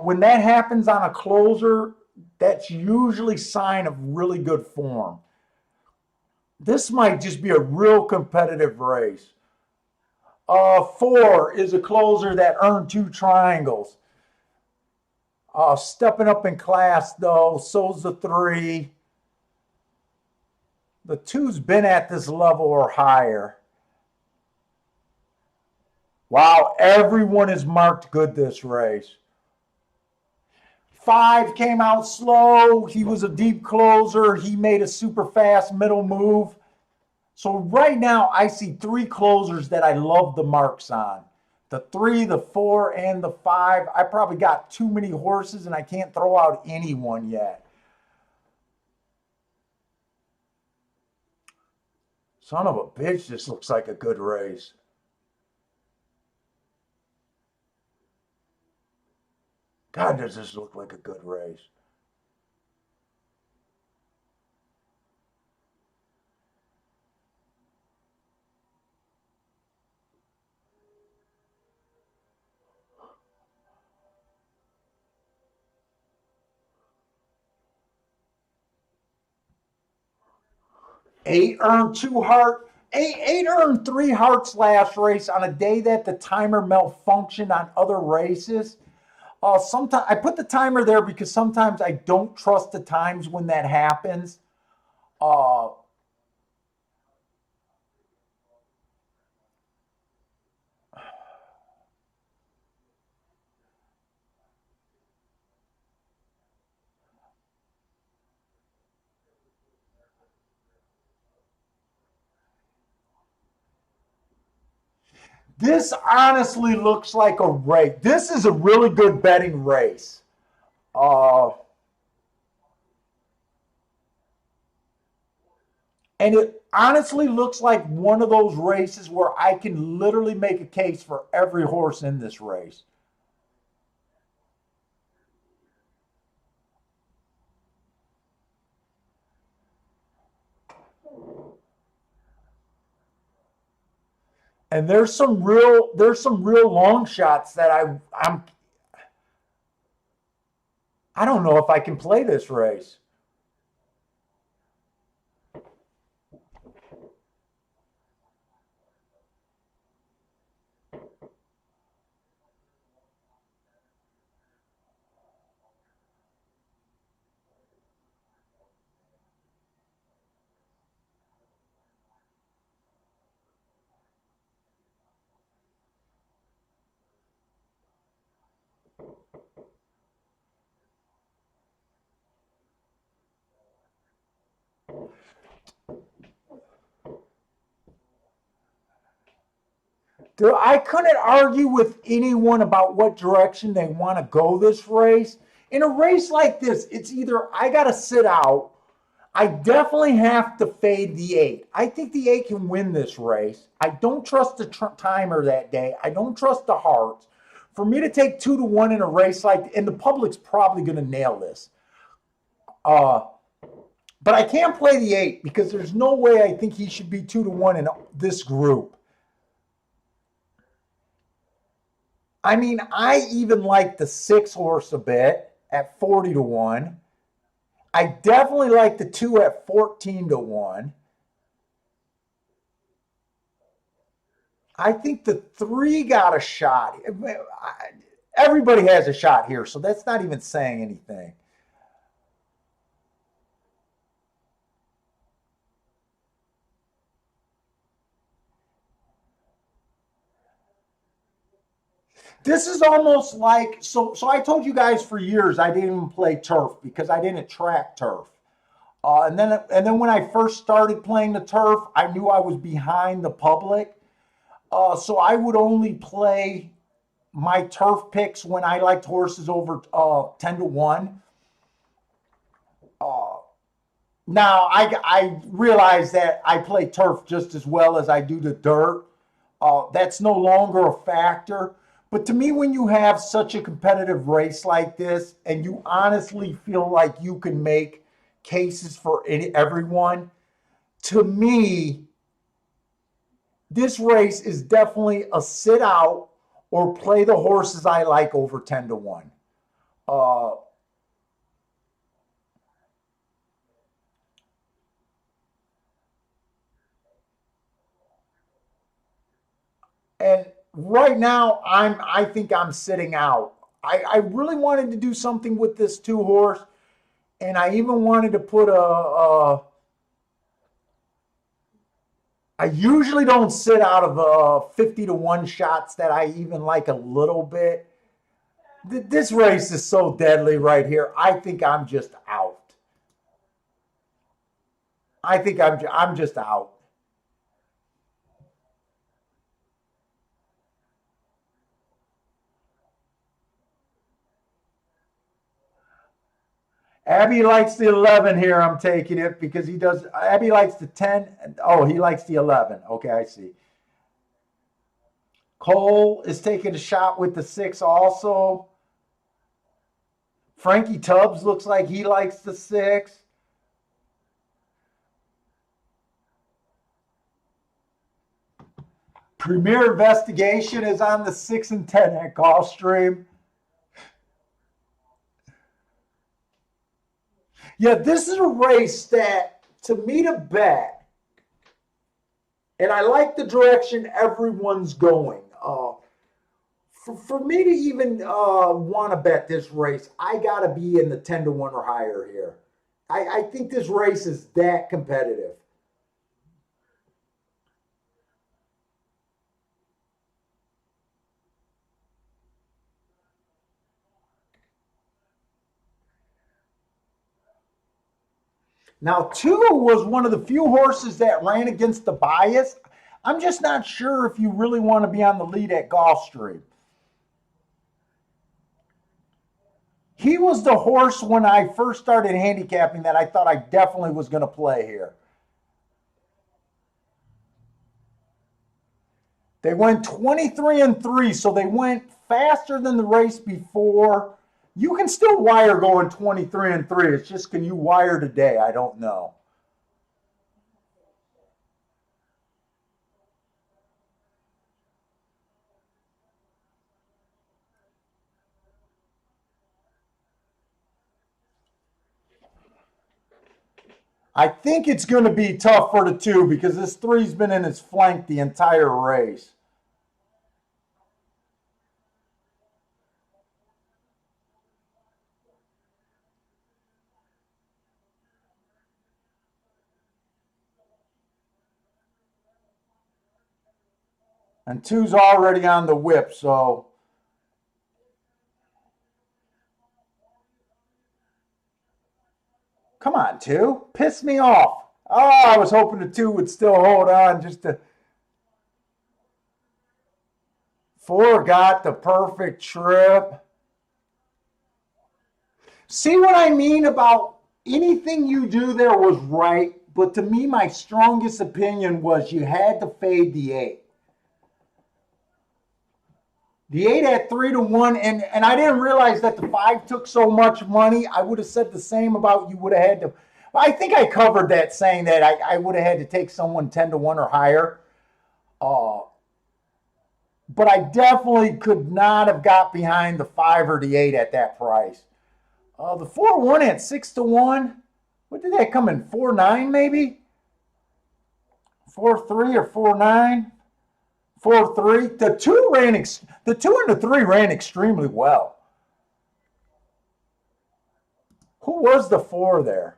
When that happens on a closer, that's usually sign of really good form. This might just be a real competitive race. 4 is a closer that earned 2 triangles. Stepping up in class, though, so's the 3. The 2's been at this level or higher. Wow, everyone is marked good this race. 5 came out slow. He was a deep closer. He made a super fast middle move. So right now I see 3 closers that I love the marks on. The 3, the 4, and the 5. I probably got too many horses and I can't throw out anyone yet. Son of a bitch, this looks like a good race. God, does this look like a good race. Eight earned 2 heart. Eight earned 3 hearts last race on a day that the timer malfunctioned on other races. Sometimes I put the timer there because sometimes I don't trust the times when that happens. Uh, this honestly looks like a race. This is a really good betting race. Uh, and it honestly looks like one of those races where I can literally make a case for every horse in this race. And there's some real long shots that I don't know if I can play this race. I couldn't argue with anyone about what direction they want to go this race. In a race like this, it's either I got to sit out. I definitely have to fade the 8. I think the 8 can win this race. I don't trust the timer that day. I don't trust the hearts. For me to take 2 to 1 in a race like, and the public's probably going to nail this. Uh, but I can't play the 8 because there's no way I think he should be 2 to 1 in this group. I mean, I even like the 6 horse a bit at 40 to 1. I definitely like the 2 at 14 to 1. I think the 3 got a shot. Everybody has a shot here, so that's not even saying anything. This is almost like so I told you guys for years I didn't even play turf because I didn't track turf. And then when I first started playing the turf, I knew I was behind the public. So I would only play my turf picks when I liked horses over 10 to 1. Uh, Now I realize that I play turf just as well as I do the dirt. That's no longer a factor. But to me, when you have such a competitive race like this, and you honestly feel like you can make cases for everyone, to me, this race is definitely a sit out or play the horses I like over 10-1. Uh, and right now, I think I'm sitting out. I really wanted to do something with this two horse, and I even wanted to put I usually don't sit out of 50-1 shots that I even like a little bit. This race is so deadly right here. I think I'm just out. I think I'm just out. Abby likes the 11 here. I'm taking it because he does. Abby likes the 10. Oh, he likes the 11. Okay, I see. Cole is taking a shot with the 6 also. Frankie Tubbs looks like he likes the 6. Premier Investigation is on the 6 and 10 at Gulfstream. Yeah, this is a race that, to me, to bet, and I like the direction everyone's going. For me to even want to bet this race, I got to be in the 10-1 or higher here. I think this race is that competitive. Now, 2 was one of the few horses that ran against the bias. I'm just not sure if you really want to be on the lead at Gulfstream. He was the horse when I first started handicapping that I thought I definitely was going to play here. They went 23 and 3, so they went faster than the race before. You can still wire going 23 and 3. It's just, can you wire today? I don't know. I think it's going to be tough for the 2 because this 3's been in his flank the entire race. And two's already on the whip, so come on, two. Piss me off. Oh, I was hoping the 2 would still hold on just to. 4 got the perfect trip. See what I mean about anything you do there was right, but to me, my strongest opinion was you had to fade the 8. The 8 at 3-1, and I didn't realize that the 5 took so much money. I would have said the same about you would have had to. Well, I think I covered that saying that I would have had to take someone 10-1 or higher. Uh, but I definitely could not have got behind the 5 or the 8 at that price. The 4-1 at 6-1. What did that come in? 4-9 maybe? 4-3 or 4-9? 4-3. The 2 and the 3 ran extremely well. Who was the 4 there?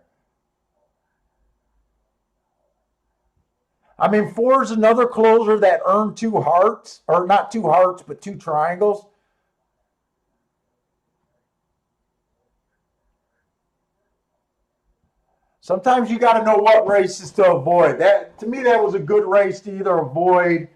I mean, 4 is another closer that earned 2 hearts, or not 2 hearts, but 2 triangles. Sometimes you got to know what races to avoid. That, to me, that was a good race to either avoid.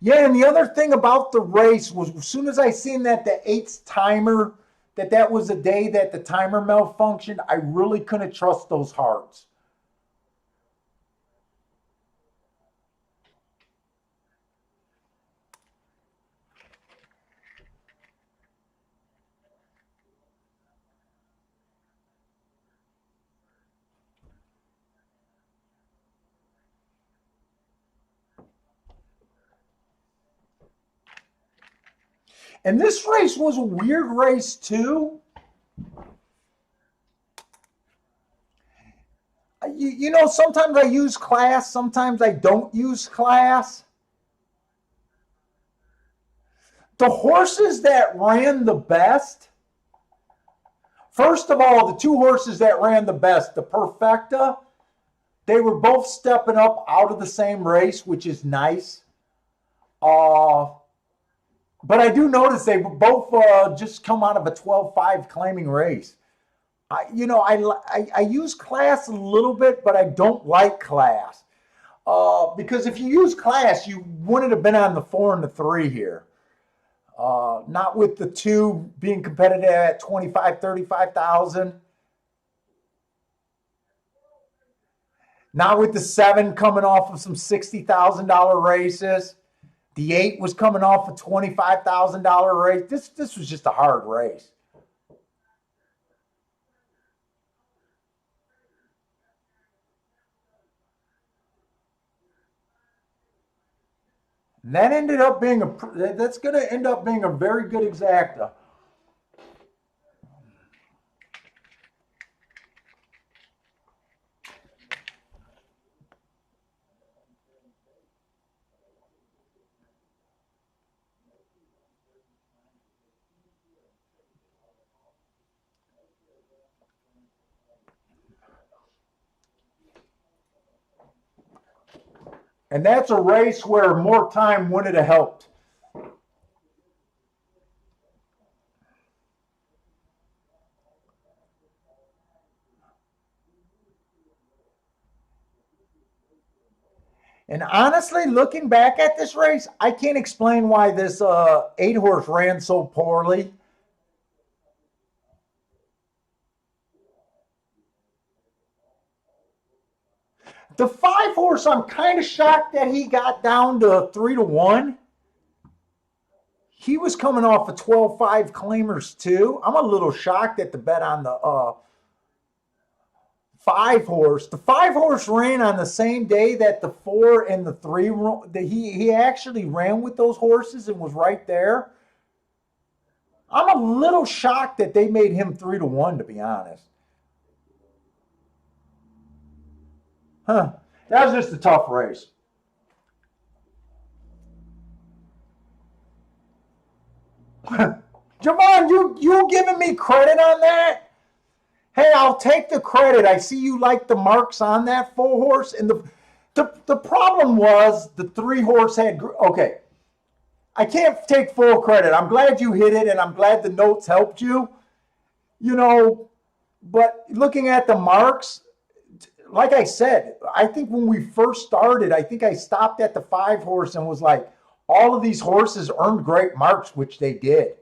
Yeah, and the other thing about the race was as soon as I seen that the eighth timer, that was the day that the timer malfunctioned, I really couldn't trust those hearts. And this race was a weird race too. Sometimes I use class, sometimes I don't use class. The horses that ran the best, first of all, the two horses that ran the best, the Perfecta, they were both stepping up out of the same race, which is nice. Uh, but I do notice they both just come out of a 12-5 claiming race. I use class a little bit, but I don't like class. Because if you use class, you wouldn't have been on the 4 and the 3 here. Not with the 2 being competitive at 25, 35,000. Not with the 7 coming off of some $60,000 races. The 8 was coming off a $25,000 race. This was just a hard race. And that ended up being that's going to end up being a very good exacta. And that's a race where more time wouldn't have helped. And honestly, looking back at this race, I can't explain why this 8 horse ran so poorly. The 5 horse, I'm kind of shocked that he got down to 3-1. He was coming off of 12-5 claimers too. I'm a little shocked at the bet on the 5 horse. The 5 horse ran on the same day that the 4 and the 3. He actually ran with those horses and was right there. I'm a little shocked that they made him 3-1, to be honest. Huh. That was just a tough race. Javon, you giving me credit on that? Hey, I'll take the credit. I see you like the marks on that 4 horse, and the problem was the 3 horse had okay. I can't take full credit. I'm glad you hit it, and I'm glad the notes helped you. You know, but looking at the marks, like I said, I think when we first started, I think I stopped at the 5 horse and was like, all of these horses earned great marks, which they did.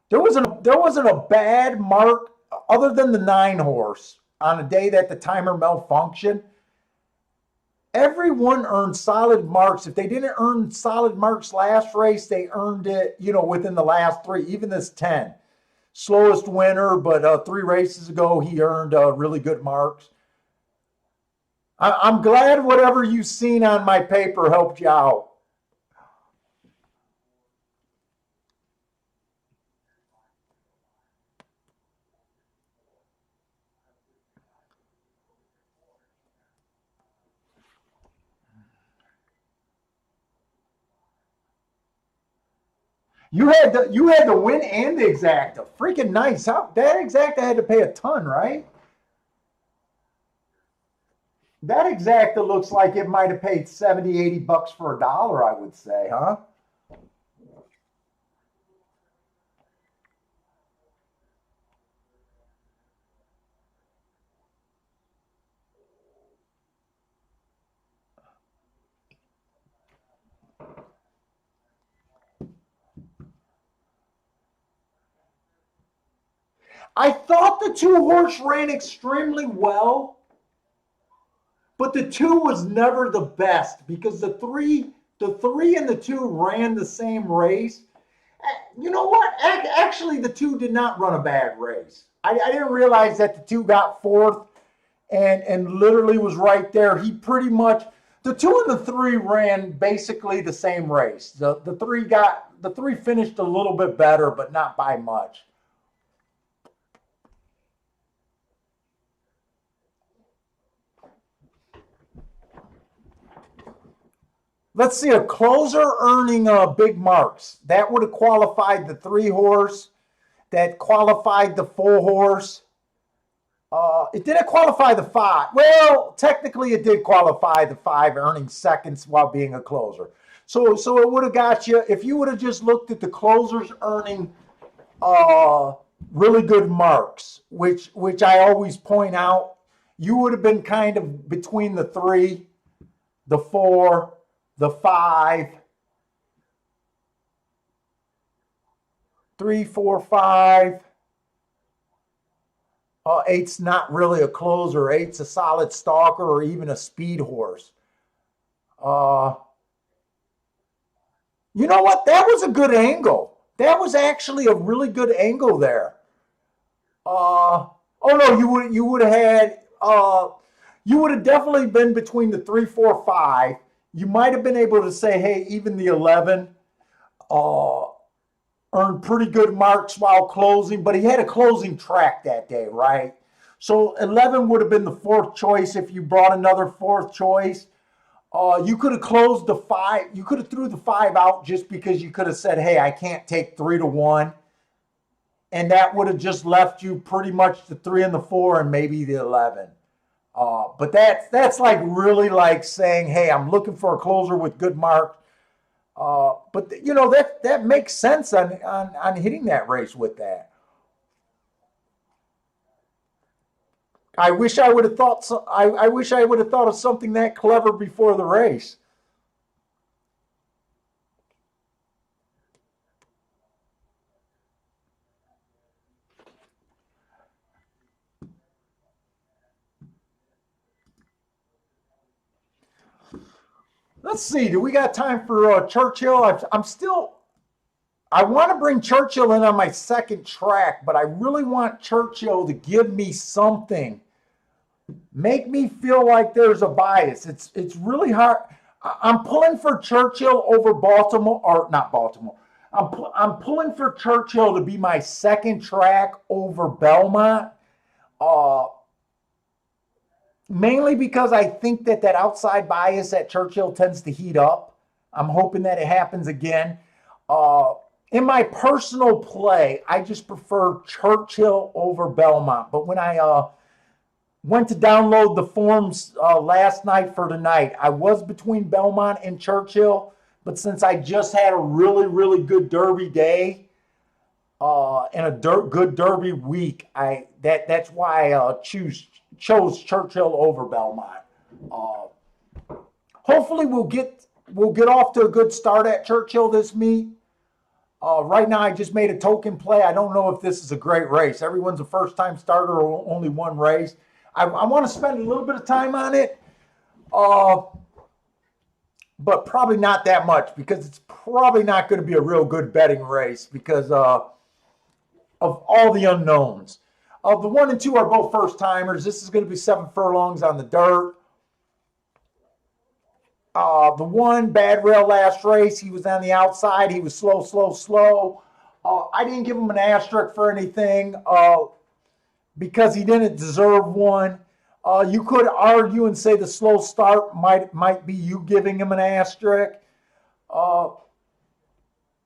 There wasn't a bad mark other than the 9 horse on a day that the timer malfunctioned. Everyone earned solid marks. If they didn't earn solid marks last race, they earned it, within the last 3, even this 10. Slowest winner, but 3 races ago, he earned really good marks. I'm glad whatever you've seen on my paper helped you out. You had the win and the exacta. Freaking nice. That exacta had to pay a ton, right? That exacta looks like it might have paid 70, $80 for a dollar, I would say, huh? I thought the 2 horse ran extremely well, but the 2 was never the best because the three and the 2 ran the same race. You know what? Actually, the 2 did not run a bad race. I didn't realize that the 2 got fourth and literally was right there. He pretty much the 2 and the 3 ran basically the same race. The 3 finished a little bit better, but not by much. Let's see, a closer earning big marks. That would have qualified the 3 horse. That qualified the 4 horse. It didn't qualify the 5. Well, technically it did qualify the 5, earning seconds while being a closer. So it would have got you, if you would have just looked at the closers earning really good marks, which I always point out, you would have been kind of between the 3, the 4, the 5, 3, 4, 5. 8's not really a closer. 8's a solid stalker or even a speed horse. You know what? That was a good angle. That was actually a really good angle there. Oh no, you would have had you would have definitely been between the 3, 4, 5. You might have been able to say, hey, even the 11 earned pretty good marks while closing, but he had a closing track that day, right? So 11 would have been the 4th choice if you brought another 4th choice. You could have closed the 5. You could have threw the 5 out just because you could have said, hey, I can't take 3 to 1. And that would have just left you pretty much the 3 and the 4 and maybe the 11. But that's like really like saying, hey, I'm looking for a closer with good marks. But you know that makes sense on hitting that race with that. I wish I would have thought so. I wish I would have thought of something that clever before the race. Let's see. Do we got time for Churchill? I want to bring Churchill in on my second track, but I really want Churchill to give me something. Make me feel like there's a bias. It's really hard. I'm pulling for Churchill over Baltimore, or not Baltimore. I'm pulling for Churchill to be my second track over Belmont. Uh, Mainly because I think that outside bias at Churchill tends to heat up. I'm hoping that it happens again. In my personal play, I just prefer Churchill over Belmont. But when I went to download the forms last night for tonight, I was between Belmont and Churchill. But since I just had a really, really good Derby day and a good Derby week, that's why I chose Churchill over Belmont. Hopefully we'll get off to a good start at Churchill this meet. Right now I just made a token play. I don't know if this is a great race. Everyone's a first-time starter or only one race. I want to spend a little bit of time on it, but probably not that much because it's probably not going to be a real good betting race because of all the unknowns. The 1 and 2 are both first-timers. This is going to be 7 furlongs on the dirt. The 1, bad rail last race. He was on the outside. He was slow. I didn't give him an asterisk for anything because he didn't deserve one. You could argue and say the slow start might be you giving him an asterisk.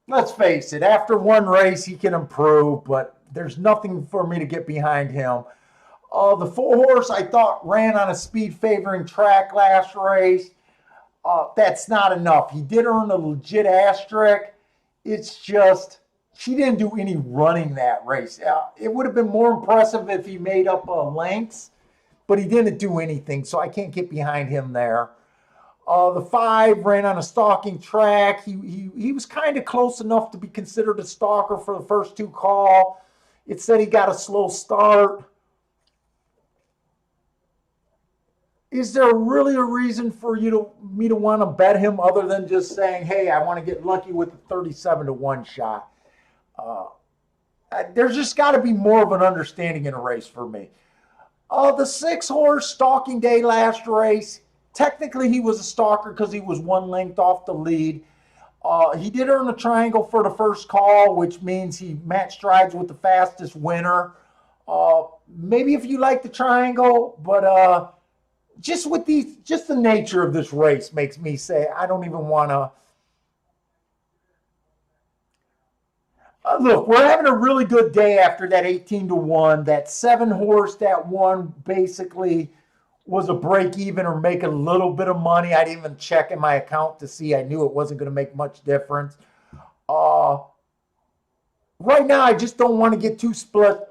Let's face it, after one race he can improve, but there's nothing for me to get behind him. The 4 horse I thought ran on a speed favoring track last race. That's not enough. He did earn a legit asterisk. It's just she didn't do any running that race. It would have been more impressive if he made up lengths, but he didn't do anything, so I can't get behind him there. The 5 ran on a stalking track. He was kind of close enough to be considered a stalker for the first 2 call. It said he got a slow start. Is there really a reason for me to want to bet him other than just saying, hey, I want to get lucky with the 37-1 shot? There's just got to be more of an understanding in a race for me. The 6-horse Stalking Day last race, technically he was a stalker because he was 1 length off the lead. He did earn a triangle for the first call, which means he matched strides with the fastest winner. Maybe if you like the triangle, but just the nature of this race makes me say I don't even want to. Look, we're having a really good day after that 18-1. That 7-horse that won basically was a break even or make a little bit of money. I didn't even check in my account to see. I knew it wasn't going to make much difference. Right now, I just don't want to get too speculative.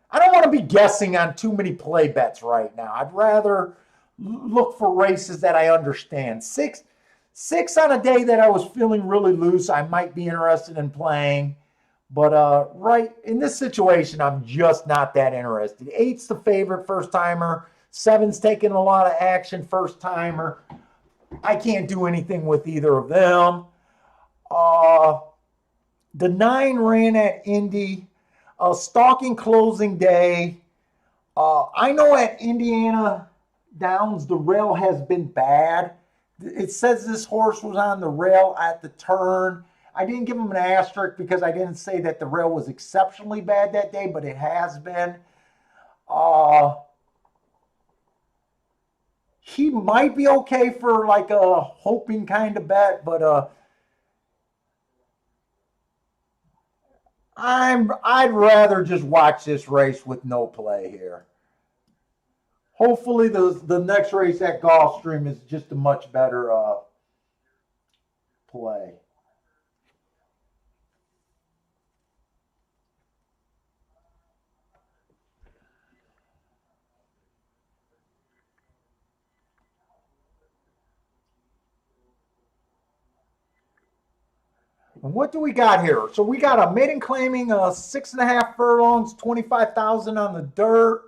I don't want to be guessing on too many play bets right now. I'd rather look for races that I understand. Six on a day that I was feeling really loose, I might be interested in playing. But right in this situation, I'm just not that interested. 8's the favorite first timer. 7's taking a lot of action first timer. I can't do anything with either of them. The 9 ran at Indy. Stalking closing day. I know at Indiana Downs, the rail has been bad. It says this horse was on the rail at the turn. I didn't give him an asterisk because I didn't say that the rail was exceptionally bad that day, but it has been. He might be okay for like a hoping kind of bet, but I'd rather just watch this race with no play here. Hopefully the next race at Gulfstream is just a much better play. And what do we got here? So we got a maiden claiming 6.5 furlongs, 25,000 on the dirt.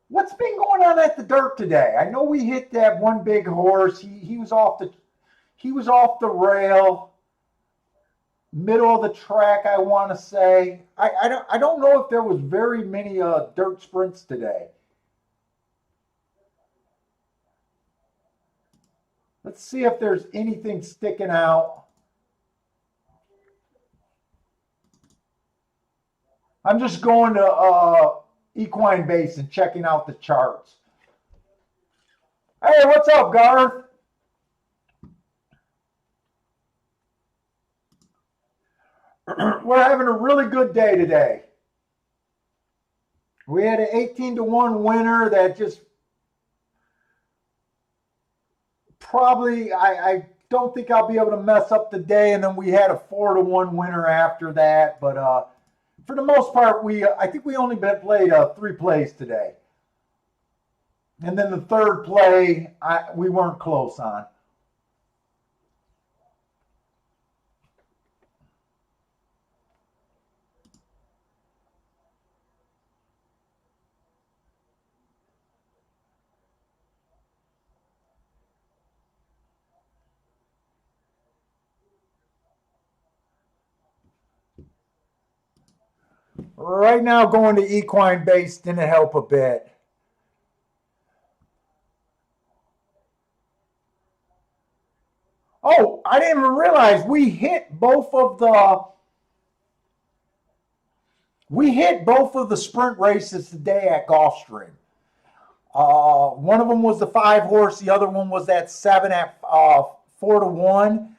What's been going on at the dirt today? I know we hit that one big horse. He was off the rail, middle of the track. I want to say I don't know if there was very many dirt sprints today. Let's see if there's anything sticking out. I'm just going to Equine Base and checking out the charts. Hey, what's up, Garth? We're having a really good day today. We had an 18-1 winner that just probably, I don't think I'll be able to mess up the day. And then we had a 4-1 winner after that. But for the most part, I think we only played 3 plays today. And then the third play, we weren't close on. Right now, going to Equine Base didn't help a bit. Oh, I didn't even realize we hit both of the sprint races today at Gulfstream. One of them was the 5-horse. The other one was that 7 at 4-1.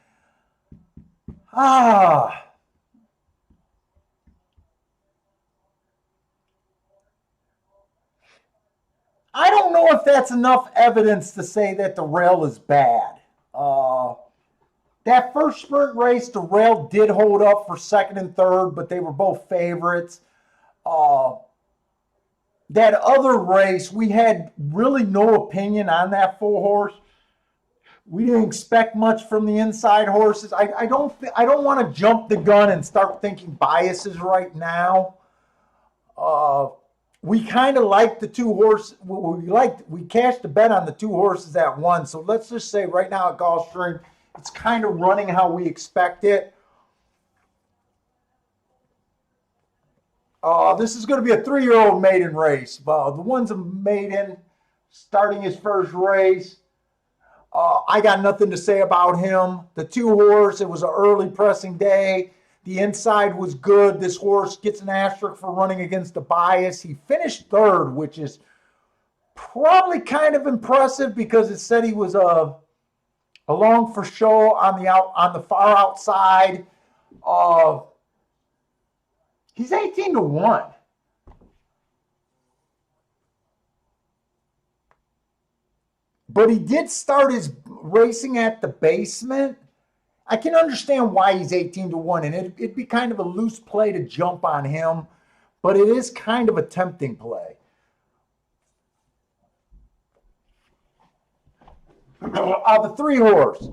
I don't know if that's enough evidence to say that the rail is bad. That first sprint race, the rail did hold up for second and third, but they were both favorites. That other race, we had really no opinion on that 4-horse. We didn't expect much from the inside horses. I don't want to jump the gun and start thinking biases right now. We kind of like the two horses. We cashed the bet on the two horses that won. So let's just say right now at Gulfstream, it's kind of running how we expect it. This is going to be a 3-year-old maiden race. The one's a maiden starting his first race. I got nothing to say about him. The two horse, it was an early pressing day. The inside was good. This horse gets an asterisk for running against the bias. He finished third, which is probably kind of impressive because it said he was along for show on the far outside. He's 18-1. But he did start his racing at the basement. I can understand why he's 18-1, and it'd be kind of a loose play to jump on him, but it is kind of a tempting play. The 3 horse.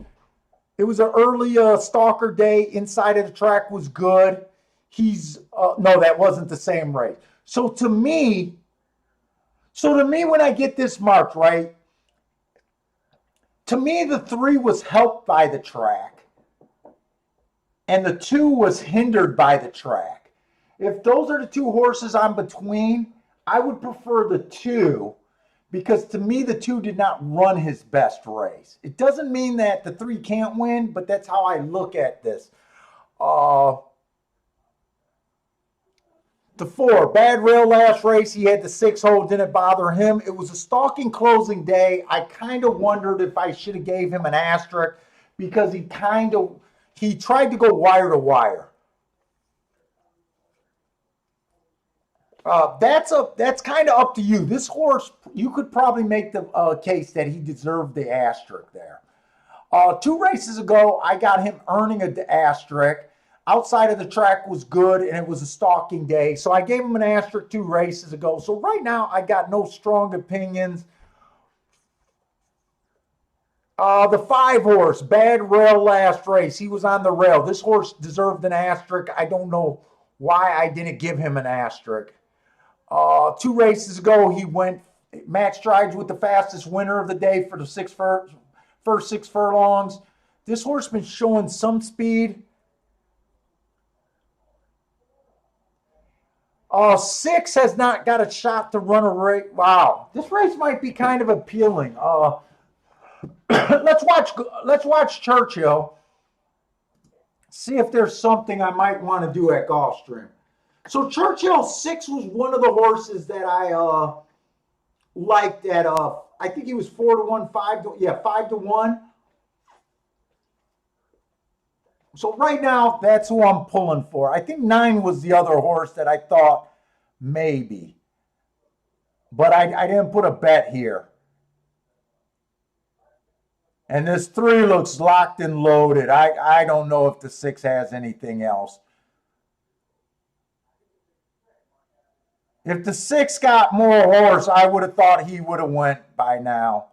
It was an early stalker day. Inside of the track was good. No, that wasn't the same race. So to me, when I get this marked, right, to me, the 3 was helped by the track, and the 2 was hindered by the track. If those are the 2 horses I'm between, I would prefer the 2, because to me, the 2 did not run his best race. It doesn't mean that the 3 can't win, but that's how I look at this. The 4, bad rail last race. He had the 6 hole, didn't bother him. It was a stalking closing day. I kind of wondered if I should have gave him an asterisk because he tried to go wire to wire. That's kind of up to you. This horse, you could probably make the case that he deserved the asterisk there. 2 races ago, I got him earning an asterisk. Outside of the track was good, and it was a stalking day. So I gave him an asterisk 2 races ago. So right now, I got no strong opinions. The 5 horse, bad rail last race. He was on the rail. This horse deserved an asterisk. I don't know why I didn't give him an asterisk. 2 races ago, he went match strides with the fastest winner of the day for the first 6 furlongs. This horse been showing some speed. 6 has not got a shot to run a race. Wow, this race might be kind of appealing. Let's watch Churchill. See if there's something I might want to do at Gulfstream. So Churchill 6 was one of the horses that I liked at I think he was 4-1, 5-1. So right now, that's who I'm pulling for. I think 9 was the other horse that I thought maybe. But I didn't put a bet here. And this 3 looks locked and loaded. I don't know if the 6 has anything else. If the 6 got more horse, I would have thought he would have went by now.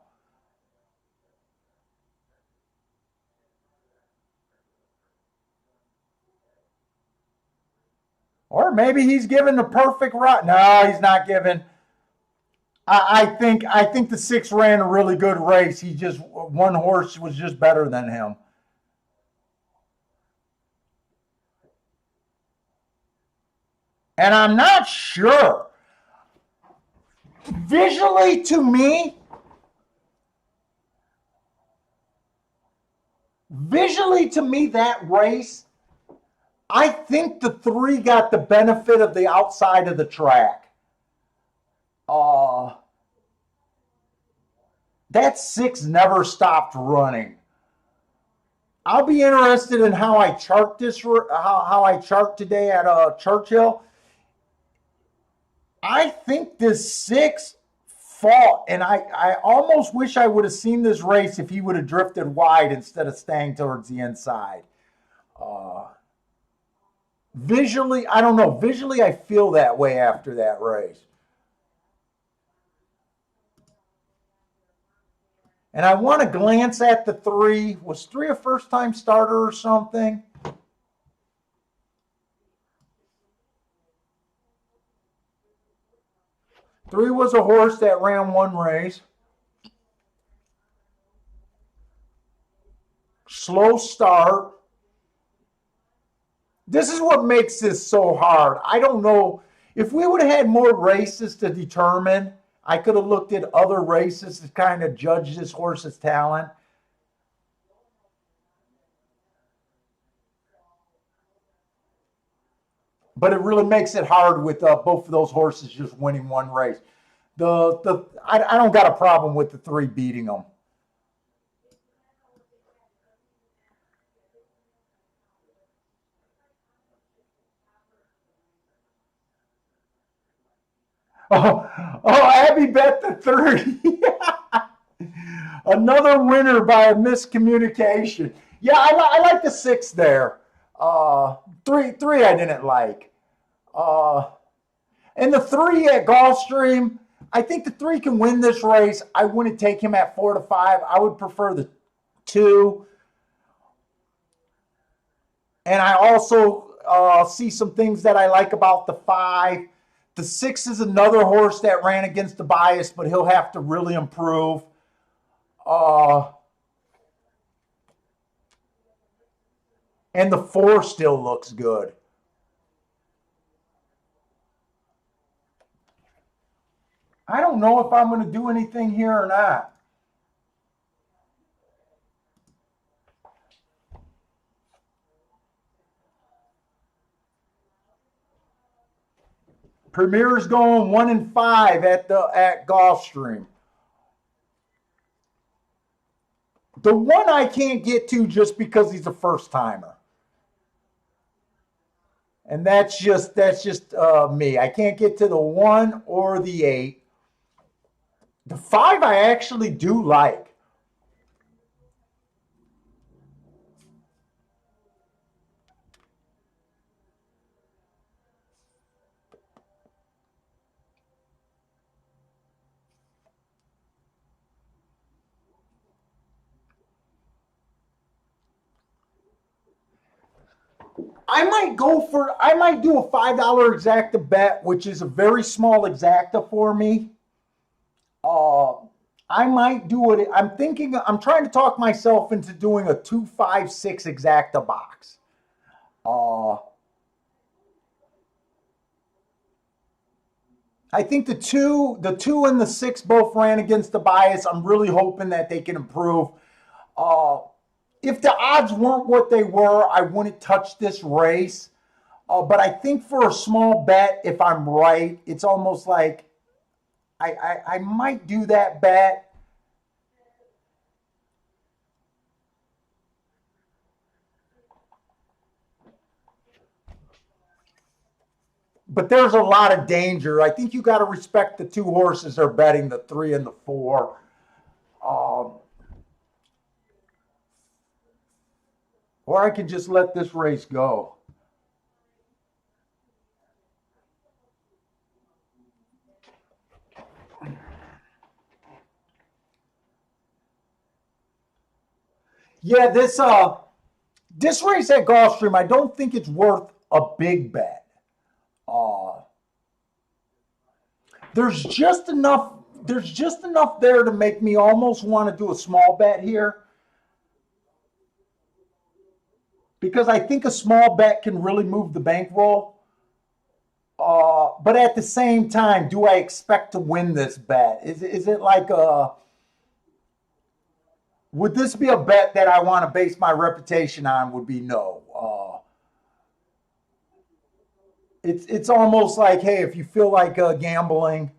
Or maybe he's given the perfect run. No, he's not giving. I think the 6 ran a really good race. One horse was just better than him. And I'm not sure. Visually to me, that race, I think the 3 got the benefit of the outside of the track. That 6 never stopped running. I'll be interested in how I chart today at Churchill. I think this 6 fought, and I almost wish I would have seen this race if he would have drifted wide instead of staying towards the inside. Visually, I don't know. Visually, I feel that way after that race. And I want to glance at the 3. Was 3 a first-time starter or something? Three was a horse that ran 1 race. Slow start. This is what makes this so hard. I don't know. If we would have had more races to determine, I could have looked at other races to kind of judge this horse's talent. But it really makes it hard with both of those horses just winning 1 race. I don't got a problem with the 3 beating them. Abby bet the 30. Another winner by a miscommunication. Yeah, I like the 6 there. Three I didn't like. And the 3 at Gulfstream, I think the 3 can win this race. I wouldn't take him at 4 to 5. I would prefer the 2. And I also see some things that I like about the 5. The 6 is another horse that ran against the bias, but he'll have to really improve. And the 4 still looks good. I don't know if I'm going to do anything here or not. Premier's going 1 and 5 at Gulfstream. The 1 I can't get to just because he's a first timer. And that's just me. I can't get to the 1 or the 8. The 5 I actually do like. I might do a $5 exacta bet, which is a very small exacta for me. I might do it. I'm trying to talk myself into doing a 2-5-6 exacta box. I think the two and the 6 both ran against the bias. I'm really hoping that they can improve. If the odds weren't what they were, I wouldn't touch this race. But I think for a small bet, if I'm right, it's almost like I might do that bet. But there's a lot of danger. I think you got to respect the 2 horses they're betting, the 3 and the 4. Or I can just let this race go. Yeah, this race at Gulfstream, I don't think it's worth a big bet. There's just enough there to make me almost want to do a small bet here. Because I think a small bet can really move the bankroll. But at the same time, do I expect to win this bet? Is it like would this be a bet that I want to base my reputation on? Would be no. It's almost like, hey, if you feel like gambling.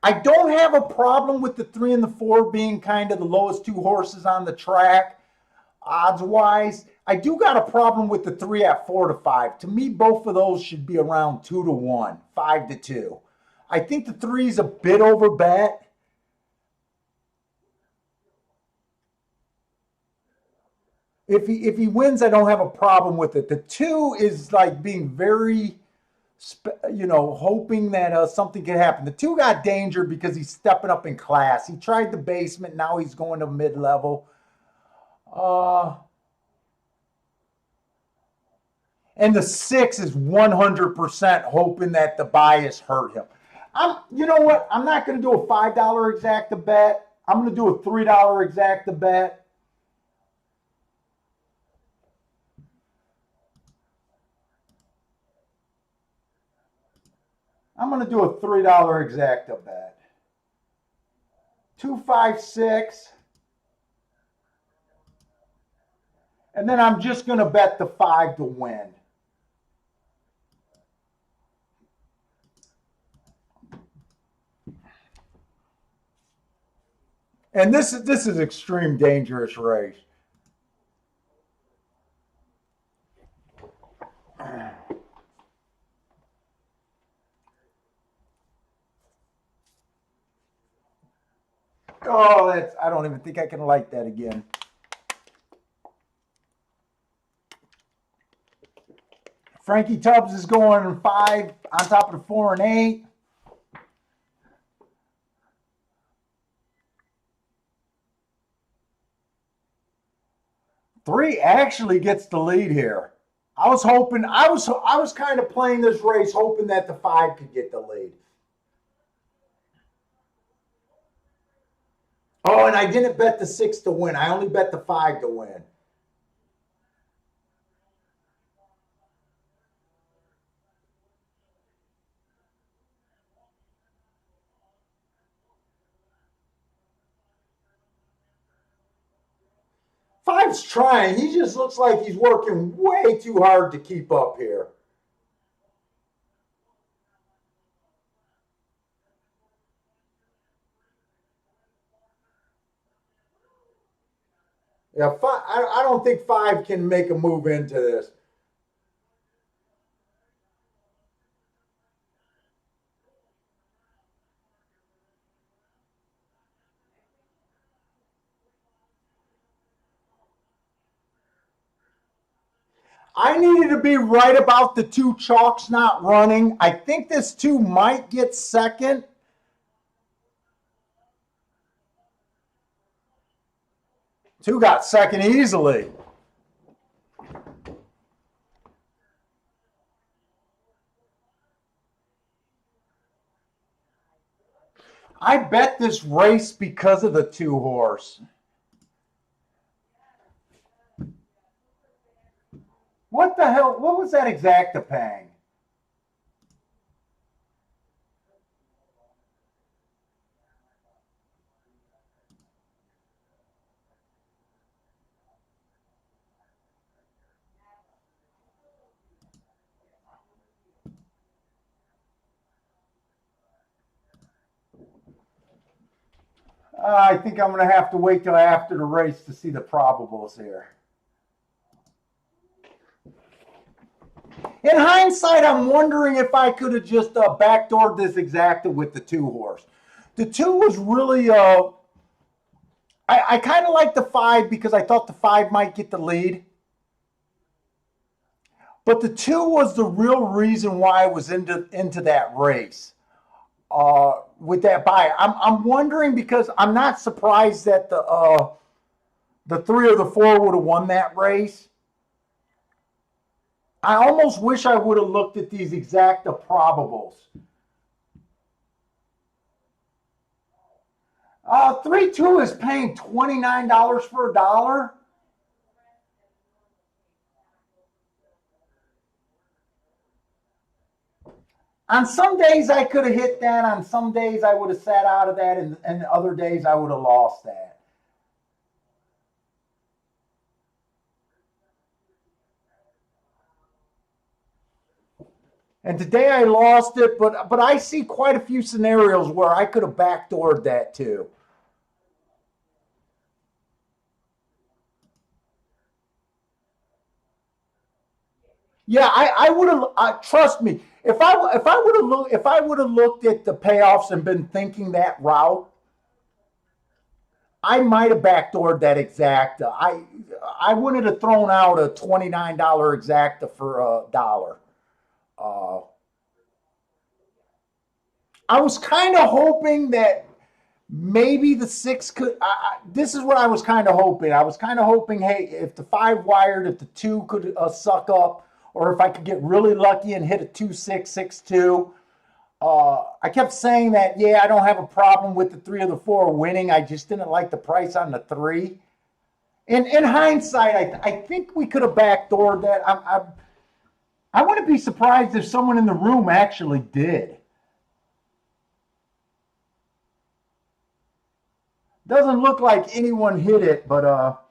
I don't have a problem with the 3 and the 4 being kind of the lowest 2 horses on the track, odds wise. I do got a problem with the 3 at 4 to 5. To me, both of those should be around 2 to 1, 5 to 2. I think the 3 is a bit over bet. If he wins, I don't have a problem with it. The two is like being very, hoping that something could happen. The two got danger because he's stepping up in class. He tried the basement, now he's going to mid level. Uh, and the 6 is 100% hoping that the bias hurt him. You know what? I'm not going to do a $5 exacta bet. I'm going to do a $3 exacta bet. I'm going to do a $3 exacta bet. 256. And then I'm just going to bet the 5 to win. And this is extreme dangerous race. Oh, I don't even think I can light that again. Frankie Tubbs is going 5 on top of the 4 and 8. Three actually gets the lead here. I was kind of playing this race hoping that the 5 could get the lead. Oh, and I didn't bet the 6 to win. I only bet the 5 to win. Five's trying. He just looks like he's working way too hard to keep up here. Yeah, I don't think 5 can make a move into this. I needed to be right about the 2 chalks not running. I think this 2 might get second. Two got second easily. I bet this race because of the 2 horse. What the hell? What was that exacta pang? I think I'm going to have to wait till after the race to see the probables here. In hindsight, I'm wondering if I could have just backdoored this exacta with the 2 horse. The 2 was really, I kind of liked the 5 because I thought the 5 might get the lead. But the 2 was the real reason why I was into that race. With that buy, I'm wondering because I'm not surprised that the 3 or the 4 would have won that race. I almost wish I would have looked at these exacta probables. 3-2 is paying $29 for a dollar. On some days I could have hit that. On some days I would have sat out of that, and other days I would have lost that. And today I lost it, but I see quite a few scenarios where I could have backdoored that too. Yeah, I would have. Trust me, if I would have looked at the payoffs and been thinking that route, I might have backdoored that exacta. I wouldn't have thrown out a $29 exacta for a dollar. Uh, I was kind of hoping that maybe the six could. This is what I was kind of hoping. I was kind of hoping, hey, if the five wired, if the two could suck up, or if I could get really lucky and hit a 2-6-6-2. I kept saying that, yeah, I don't have a problem with the three of the four winning. I just didn't like the price on the three. In hindsight, I think we could have backdoored that. I wouldn't be surprised if someone in the room actually did. Doesn't look like anyone hit it, but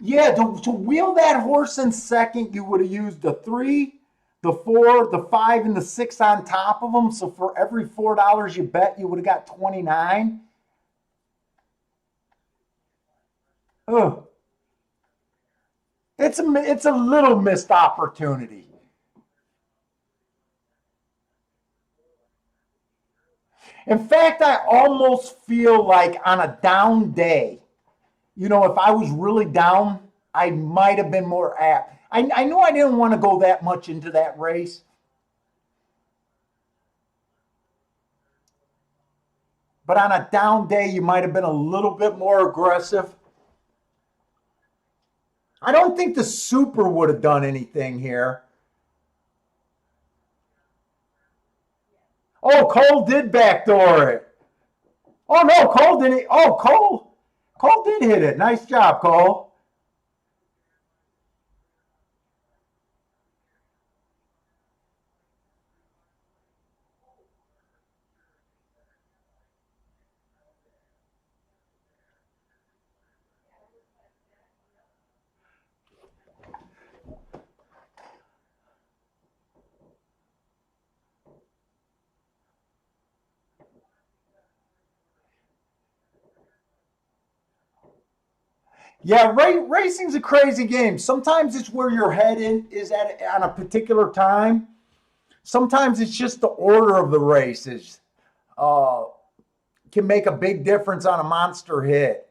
yeah, to wheel that horse in second, you would have used the three, the four, the five, and the six on top of them. So for every $4 you bet, you would have got 29. Ugh. It's a little missed opportunity. In fact, I almost feel like on a down day, if I was really down, I might have been more apt. I knew I didn't want to go that much into that race, but on a down day, you might have been a little bit more aggressive. I don't think the super would have done anything here. Oh, Cole did backdoor it. Oh no, Cole didn't. Oh, Cole did hit it. Nice job, Cole. Yeah, racing's a crazy game. Sometimes it's where your head is at on a particular time. Sometimes it's just the order of the races uh, can make a big difference on a monster hit.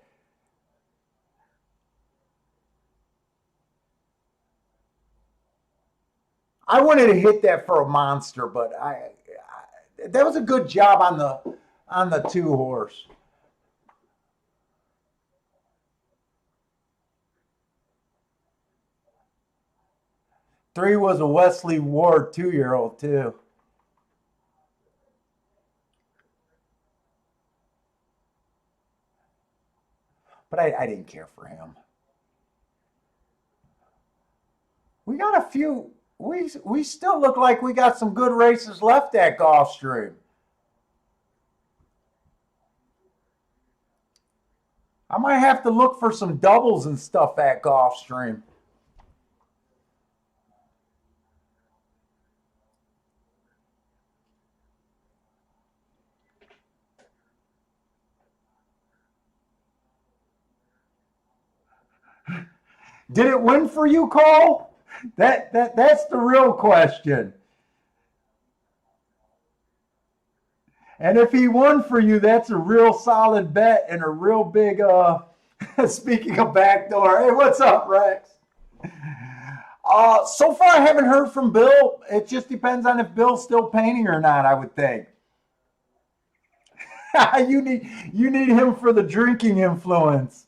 I wanted to hit that for a monster, but that was a good job on the two horse. Three was a Wesley Ward 2-year old too. But I didn't care for him. We got a few. We still look like we got some good races left at Gulfstream. I might have to look for some doubles and stuff at Gulfstream. Did it win for you, Cole? That's the real question. And if he won for you, that's a real solid bet and a real big speaking of backdoor. Hey, what's up, Rex? So far I haven't heard from Bill. It just depends on if Bill's still painting or not, I would think. You need him for the drinking influence.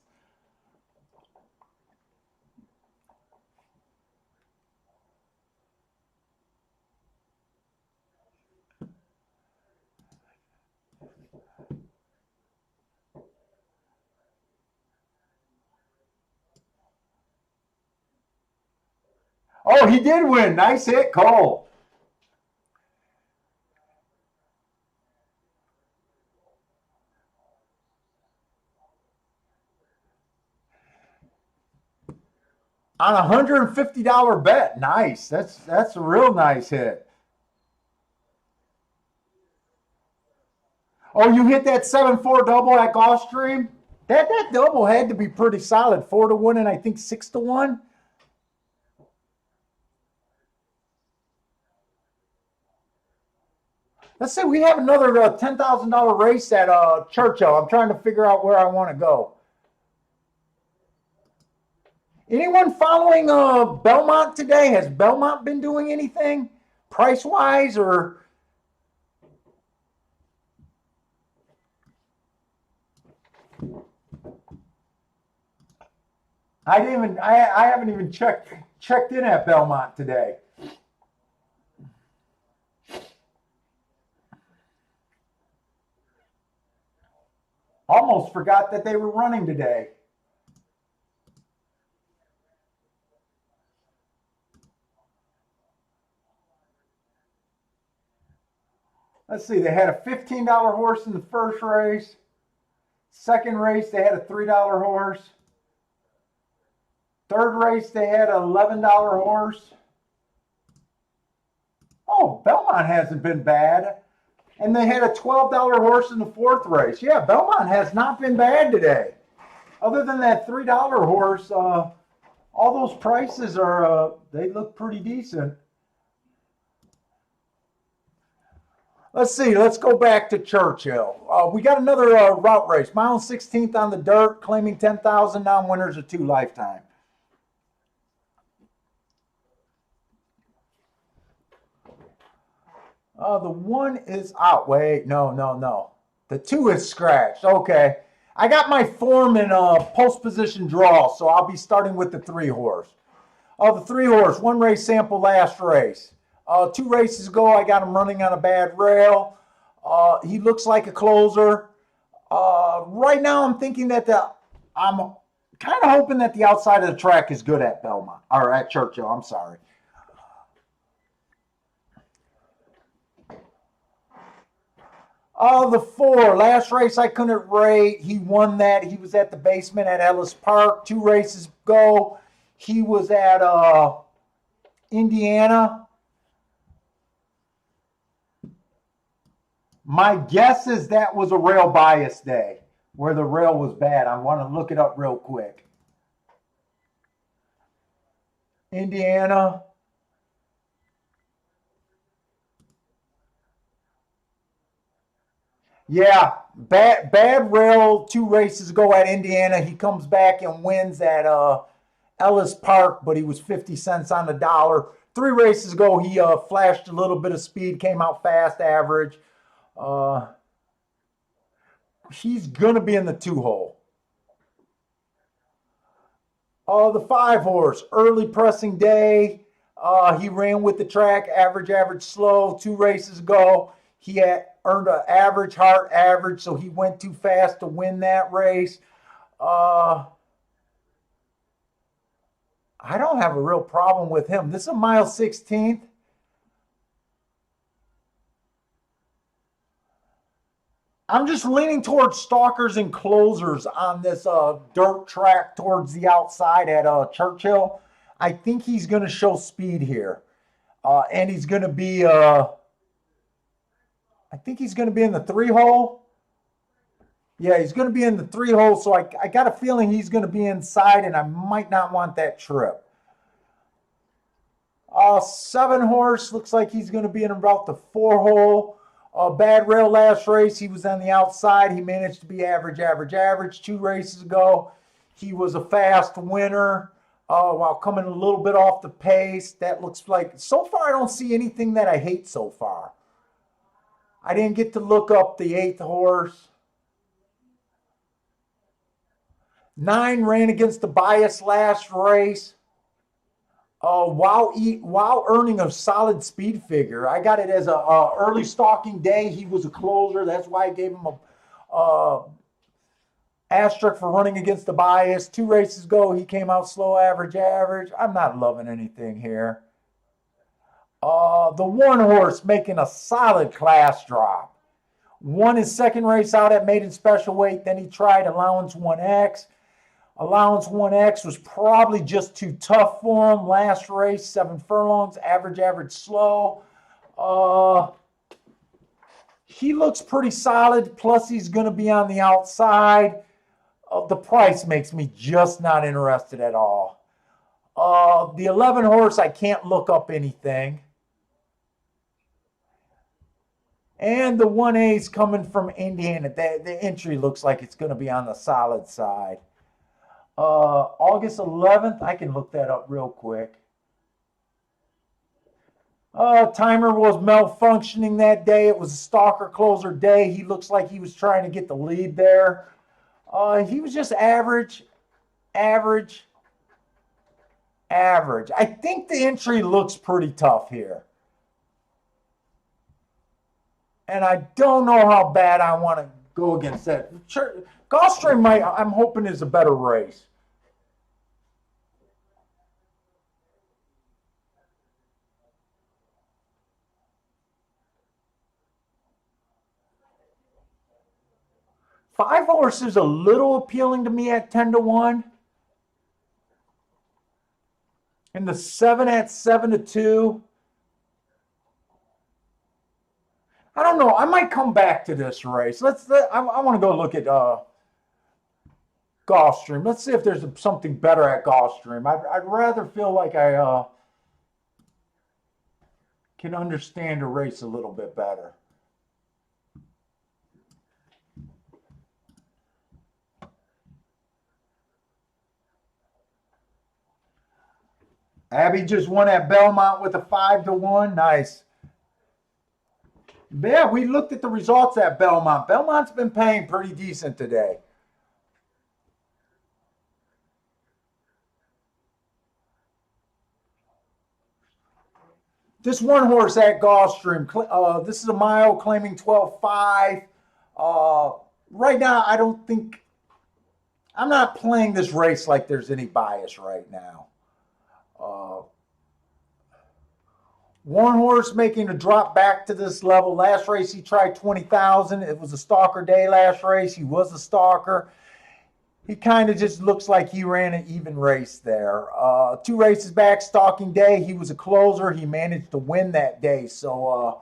Oh, he did win. Nice hit, Cole. On $150 bet. Nice. That's a real nice hit. Oh, you hit that 7-4 double at Gulfstream? That double had to be pretty solid. 4-1 and I think 6-1. Let's say we have another $10,000 race at Churchill. I'm trying to figure out where I want to go. Anyone following Belmont today? Has Belmont been doing anything price-wise or? I haven't even checked in at Belmont today. Almost forgot that they were running today. Let's see, they had a $15 horse in the first race. Second race, they had a $3 horse. Third race, they had an $11 horse. Oh, Belmont hasn't been bad. And they had a $12 horse in the fourth race. Yeah, Belmont has not been bad today. Other than that $3 horse, all those prices are, they look pretty decent. Let's see, let's go back to Churchill. We got another route race. Mile 16th on the dirt, claiming 10,000 non-winners of 2 lifetime. The 1 is out. Wait, no. The 2 is scratched. Okay. I got my form in post position draw, so I'll be starting with the 3 horse. The 3 horse, 1 race sample last race. 2 races ago, I got him running on a bad rail. He looks like a closer. Right now, I'm thinking that I'm kind of hoping that the outside of the track is good at Belmont, or at Churchill, I'm sorry. The 4, last race I couldn't rate. He won that. He was at the basement at Ellis Park. 2 races ago, he was at Indiana. My guess is that was a rail bias day where the rail was bad. I want to look it up real quick. Indiana. Yeah, bad rail 2 races ago at Indiana. He comes back and wins at Ellis Park, but he was 50 cents on the dollar. 3 races ago, he flashed a little bit of speed, came out fast, average. He's going to be in the 2 hole. The 5 horse, early pressing day. He ran with the track, average, slow. 2 races ago, he had earned an average, heart average, so he went too fast to win that race. I don't have a real problem with him. This is a mile 16th. I'm just leaning towards stalkers and closers on this dirt track towards the outside at Churchill. I think he's going to show speed here. And he's going to be, I think he's going to be in the 3 hole. Yeah, he's going to be in the 3 hole, so I got a feeling he's going to be inside, and I might not want that trip. 7 horse, looks like he's going to be in about the 4 hole. Bad rail last race, he was on the outside. He managed to be average. 2 races ago, he was a fast winner while coming a little bit off the pace. That looks like, so far I don't see anything that I hate so far. I didn't get to look up the 8th horse. 9 ran against the bias last race. While earning a solid speed figure. I got it as a early stalking day. He was a closer. That's why I gave him a asterisk for running against the bias. 2 races ago, he came out slow, average. I'm not loving anything here. The 1 horse making a solid class drop. Won his second race out at maiden special weight. Then he tried allowance 1X. Allowance 1X was probably just too tough for him. Last race, 7 furlongs, average, slow. He looks pretty solid, plus he's going to be on the outside. The price makes me just not interested at all. The 11 horse, I can't look up anything. And the 1A is coming from Indiana. The entry looks like it's going to be on the solid side. August 11th, I can look that up real quick. Timer was malfunctioning that day. It was a stalker closer day. He looks like he was trying to get the lead there. He was just average, average, average. I think the entry looks pretty tough here. And I don't know how bad I want to go against that. Gulfstream I'm hoping is a better race. Five horse is a little appealing to me at 10-1. And the 7 at 7-2. I don't know. I might come back to this race. I want to go look at Gulfstream. Let's see if there's something better at Gulfstream. I'd rather feel like I can understand a race a little bit better. Abby just won at Belmont with a 5-1. Nice. Yeah, we looked at the results at Belmont. Belmont's been paying pretty decent today. This one horse at Gulfstream, this is a mile claiming 12.5. Right now, I'm not playing this race like there's any bias right now. One horse making a drop back to this level. Last race he tried 20,000. It was a stalker day last race. He was a stalker. He kind of just looks like he ran an even race there. 2 races back, stalking day. He was a closer. He managed to win that day. So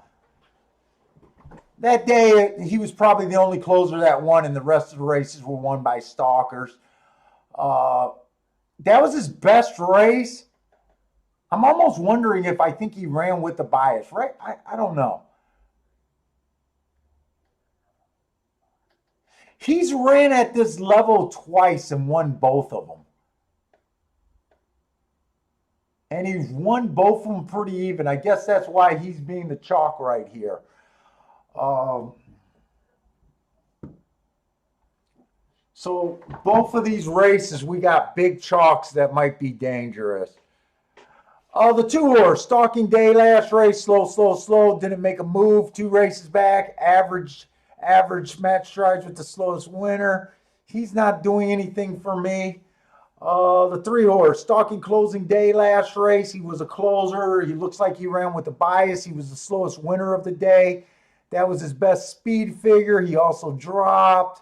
that day he was probably the only closer that won, and the rest of the races were won by stalkers. That was his best race. I'm almost wondering if I think he ran with the bias, right? I don't know. He's ran at this level twice and won both of them. And he's won both of them pretty even. I guess that's why he's being the chalk right here. So both of these races, we got big chalks that might be dangerous. The 2 horse, stalking day last race, slow, didn't make a move. 2 races back, average match strides with the slowest winner. He's not doing anything for me. The 3 horse, stalking closing day last race. He was a closer. He looks like he ran with the bias. He was the slowest winner of the day. That was his best speed figure. He also dropped.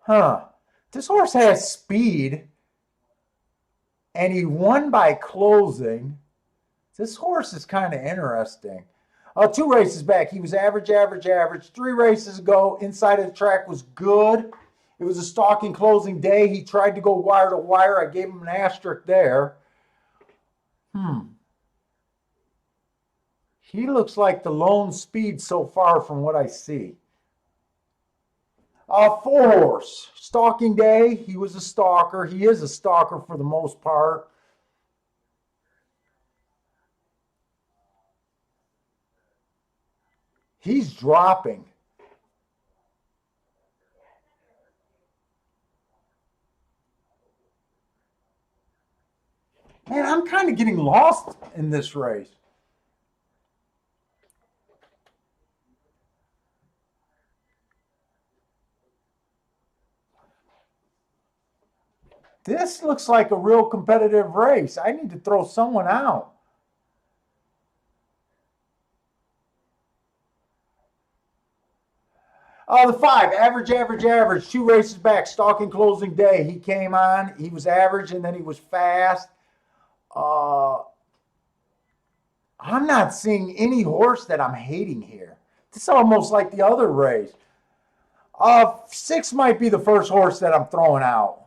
This horse has speed. And he won by closing. This horse is kind of interesting. 2 races back, he was average. 3 races ago, inside of the track was good. It was a stalking closing day. He tried to go wire to wire. I gave him an asterisk there. He looks like the lone speed so far from what I see. 4 horse, stalking day. He was a stalker. He is a stalker for the most part. He's dropping. Man, I'm kind of getting lost in this race. This looks like a real competitive race. I need to throw someone out. The 5, average. 2 races back, stalking closing day. He came on. He was average, and then he was fast. I'm not seeing any horse that I'm hating here. This is almost like the other race. 6 might be the first horse that I'm throwing out.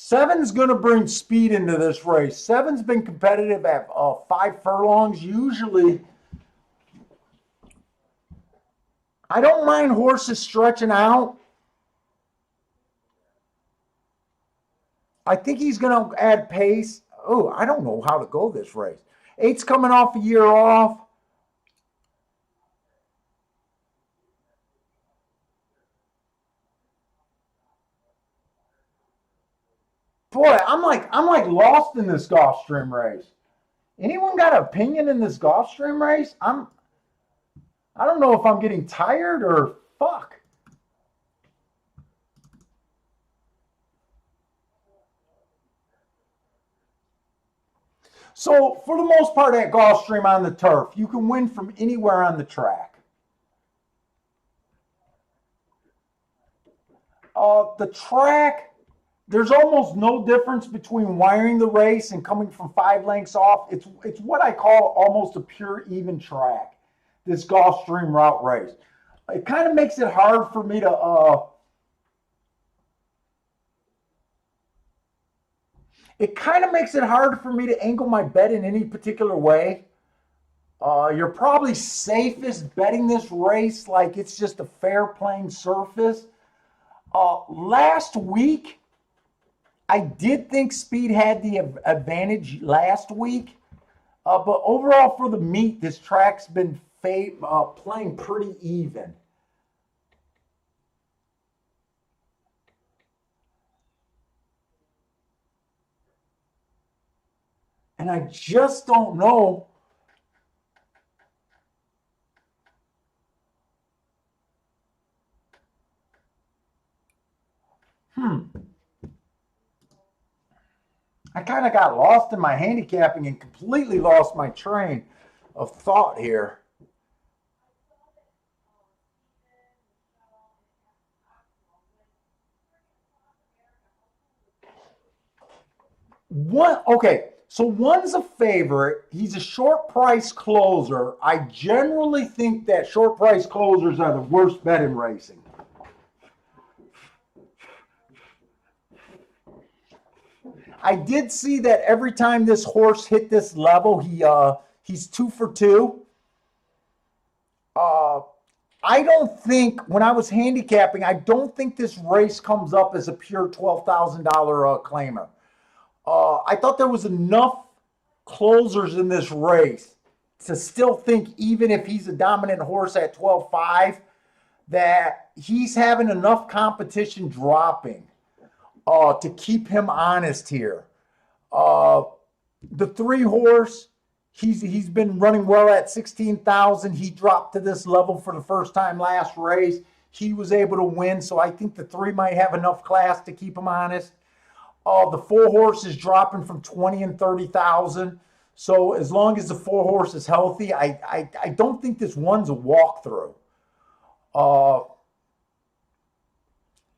Seven's going to bring speed into this race. Seven's been competitive at 5 furlongs. Usually, I don't mind horses stretching out. I think he's going to add pace. Oh, I don't know how to go this race. 8's coming off a year off. Boy, I'm like lost in this Gulfstream race. Anyone got an opinion in this Gulfstream race? I don't know if I'm getting tired or fuck. So for the most part at Gulfstream on the turf, you can win from anywhere on the track. The track, there's almost no difference between wiring the race and coming from 5 lengths off. It's what I call almost a pure even track, this Gulfstream route race. It kind of makes it hard for me to angle my bet in any particular way. You're probably safest betting this race like it's just a fair playing surface. Last week, I did think speed had the advantage last week, but overall for the meet, this track's been playing pretty even. And I just don't know. I kind of got lost in my handicapping and completely lost my train of thought here. Okay, so one's a favorite. He's a short price closer. I generally think that short price closers are the worst bet in racing. I did see that every time this horse hit this level, he's 2 for 2. I don't think, when I was handicapping, I don't think this race comes up as a pure $12,000 claimer. I thought there was enough closers in this race to still think, even if he's a dominant horse at 12.5, that he's having enough competition dropping to keep him honest here. The 3 horse, he's been running well at 16,000. He dropped to this level for the first time last race. He was able to win, so I think the 3 might have enough class to keep him honest. The 4 horse is dropping from 20 and 30,000. So as long as the 4 horse is healthy, I don't think this one's a walkthrough.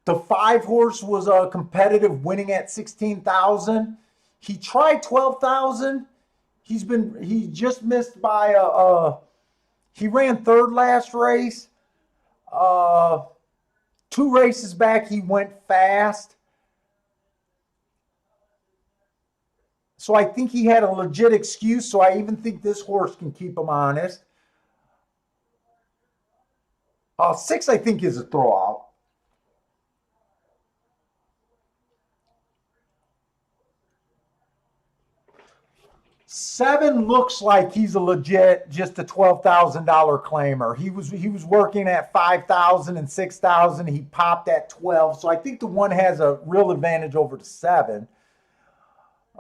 The 5 horse was competitive, winning at 16,000. He tried 12,000. He just missed by he ran 3rd last race. 2 races back, he went fast. So I think he had a legit excuse. So I even think this horse can keep him honest. 6, I think, is a throwout. 7 looks like he's a legit, just a $12,000 claimer. He was working at 5,000 and 6,000. He popped at 12. So I think the 1 has a real advantage over the 7.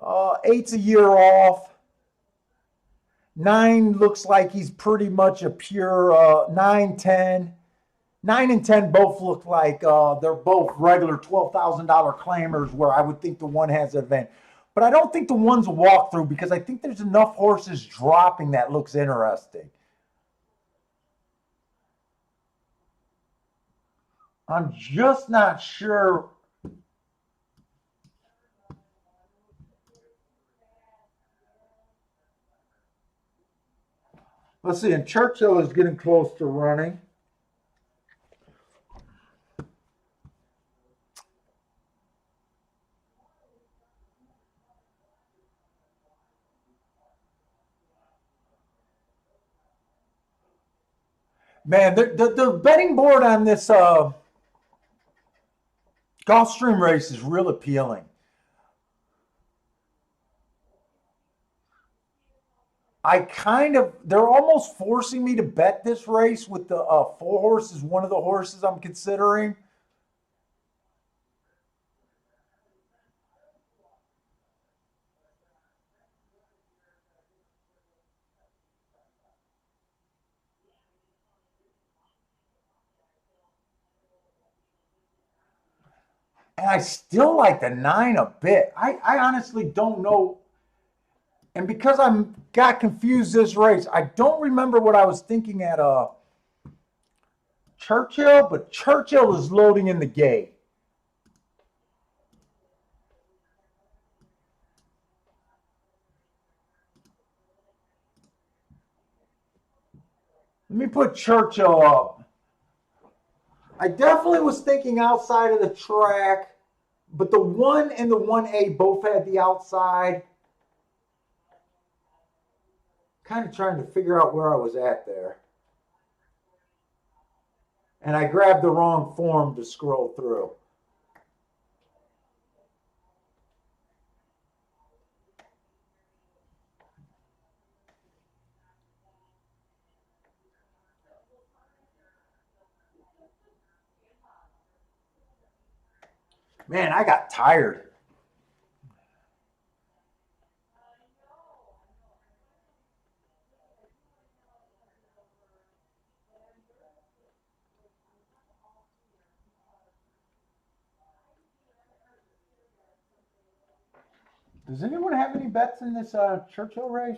8's a year off. 9 looks like he's pretty much a pure 9, 10. 9 and 10 both look like they're both regular $12,000 claimers, where I would think the 1 has an advantage. But I don't think the 1's a walkthrough, because I think there's enough horses dropping that looks interesting. I'm just not sure. Let's see, and Churchill is getting close to running. Man, the betting board on this Gulfstream race is real appealing. They're almost forcing me to bet this race with the four horses, one of the horses I'm considering. And I still like the 9 a bit. I honestly don't know. And because I'm got confused this race, I don't remember what I was thinking at Churchill, but Churchill is loading in the gate. Let me put Churchill up. I definitely was thinking outside of the track, but the 1 and the 1A both had the outside. Kind of trying to figure out where I was at there. And I grabbed the wrong form to scroll through. Man, I got tired. Does anyone have any bets in this Churchill race?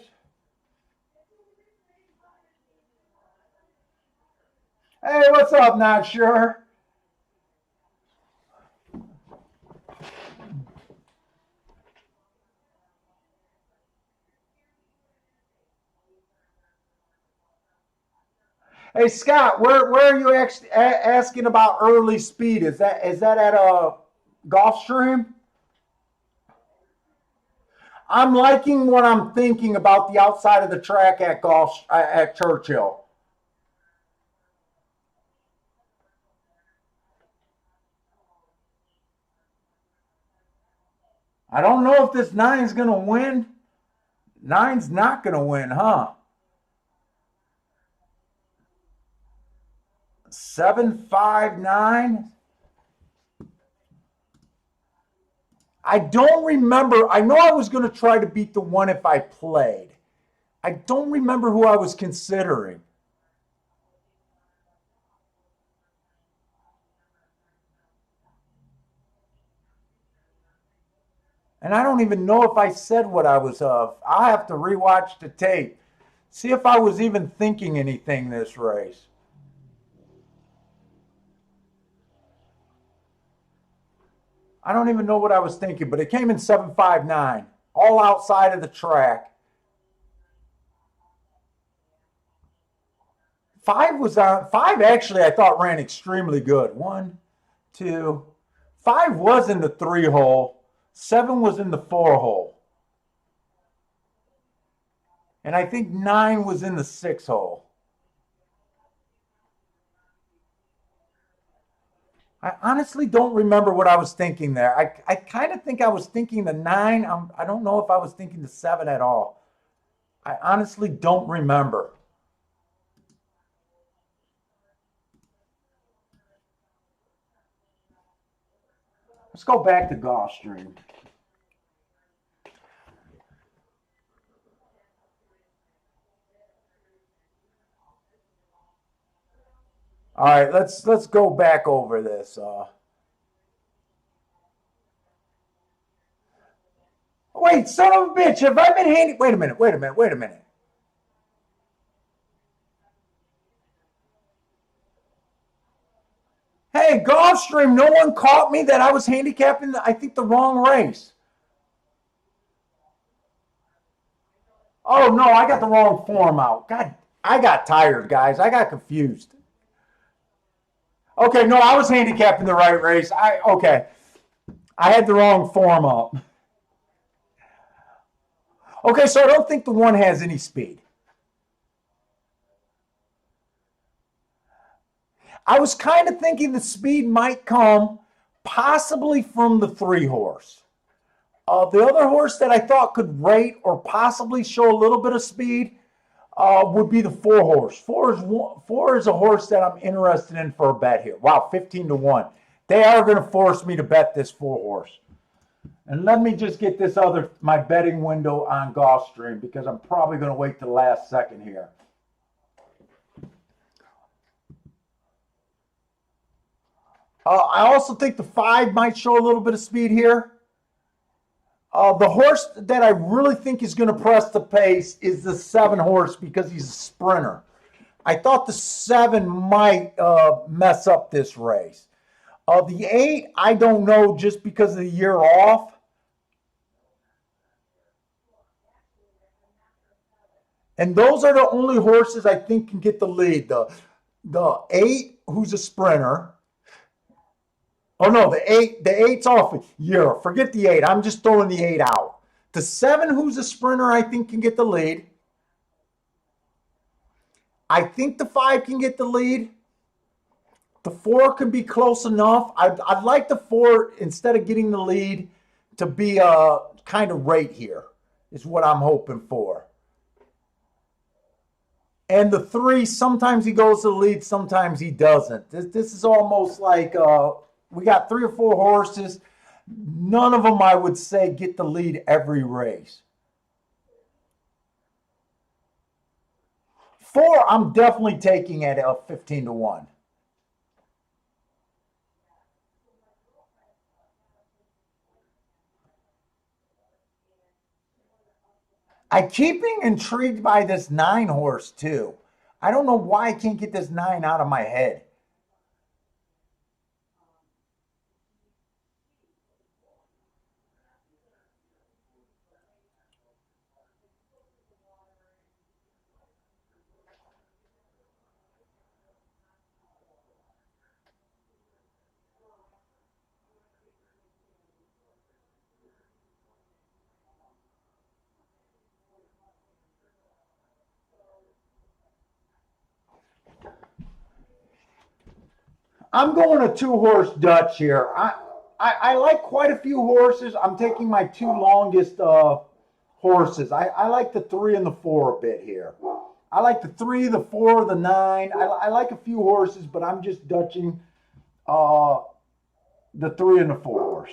Hey, what's up? Not sure. Hey Scott, where are you asking about early speed? Is that at a Gulfstream? I'm liking what I'm thinking about the outside of the track at Churchill. I don't know if this nine's gonna win. Nine's not gonna win, huh? 759. I don't remember. I know I was going to try to beat the 1 if I played. I don't remember who I was considering. And I don't even know if I said what I was of. I'll have to rewatch the tape. See if I was even thinking anything this race. I don't even know what I was thinking, but it came in 759, all outside of the track. 5 actually I thought ran extremely good. 1, 2, 5 was in the 3 hole. 7 was in the 4 hole. And I think 9 was in the 6 hole. I honestly don't remember what I was thinking there. I kind of think I was thinking the 9. I don't know if I was thinking the 7 at all. I honestly don't remember. Let's go back to Gulfstream. All right, let's go back over this. Wait, son of a bitch! Have I been handy? Wait a minute! Wait a minute! Wait a minute! Hey, Gulfstream! No one caught me that I was handicapping. I think the wrong race. Oh no, I got the wrong form out. God, I got tired, guys. I got confused. Okay, no, I was handicapping the right race. I had the wrong form up. Okay, so I don't think the 1 has any speed. I was kind of thinking the speed might come possibly from the 3 horse. The other horse that I thought could rate or possibly show a little bit of speed would be the 4 horse. Four is a horse that I'm interested in for a bet here. Wow, 15-1. They are going to force me to bet this 4 horse. And let me just get my betting window on Gulfstream, because I'm probably going to wait to the last second here. I also think the 5 might show a little bit of speed here. The horse that I really think is going to press the pace is the 7 horse, because he's a sprinter. I thought the 7 might mess up this race. The 8, I don't know, just because of the year off. And those are the only horses I think can get the lead. The 8, who's a sprinter. Oh no, the 8's off. Yeah, forget the 8. I'm just throwing the 8 out. The 7, who's a sprinter, I think can get the lead. I think the 5 can get the lead. The 4 can be close enough. I'd like the 4, instead of getting the lead, to be kind of right here, is what I'm hoping for. And the 3, sometimes he goes to the lead, sometimes he doesn't. This is almost like we got 3 or 4 horses. None of them, I would say, get the lead every race. 4, I'm definitely taking at 15-1. I keep being intrigued by this 9 horse too. I don't know why I can't get this 9 out of my head. I'm going a 2-horse Dutch here. I like quite a few horses. I'm taking my 2 longest horses. I like the 3 and the 4 a bit here. I like the 3, the 4, the 9. I like a few horses, but I'm just Dutching the 3 and the 4 horse.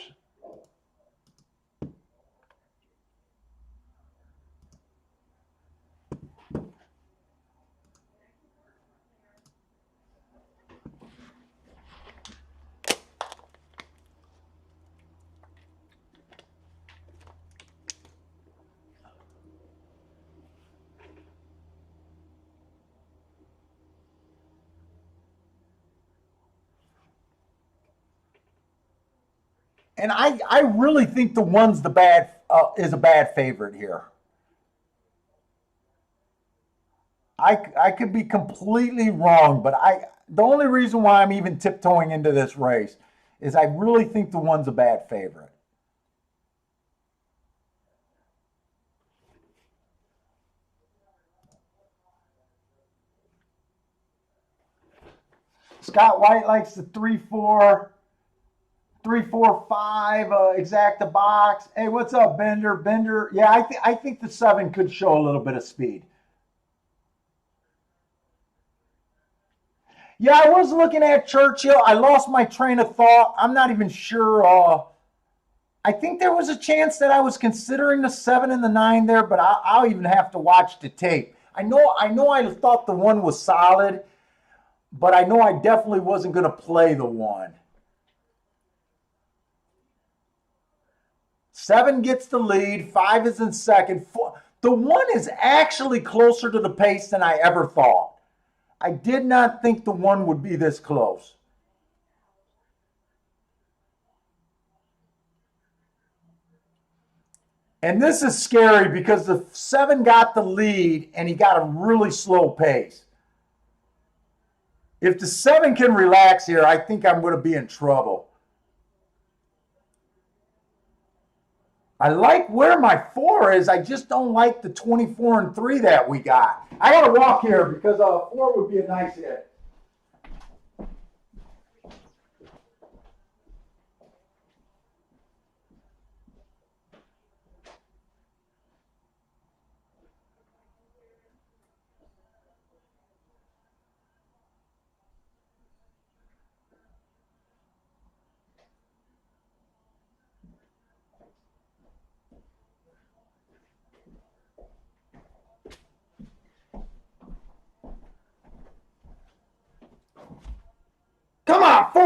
And I really think the 1's is a bad favorite here. I could be completely wrong, but the only reason why I'm even tiptoeing into this race is I really think the 1's a bad favorite. Scott White likes the 3-4. 3-4-5 exacta box. Hey, what's up, Bender? Bender. Yeah, I think the 7 could show a little bit of speed. Yeah, I was looking at Churchill. I lost my train of thought. I'm not even sure. I think there was a chance that I was considering the 7 and the 9 there, but I'll even have to watch the tape. I know I thought the 1 was solid, but I know I definitely wasn't going to play the 1. 7 gets the lead. 5 is in second. The 1 is actually closer to the pace than I ever thought. I did not think the 1 would be this close. And this is scary because the 7 got the lead and he got a really slow pace. If the 7 can relax here, I think I'm going to be in trouble. I like where my 4 is. I just don't like the 24 and 3 that we got. I got to walk here because 4 would be a nice hit.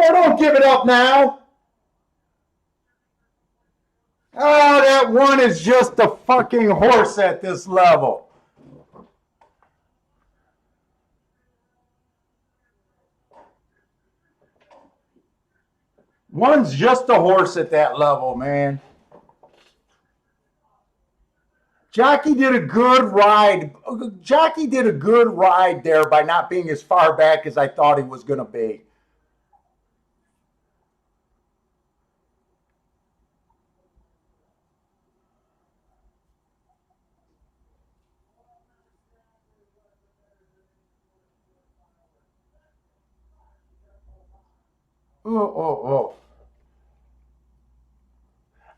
don't give it up now. Oh, that one is just a fucking horse at this level. One's just a horse at that level, man. Jockey did a good ride. Jockey did a good ride there by not being as far back as I thought he was going to be. Oh.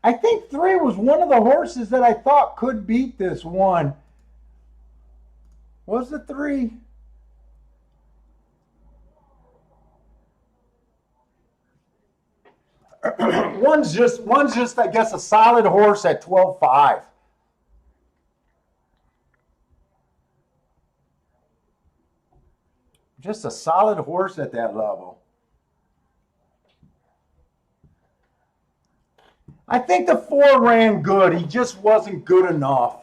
I think 3 was one of the horses that I thought could beat this one. Was it 3? one's just I guess a solid horse at 12.5. Just a solid horse at that level. I think the 4 ran good. He just wasn't good enough.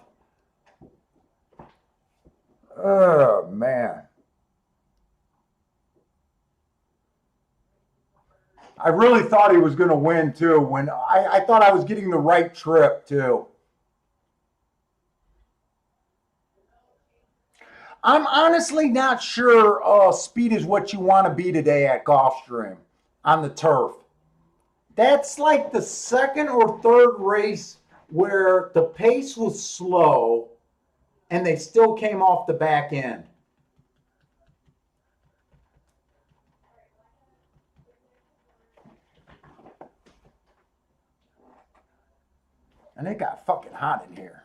Oh, man. I really thought he was going to win, too. When I thought I was getting the right trip, too. I'm honestly not sure speed is what you want to be today at Gulfstream on the turf. That's like the second or third race where the pace was slow and they still came off the back end. And it got fucking hot in here.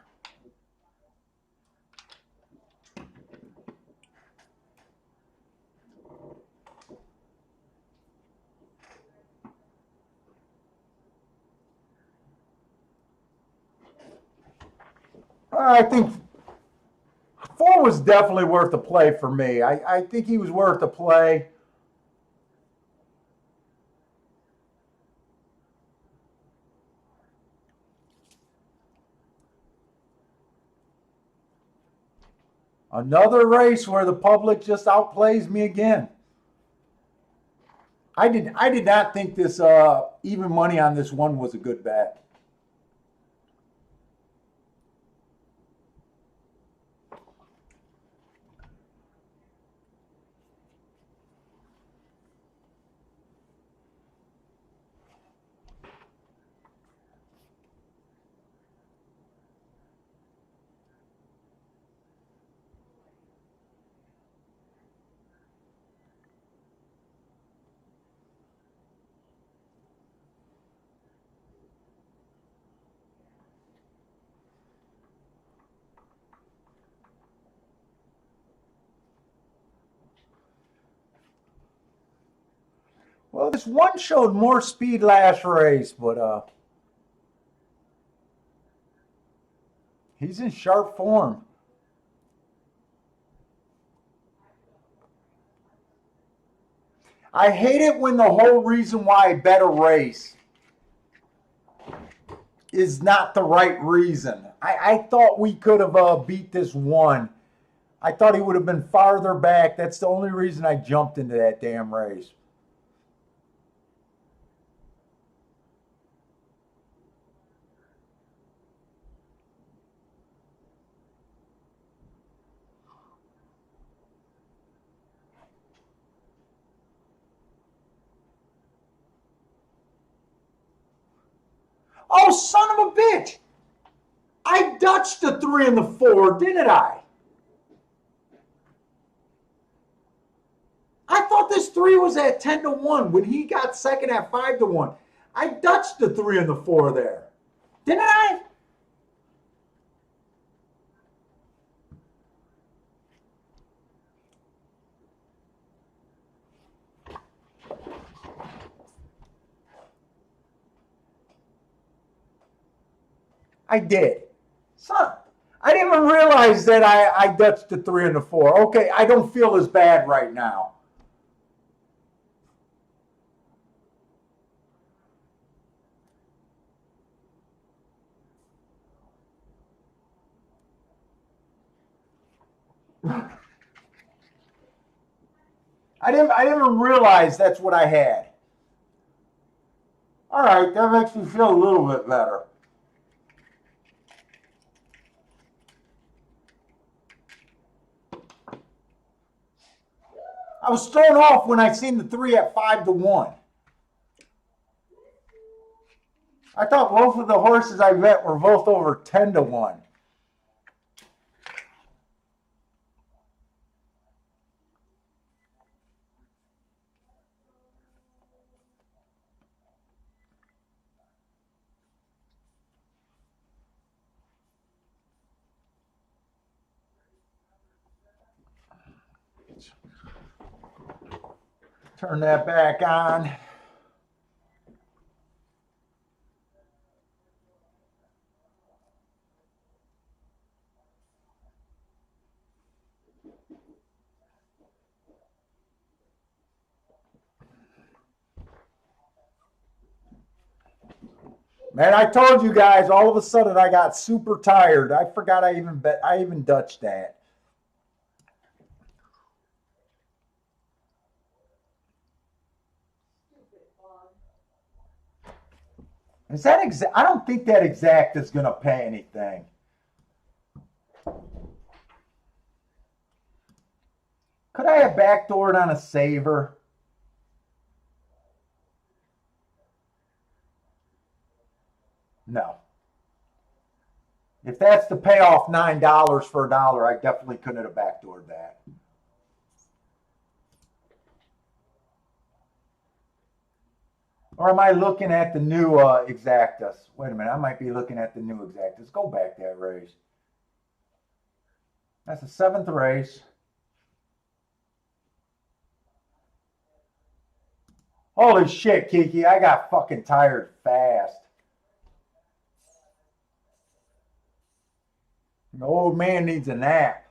I think 4 was definitely worth a play for me. I think he was worth a play. Another race where the public just outplays me again. I did not think this even money on this one was a good bet. Well, this one showed more speed last race, but he's in sharp form. I hate it when the whole reason why I bet a race is not the right reason. I thought we could have beat this one. I thought he would have been farther back. That's the only reason I jumped into that damn race. Oh, son of a bitch! I dutched the 3 and the 4, didn't I? I thought this 3 was at 10-1 when he got second at 5-1. I dutched the 3 and the 4 there, didn't I? I did. Son, I didn't even realize that I dutched the 3 and the 4. Okay, I don't feel as bad right now. I didn't even realize that's what I had. All right, that makes me feel a little bit better. I was thrown off when I seen the 3 at 5-1. I thought both of the horses I bet were both over 10-1. Turn that back on. Man, I told you guys, all of a sudden I got super tired. I forgot I even Dutched that. Is that exact? I don't think that exact is going to pay anything. Could I have backdoored on a saver? No. If that's to pay off $9 for a dollar, I definitely couldn't have backdoored that. Or am I looking at the new exactas? Wait a minute, I might be looking at the new exactas. Go back that race. That's the 7th race. Holy shit, Kiki, I got fucking tired fast. The old man needs a nap.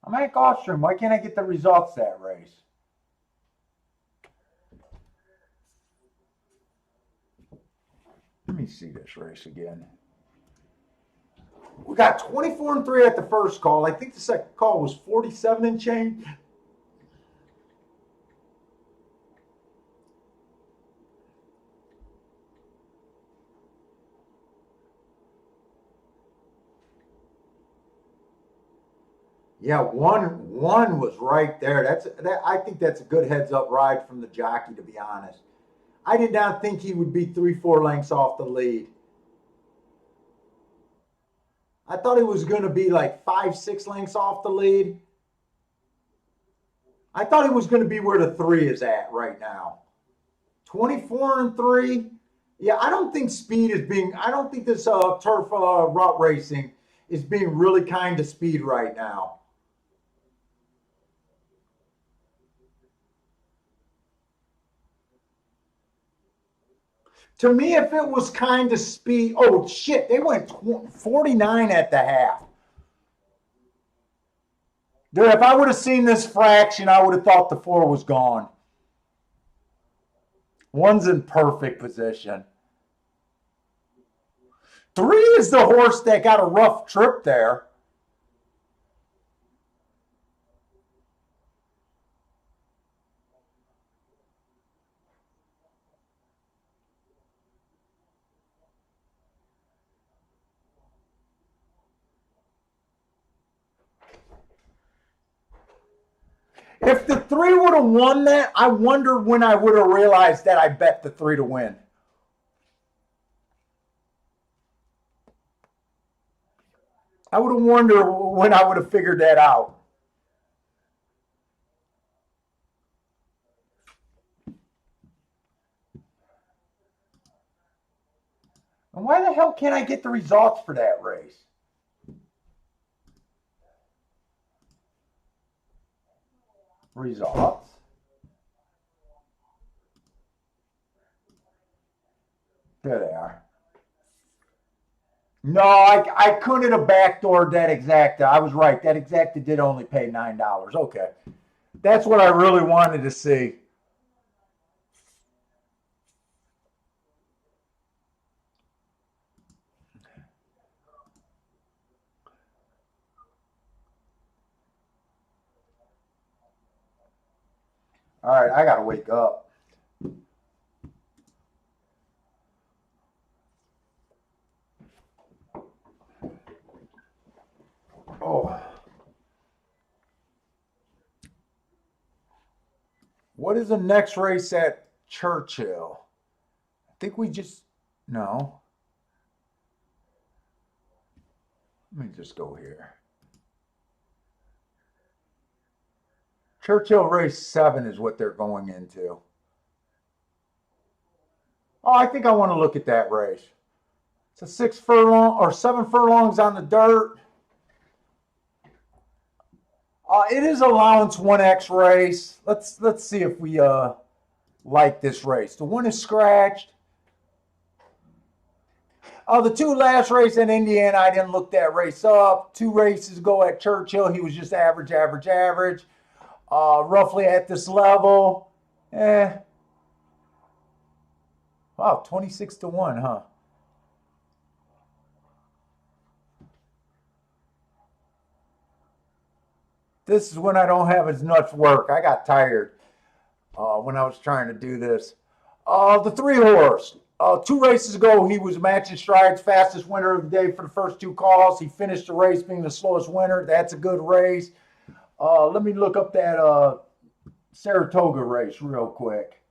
I'm at Gulfstream. Why can't I get the results that race? Let me see this race again. We got 24-3 at the first call. I think the second call was 47 and change. Yeah, one was right there. I think that's a good heads up ride from the jockey, to be honest. I did not think he would be 3-4 lengths off the lead. I thought he was going to be like 5-6 lengths off the lead. I thought he was going to be where the 3 is at right now. 24-3. Yeah, I don't think speed is being. I don't think this turf route racing is being really kind to speed right now. To me, if it was kind of speed, oh shit, they went 49 at the half. Dude, if I would have seen this fraction, I would have thought the 4 was gone. One's in perfect position. 3 is the horse that got a rough trip there. If the 3 would have won that, I wonder when I would have realized that I bet the 3 to win. I would have wondered when I would have figured that out. And why the hell can't I get the results for that race? Results. Here they are. No, I couldn't have backdoored that exacta. I was right. That exacta did only pay $9. Okay. That's what I really wanted to see. All right, I got to wake up. Oh. What is the next race at Churchill? I think we just, no. Let me just go here. Churchill race 7 is what they're going into. Oh, I think I want to look at that race. It's a 6 furlong or 7 furlongs on the dirt. It is allowance 1X race. Let's see if we like this race. The one is scratched. The 2 last race in Indiana, I didn't look that race up. 2 races ago at Churchill, he was just average. Roughly at this level. Wow, 26-1, huh? This is when I don't have as much work. I got tired when I was trying to do this. The 3 horse. 2 races ago, he was matching strides, fastest winner of the day for the first 2 calls. He finished the race being the slowest winner. That's a good race. Let me look up that Saratoga race real quick.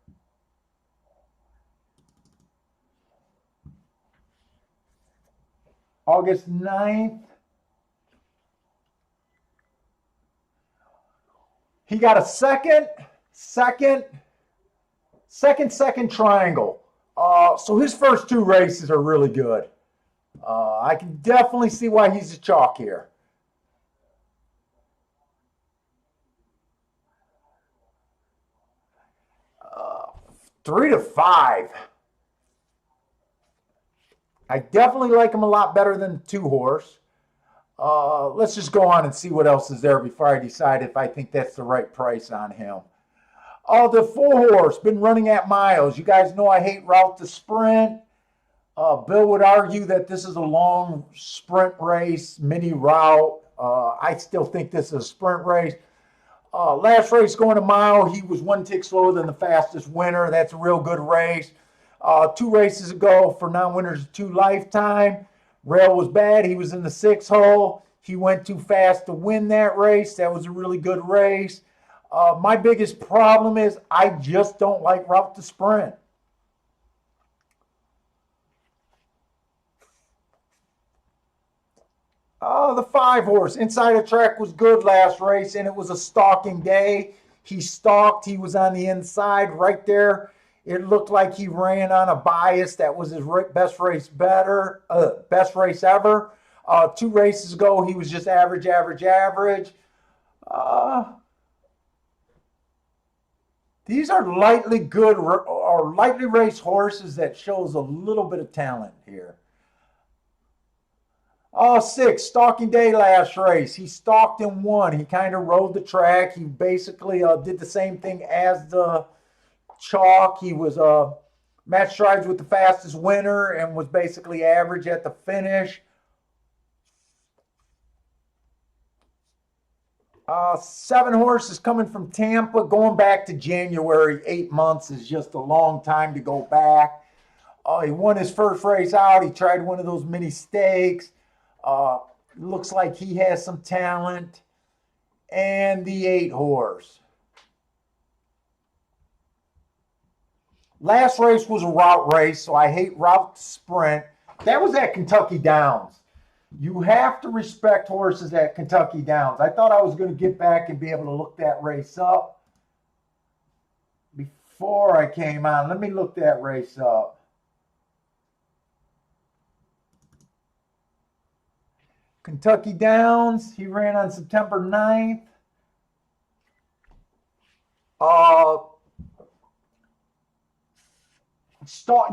August 9th. He got a second triangle. So his first 2 races are really good. I can definitely see why he's a chalk here. 3 to 5. I definitely like him a lot better than the 2 horse. Let's just go on and see what else is there before I decide if I think that's the right price on him. The 4 horse, been running at miles. You guys know I hate route to sprint. Bill would argue that this is a long sprint race, mini route. I still think this is a sprint race. Last race going a mile, he was 1 tick slower than the fastest winner. That's a real good race. 2 races ago for non-winners 2 lifetime. Rail was bad. He was in the 6 hole. He went too fast to win that race. That was a really good race. My biggest problem is I just don't like route to sprint. The 5 horse. Inside the track was good last race, and it was a stalking day. He stalked. He was on the inside right there. It looked like he ran on a bias. That was his best race ever. 2 races ago, he was just average. These are lightly good or lightly raced horses that shows a little bit of talent here. 6, stalking day last race. He stalked and won. He kind of rode the track. He basically did the same thing as the chalk. He was match strides with the fastest winner and was basically average at the finish. 7 horses coming from Tampa, going back to January. 8 months is just a long time to go back. He won his first race out. He tried one of those mini stakes. Looks like he has some talent. And the 8 horse. Last race was a route race, so I hate route sprint. That was at Kentucky Downs. You have to respect horses at Kentucky Downs. I thought I was going to get back and be able to look that race up before I came on. Let me look that race up. Kentucky Downs, he ran on September 9th.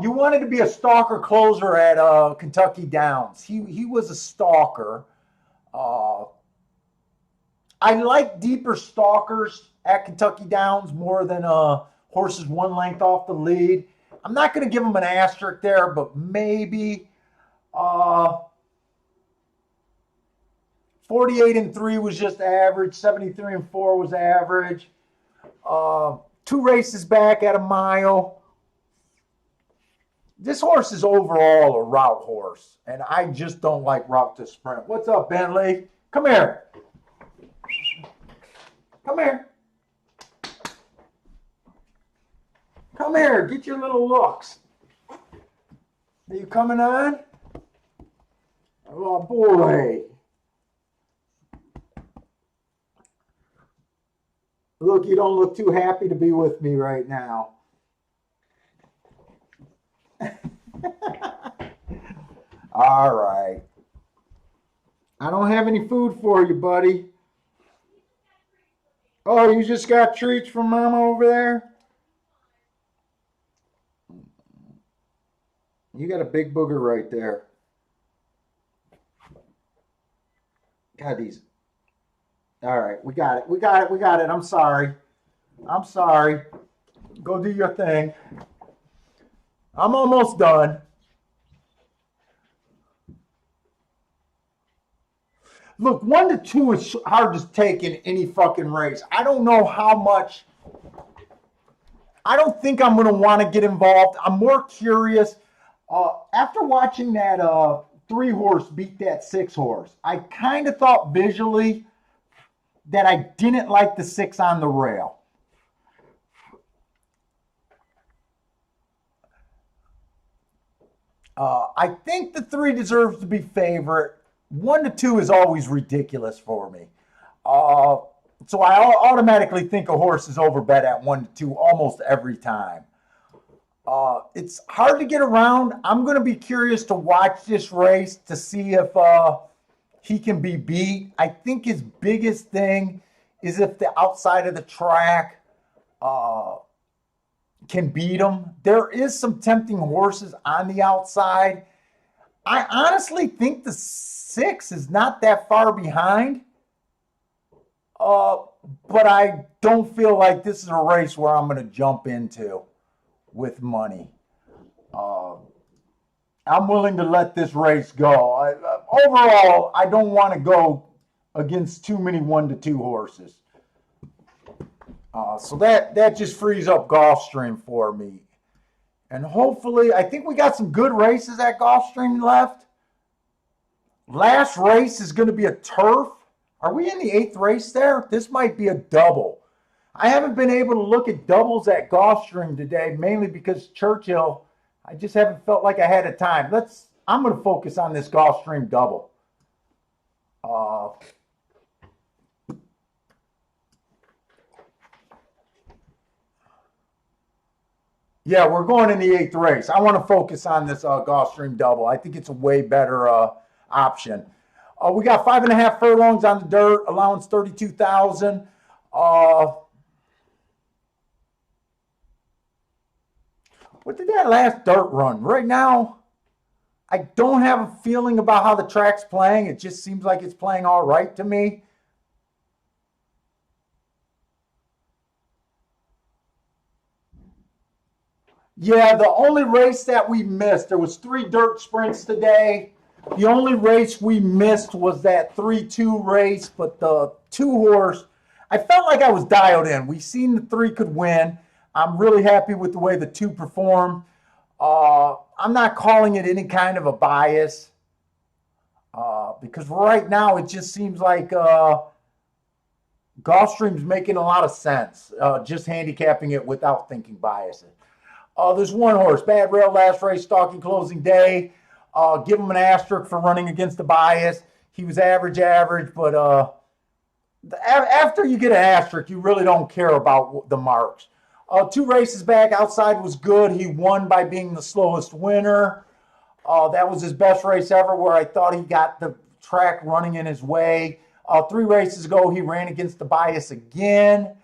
You wanted to be a stalker closer at Kentucky Downs. He was a stalker. Uh, I like deeper stalkers at Kentucky Downs more than horses one length off the lead. I'm not going to give him an asterisk there, but maybe 48-3 was just average. 73-4 was average. 2 races back at a mile. This horse is overall a route horse, and I just don't like route to sprint. What's up, Bentley? Come here. Come here. Come here. Get your little looks. Are you coming on? Oh, boy. Look, you don't look too happy to be with me right now. All right. I don't have any food for you, buddy. Oh, you just got treats from Mama over there? You got a big booger right there. God, these. All right, we got it. We got it. We got it. I'm sorry. I'm sorry. Go do your thing. I'm almost done. Look, 1-2 is hard to take in any fucking race. I don't know how much. I don't think I'm going to want to get involved. I'm more curious. After watching that 3-horse beat that 6-horse, I kind of thought visually that I didn't like the 6 on the rail. I think the 3 deserves to be favorite. 1-2 is always ridiculous for me. So I automatically think a horse is overbet at 1-2 almost every time. It's hard to get around. I'm going to be curious to watch this race to see if he can be beat. I think his biggest thing is if the outside of the track can beat him. There is some tempting horses on the outside. I honestly think the 6 is not that far behind. But I don't feel like this is a race where I'm going to jump into with money. I'm willing to let this race go. Overall, I don't want to go against too many 1-2 horses. So that just frees up Gulfstream for me. And hopefully, I think we got some good races at Gulfstream left. Last race is going to be a turf. Are we in the 8th race there? This might be a double. I haven't been able to look at doubles at Gulfstream today, mainly because Churchill, I just haven't felt like I had a time. I'm going to focus on this Gulfstream double. Yeah, we're going in the 8th race. I want to focus on this Gulfstream double. I think it's a way better option. We got 5.5 furlongs on the dirt, allowance 32,000. What did that last dirt run? Right now, I don't have a feeling about how the track's playing. It just seems like it's playing all right to me. Yeah, the only race that we missed, there was 3 dirt sprints today. The only race we missed was that 3-2 race, but the 2-horse, I felt like I was dialed in. We seen the 3 could win. I'm really happy with the way the 2 performed. I'm not calling it any kind of a bias because right now it just seems like Gulfstream's making a lot of sense, just handicapping it without thinking biases. There's 1 horse, bad rail last race, stalking closing day. Give him an asterisk for running against the bias. He was average, but after you get an asterisk, you really don't care about the marks. 2 races back, outside was good. He won by being the slowest winner. That was his best race ever, where I thought he got the track running in his way. 3 races ago, he ran against the bias again.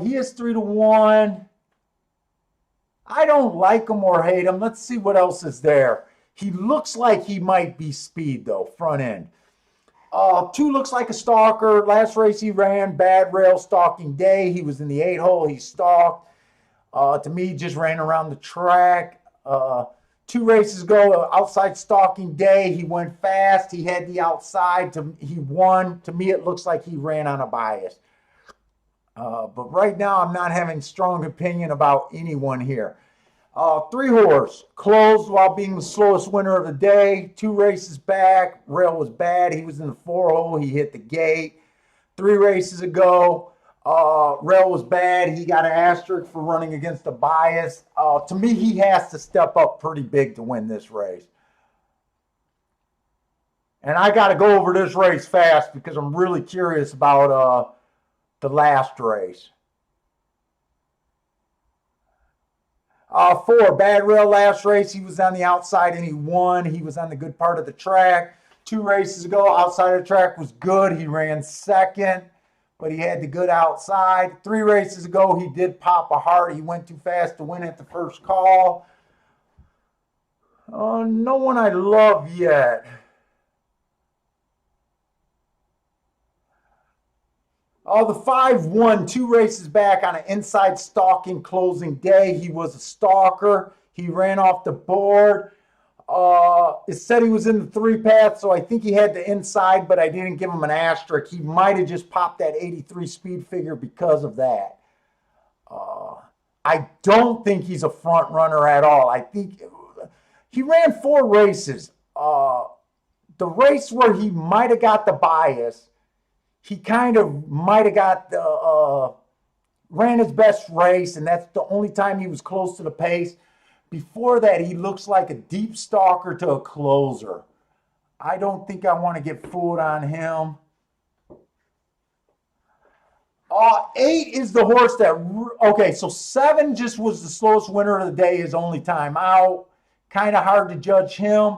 He is 3-1. I don't like him or hate him. Let's see what else is there. He looks like he might be speed though, front end. 2 looks like a stalker. Last race he ran, bad rail stalking day. He was in the 8 hole. He stalked. To me, he just ran around the track. 2 races ago, outside stalking day. He went fast. He had the outside. He won. To me, it looks like he ran on a bias. But right now, I'm not having strong opinion about anyone here. 3 horse closed while being the slowest winner of the day. 2 races back, rail was bad. He was in the 4 hole. He hit the gate. 3 races ago, rail was bad. He got an asterisk for running against a bias. To me, he has to step up pretty big to win this race. And I got to go over this race fast because I'm really curious about the last race. 4, bad rail last race. He was on the outside and he won. He was on the good part of the track. 2 races ago, outside of the track was good. He ran second, but he had the good outside. 3 races ago, he did pop a heart. He went too fast to win at the first call. No one I love yet. The 5 won 2 races back on an inside stalking closing day. He was a stalker. He ran off the board. It said he was in the 3 path, so I think he had the inside, but I didn't give him an asterisk. He might have just popped that 83 speed figure because of that. I don't think he's a front runner at all. I think he ran 4 races. The race where he might have got the bias, he kind of might have got ran his best race, and that's the only time he was close to the pace. Before that, he looks like a deep stalker to a closer. I don't think I want to get fooled on him. 8 is the horse that, okay, so 7 just was the slowest winner of the day, his only time out. Kind of hard to judge him.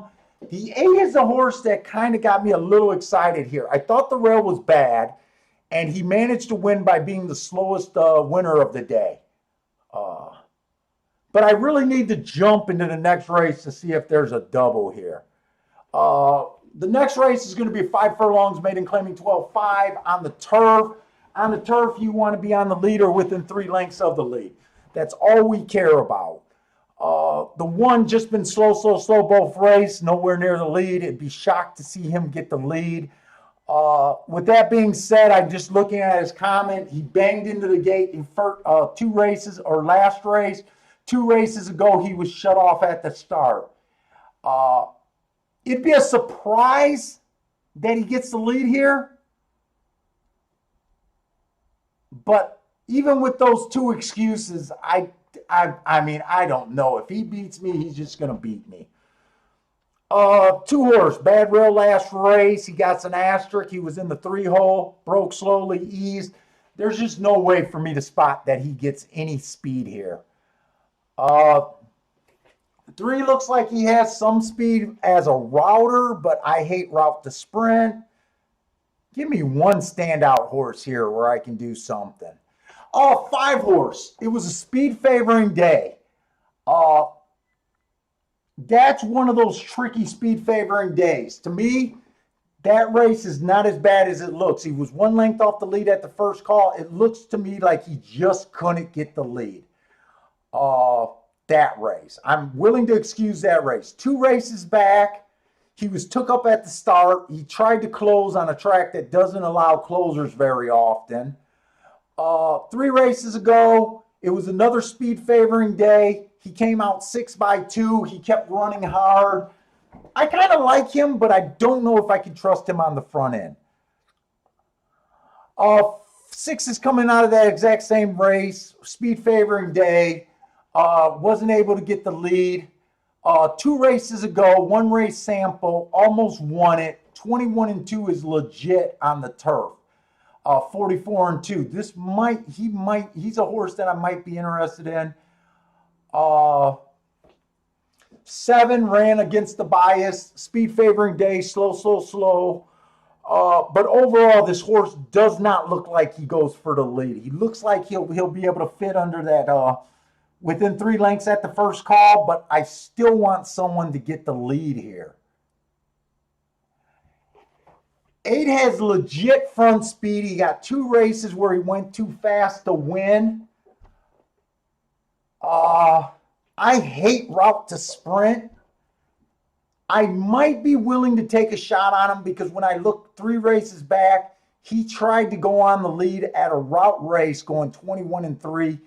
The 8 is the horse that kind of got me a little excited here. I thought the rail was bad, and he managed to win by being the slowest winner of the day. But I really need to jump into the next race to see if there's a double here. The next race is going to be 5 furlongs maiden claiming 12.5 on the turf. On the turf, you want to be on the lead or within 3 lengths of the lead. That's all we care about. The 1 just been slow both race, nowhere near the lead. It'd be shocked to see him get the lead. With that being said, I'm just looking at his comment. He banged into the gate in 2 races, or last race. 2 races ago, he was shut off at the start. It'd be a surprise that he gets the lead here. But even with those 2 excuses, I mean, I don't know. If he beats me, he's just going to beat me. 2 horse, bad rail last race. He got an asterisk. He was in the 3 hole, broke slowly, eased. There's just no way for me to spot that he gets any speed here. 3 looks like he has some speed as a router, but I hate route to sprint. Give me one standout horse here where I can do something. 5 horse. It was a speed favoring day. That's one of those tricky speed favoring days. To me, that race is not as bad as it looks. He was 1 length off the lead at the first call. It looks to me like he just couldn't get the lead. That race. I'm willing to excuse that race. 2 races back, he was took up at the start. He tried to close on a track that doesn't allow closers very often. 3 races ago, it was another speed favoring day. He came out 6x2. He kept running hard. I kind of like him, but I don't know if I can trust him on the front end. 6 is coming out of that exact same race, speed favoring day. Wasn't able to get the lead. 2 races ago, 1 race sample, almost won it. 21-2 is legit on the turf. 44-2. He's a horse that I might be interested in. 7 ran against the bias, speed favoring day, slow. But overall, this horse does not look like he goes for the lead. He looks like he'll be able to fit under that within 3 lengths at the first call, but I still want someone to get the lead here. 8 has legit front speed. He got 2 races where he went too fast to win. I hate route to sprint. I might be willing to take a shot on him because when I look 3 races back, he tried to go on the lead at a route race going 21-3.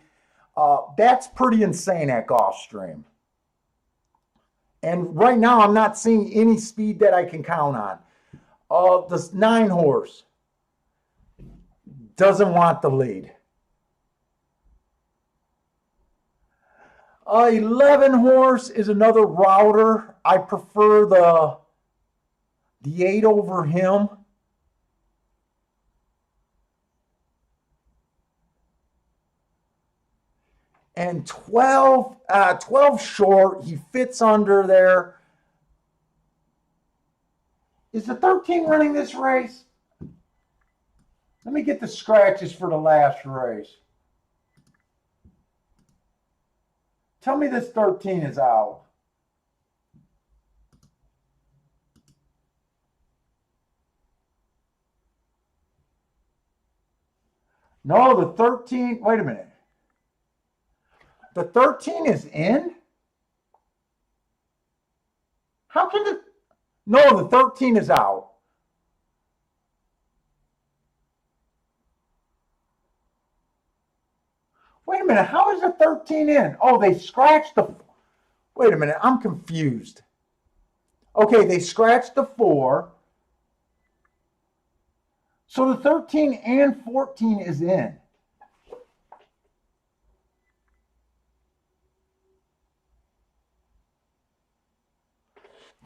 That's pretty insane at Gulfstream. And right now, I'm not seeing any speed that I can count on. The 9 horse doesn't want the lead. 11 horse is another router. I prefer the 8 over him. And 12 short, he fits under there. Is the 13 running this race? Let me get the scratches for the last race. Tell me this 13 is out. No, the 13, wait a minute. The 13 is in? How can the, no, the 13 is out. Wait a minute, how is the 13 in? Oh, they scratched the, wait a minute, I'm confused. Okay, they scratched the 4. So the 13 and 14 is in.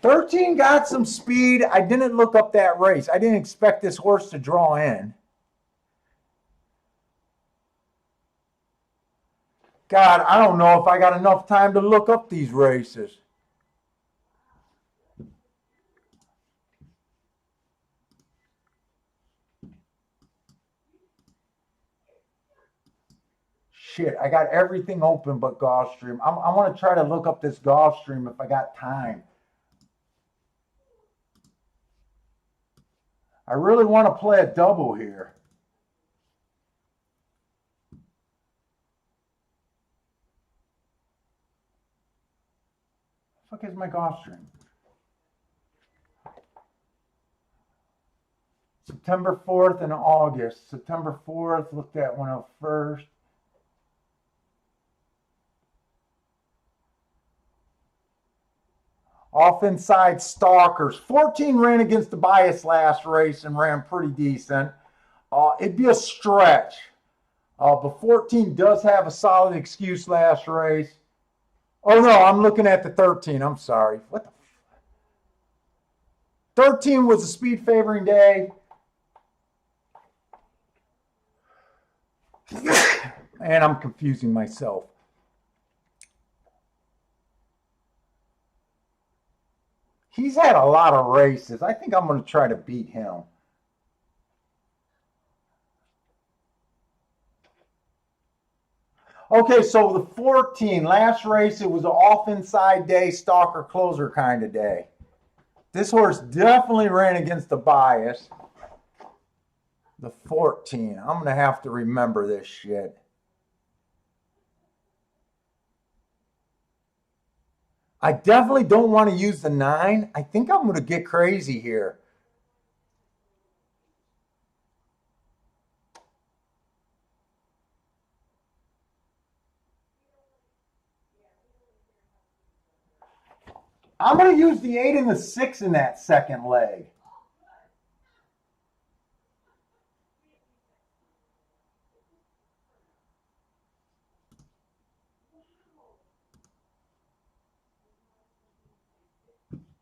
'13 got some speed. I didn't look up that race. I didn't expect this horse to draw in. God, I don't know if I got enough time to look up these races. Shit, I got everything open but Gulfstream. I want to try to look up this Gulfstream if I got time. I really want to play a double here. What the fuck is my Gulfstream? September 4th and August. September 4th, looked at one up first. Off inside Stalkers. 14 ran against the bias last race and ran pretty decent. It'd be a stretch. But 14 does have a solid excuse last race. Oh no, I'm looking at the 13. I'm sorry. What the? 13 was a speed favoring day. And I'm confusing myself. He's had a lot of races. I think I'm going to try to beat him. Okay, so the 14, last race, it was an off inside day, stalker closer kind of day. This horse definitely ran against the bias. The 14, I'm going to have to remember this shit. I definitely don't want to use the 9. I think I'm going to get crazy here. I'm going to use the 8 and the 6 in that second leg.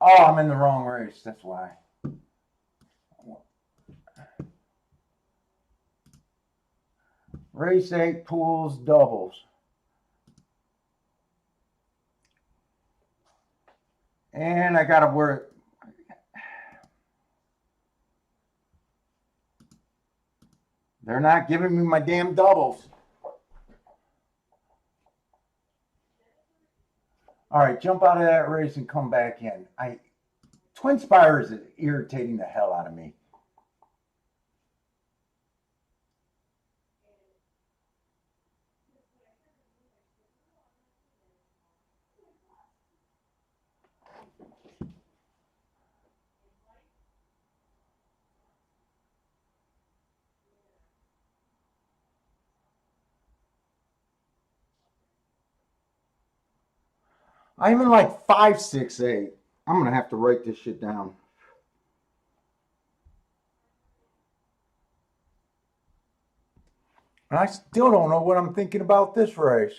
Oh, I'm in the wrong race. That's why. Race 8 pools doubles. And I got to wear it. They're not giving me my damn doubles. All right, jump out of that race and come back in. Twin Spires is irritating the hell out of me. I'm in like 568. I'm gonna have to write this shit down. And I still don't know what I'm thinking about this race.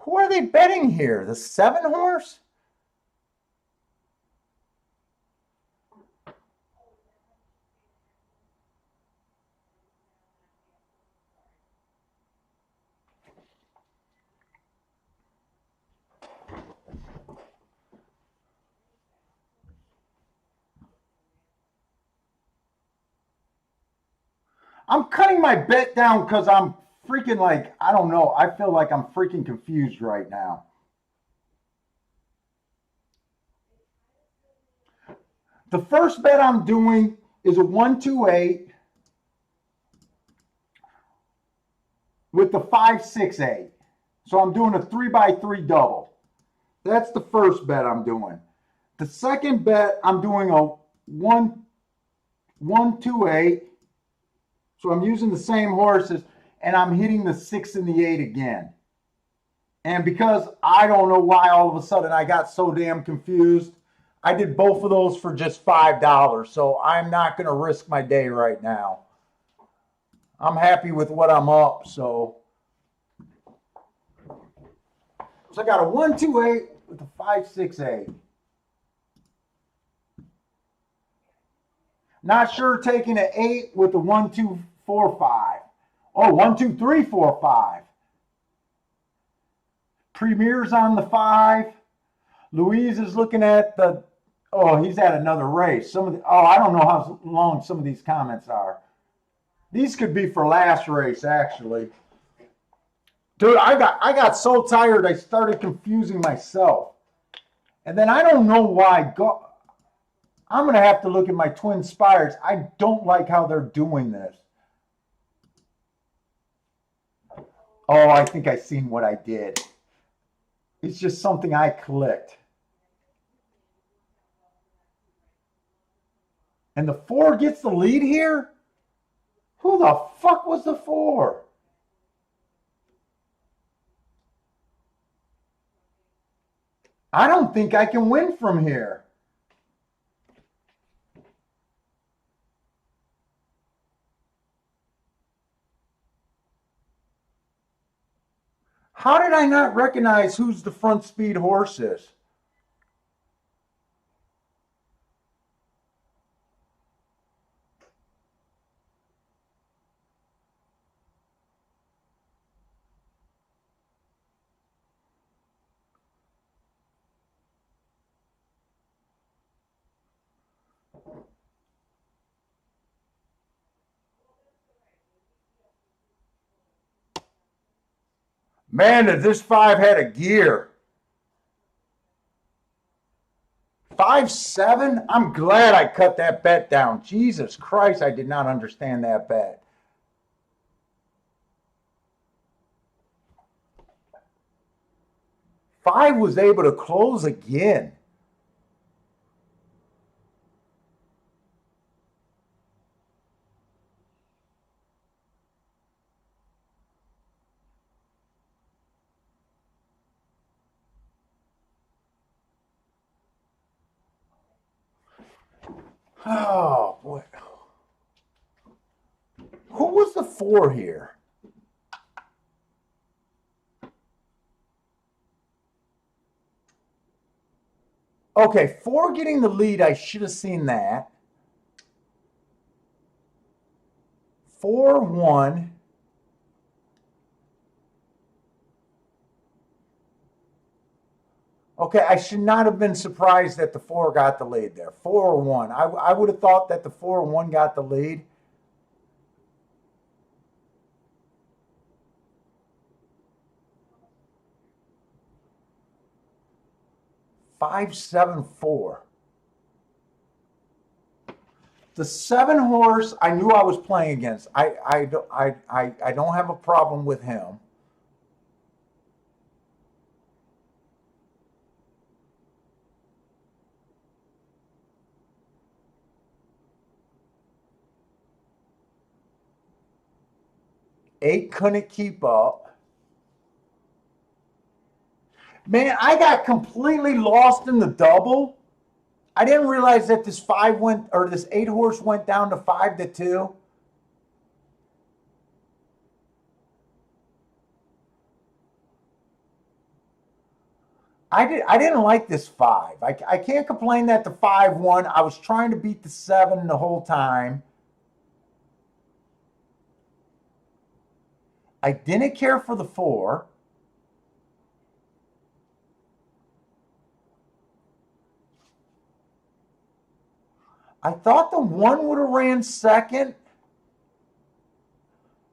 Who are they betting here? The 7 horse? I'm cutting my bet down because I'm freaking like, I don't know. I feel like I'm freaking confused right now. The first bet I'm doing is a 128 with the 568. So I'm doing a 3x3 double. That's the first bet I'm doing. The second bet I'm doing a 128. So I'm using the same horses and I'm hitting the 6 and the 8 again. And because I don't know why all of a sudden I got so damn confused, I did both of those for just $5. So I'm not going to risk my day right now. I'm happy with what I'm up. So I got a 128 with a 568. Not sure taking an 8 with a 1-2-4-5. Oh, 1-2-3-4-5. Premier's on the 5. Louise is looking at the. Oh, he's at another race. I don't know how long some of these comments are. These could be for last race, actually. Dude, I got so tired I started confusing myself. And then I don't know why. I'm going to have to look at my Twin Spires. I don't like how they're doing this. Oh, I think I seen what I did. It's just something I clicked. And the 4 gets the lead here? Who the fuck was the 4? I don't think I can win from here. How did I not recognize who's the front speed horse is? Man, if this 5 had a gear. 5-7? I'm glad I cut that bet down. Jesus Christ, I did not understand that bet. Five was able to close again. Oh, boy. Who was the 4 here? Okay, 4 getting the lead, I should have seen that. 4-1. Okay, I should not have been surprised that the 4 got the lead there. 4-1. I would have thought that the 4-1 got the lead. Five, 7, 4. The 7 horse I knew I was playing against. I don't have a problem with him. Eight couldn't keep up. Man, I got completely lost in the double. I didn't realize that this 8 horse went down to 5-2. I didn't like this 5. I can't complain that the 5 won. I was trying to beat the 7 the whole time. I didn't care for the 4. I thought the 1 would have ran second.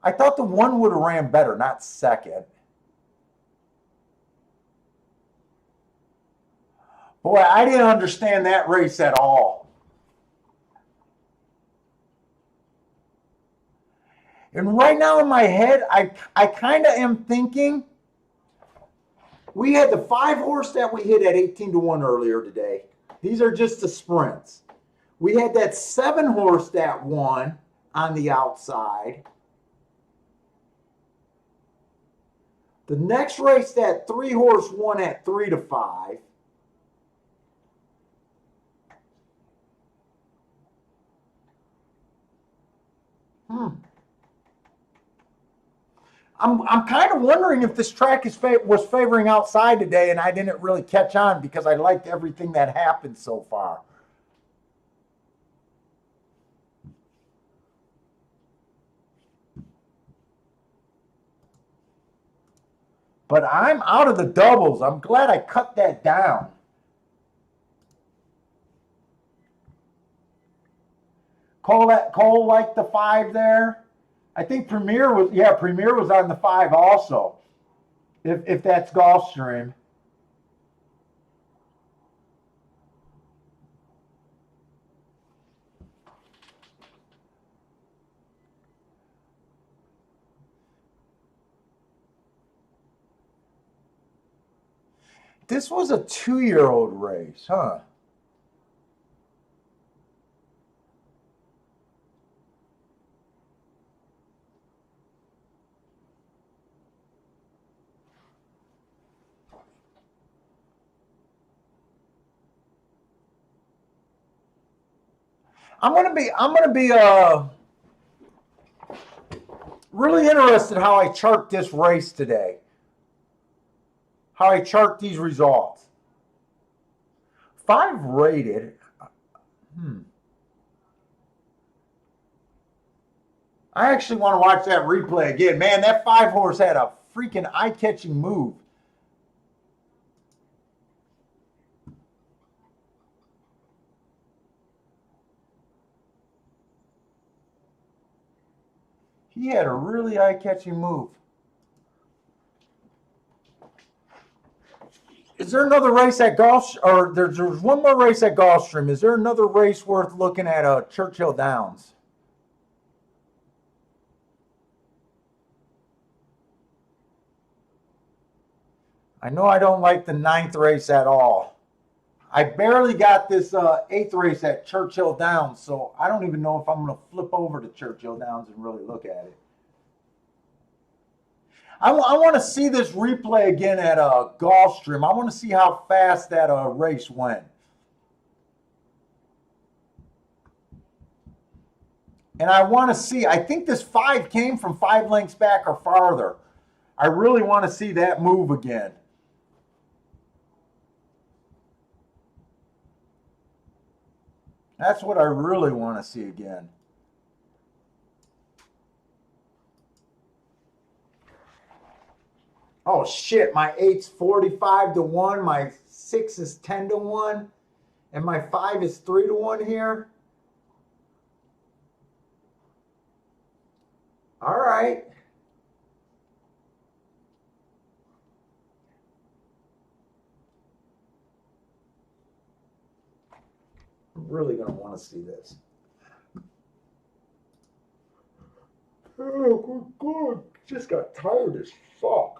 I thought the 1 would have ran better, not second. Boy, I didn't understand that race at all. And right now in my head, I kind of am thinking, we had the 5 horse that we hit at 18-1 earlier today. These are just the sprints. We had that 7 horse that won on the outside. The next race, that 3 horse won at 3-5. I'm kind of wondering if this track was favoring outside today, and I didn't really catch on because I liked everything that happened so far. But I'm out of the doubles. I'm glad I cut that down. Cole liked the 5 there. I think Premier was on the 5 also. If that's Gulfstream. This was a 2-year-old race, huh? I'm gonna be really interested how I chart this race today. How I chart these results. 5 rated. I actually want to watch that replay again. Man, that 5 horse had a freaking eye-catching move. He had a really eye-catching move. Is there another race at or there's one more race at Gulfstream? Is there another race worth looking at Churchill Downs? I know I don't like the 9th race at all. I barely got this 8th race at Churchill Downs, so I don't even know if I'm going to flip over to Churchill Downs and really look at it. I want to see this replay again at Gulfstream. I want to see how fast that race went. And I want to see, I think this 5 came from 5 lengths back or farther. I really want to see that move again. That's what I really want to see again. Oh shit, my 8's 45 to 1, my 6 is 10 to 1, and my 5 is 3 to 1 here. All right. I'm really going to want to see this. Oh, good. Just got tired as fuck.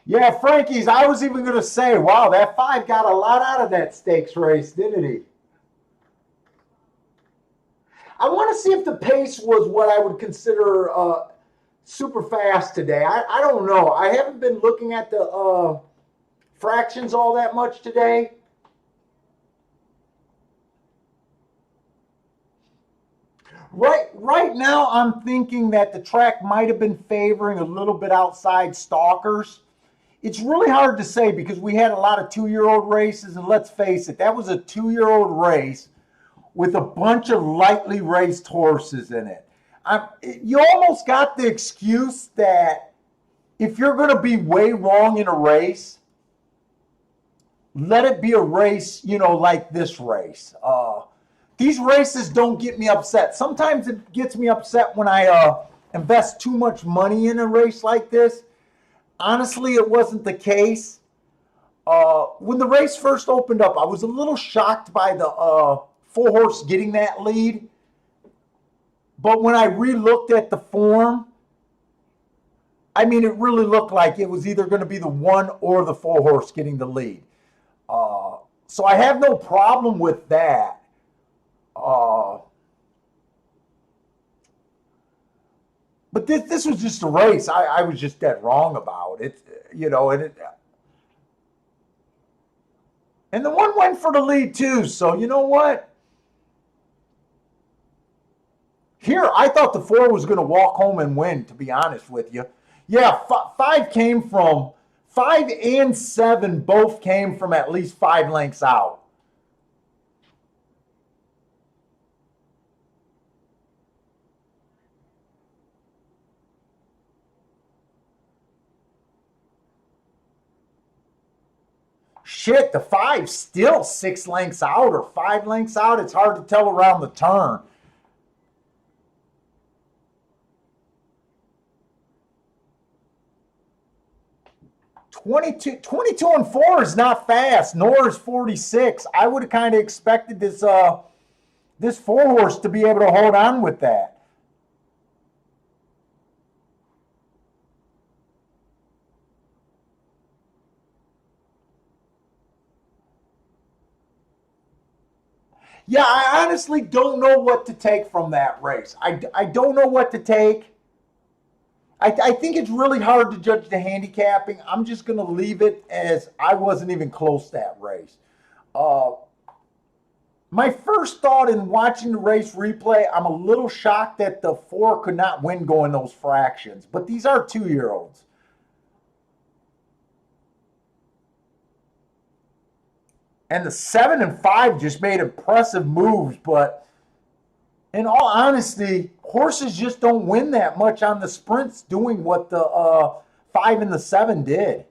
Yeah, Frankie's, I was even going to say, wow, that 5 got a lot out of that stakes race, didn't he? I want to see if the pace was what I would consider super fast today. I don't know. I haven't been looking at the fractions all that much today. Right now, I'm thinking that the track might have been favoring a little bit outside stalkers. It's really hard to say because we had a lot of 2-year-old races, and let's face it, that was a 2-year-old race with a bunch of lightly raced horses in it. You almost got the excuse that if you're going to be way wrong in a race, let it be a race, like this race. These races don't get me upset. Sometimes it gets me upset when I invest too much money in a race like this. Honestly, it wasn't the case. When the race first opened up, I was a little shocked by the 4-horse getting that lead. But when I re-looked at the form, I mean, it really looked like it was either going to be the 1 or the 4-horse getting the lead. So I have no problem with that. But this was just a race. I was just dead wrong about it, and the 1 went for the lead too. So you know what? Here, I thought the 4 was going to walk home and win, to be honest with you. Yeah, 5 and 7 both came from at least 5 lengths out. Shit, the 5's still 6 lengths out or 5 lengths out. It's hard to tell around the turn. 22 and 4 is not fast, nor is 46. I would have kind of expected this 4-horse to be able to hold on with that. Yeah, I honestly don't know what to take from that race. I don't know what to take. I think it's really hard to judge the handicapping. I'm just going to leave it as I wasn't even close to that race. My first thought in watching the race replay, I'm a little shocked that the 4 could not win going those fractions. But these are 2-year-olds. And the 7 and 5 just made impressive moves, but in all honesty, horses just don't win that much on the sprints doing what the 5 and the 7 did.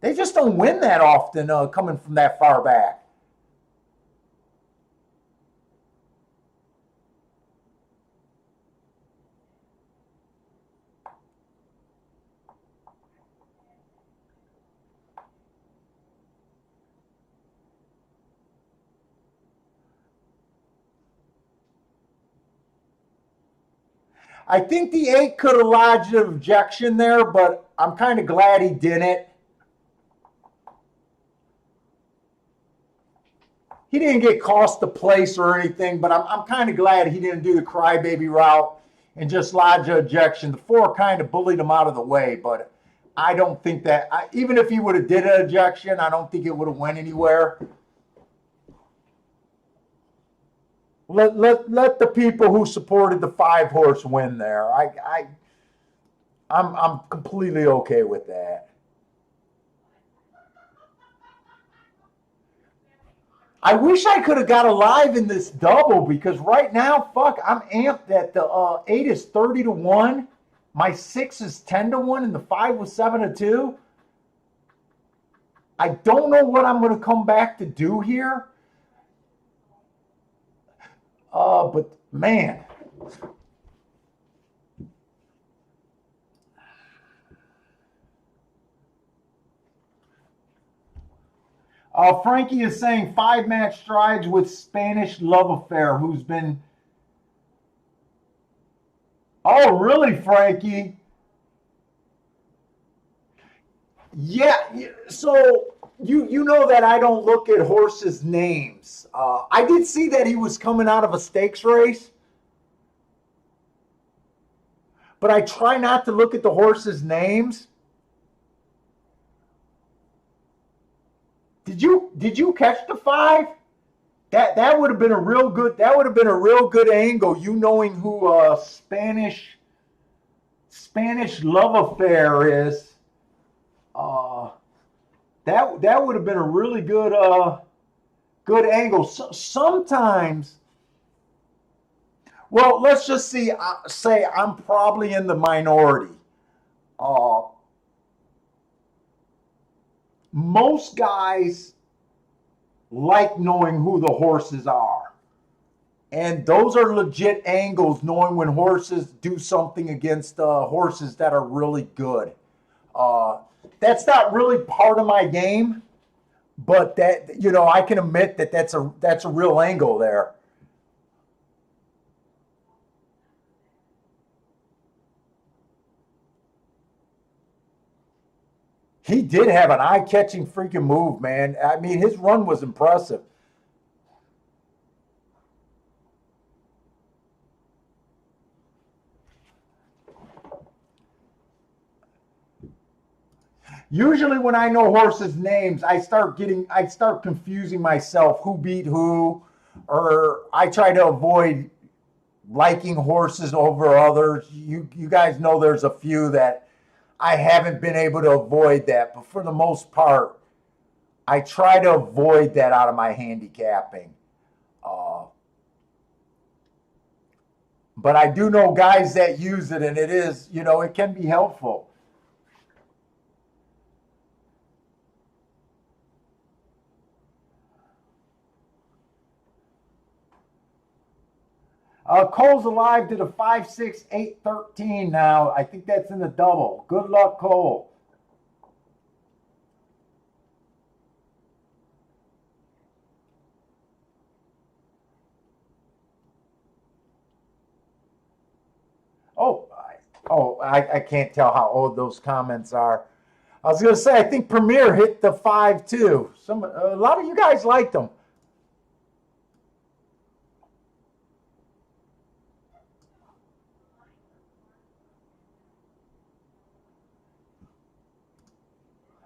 They just don't win that often coming from that far back. I think the 8 could have lodged an objection there, but I'm kind of glad he didn't. He didn't get cost the place or anything, but I'm kind of glad he didn't do the crybaby route and just lodge an objection. The 4 kind of bullied him out of the way, but I don't think that, even if he would have did an objection, I don't think it would have went anywhere. Let the people who supported the 5-horse win there. I'm completely okay with that. I wish I could have got alive in this double because right now, fuck, I'm amped that the 8 is 30-1. My 6 is 10-1 and the 5 was 7-2. I don't know what I'm going to come back to do here. But man. Frankie is saying 5-match strides with Spanish love affair who's been. Oh, really, Frankie? Yeah, so you know that I don't look at horses' names. I did see that he was coming out of a stakes race, but I try not to look at the horses' names. Did you catch the 5? That would have been a real good angle. You knowing who Spanish love affair is. That would have been a really good angle. So, sometimes, well, let's just say I'm probably in the minority. Most guys like knowing who the horses are. And those are legit angles, knowing when horses do something against horses that are really good. That's not really part of my game, but that I can admit that that's a real angle there. He did have an eye-catching freaking move, man. I mean, his run was impressive. Usually when I know horses' names, I start confusing myself who beat who, or I try to avoid liking horses over others. You guys know there's a few that I haven't been able to avoid that, but for the most part, I try to avoid that out of my handicapping. But I do know guys that use it, and it can be helpful. Cole's alive to the 5, 6, 8, 13 now. I think that's in the double. Good luck, Cole. I can't tell how old those comments are. I was going to say, I think Premier hit the 5 too. A lot of you guys liked them.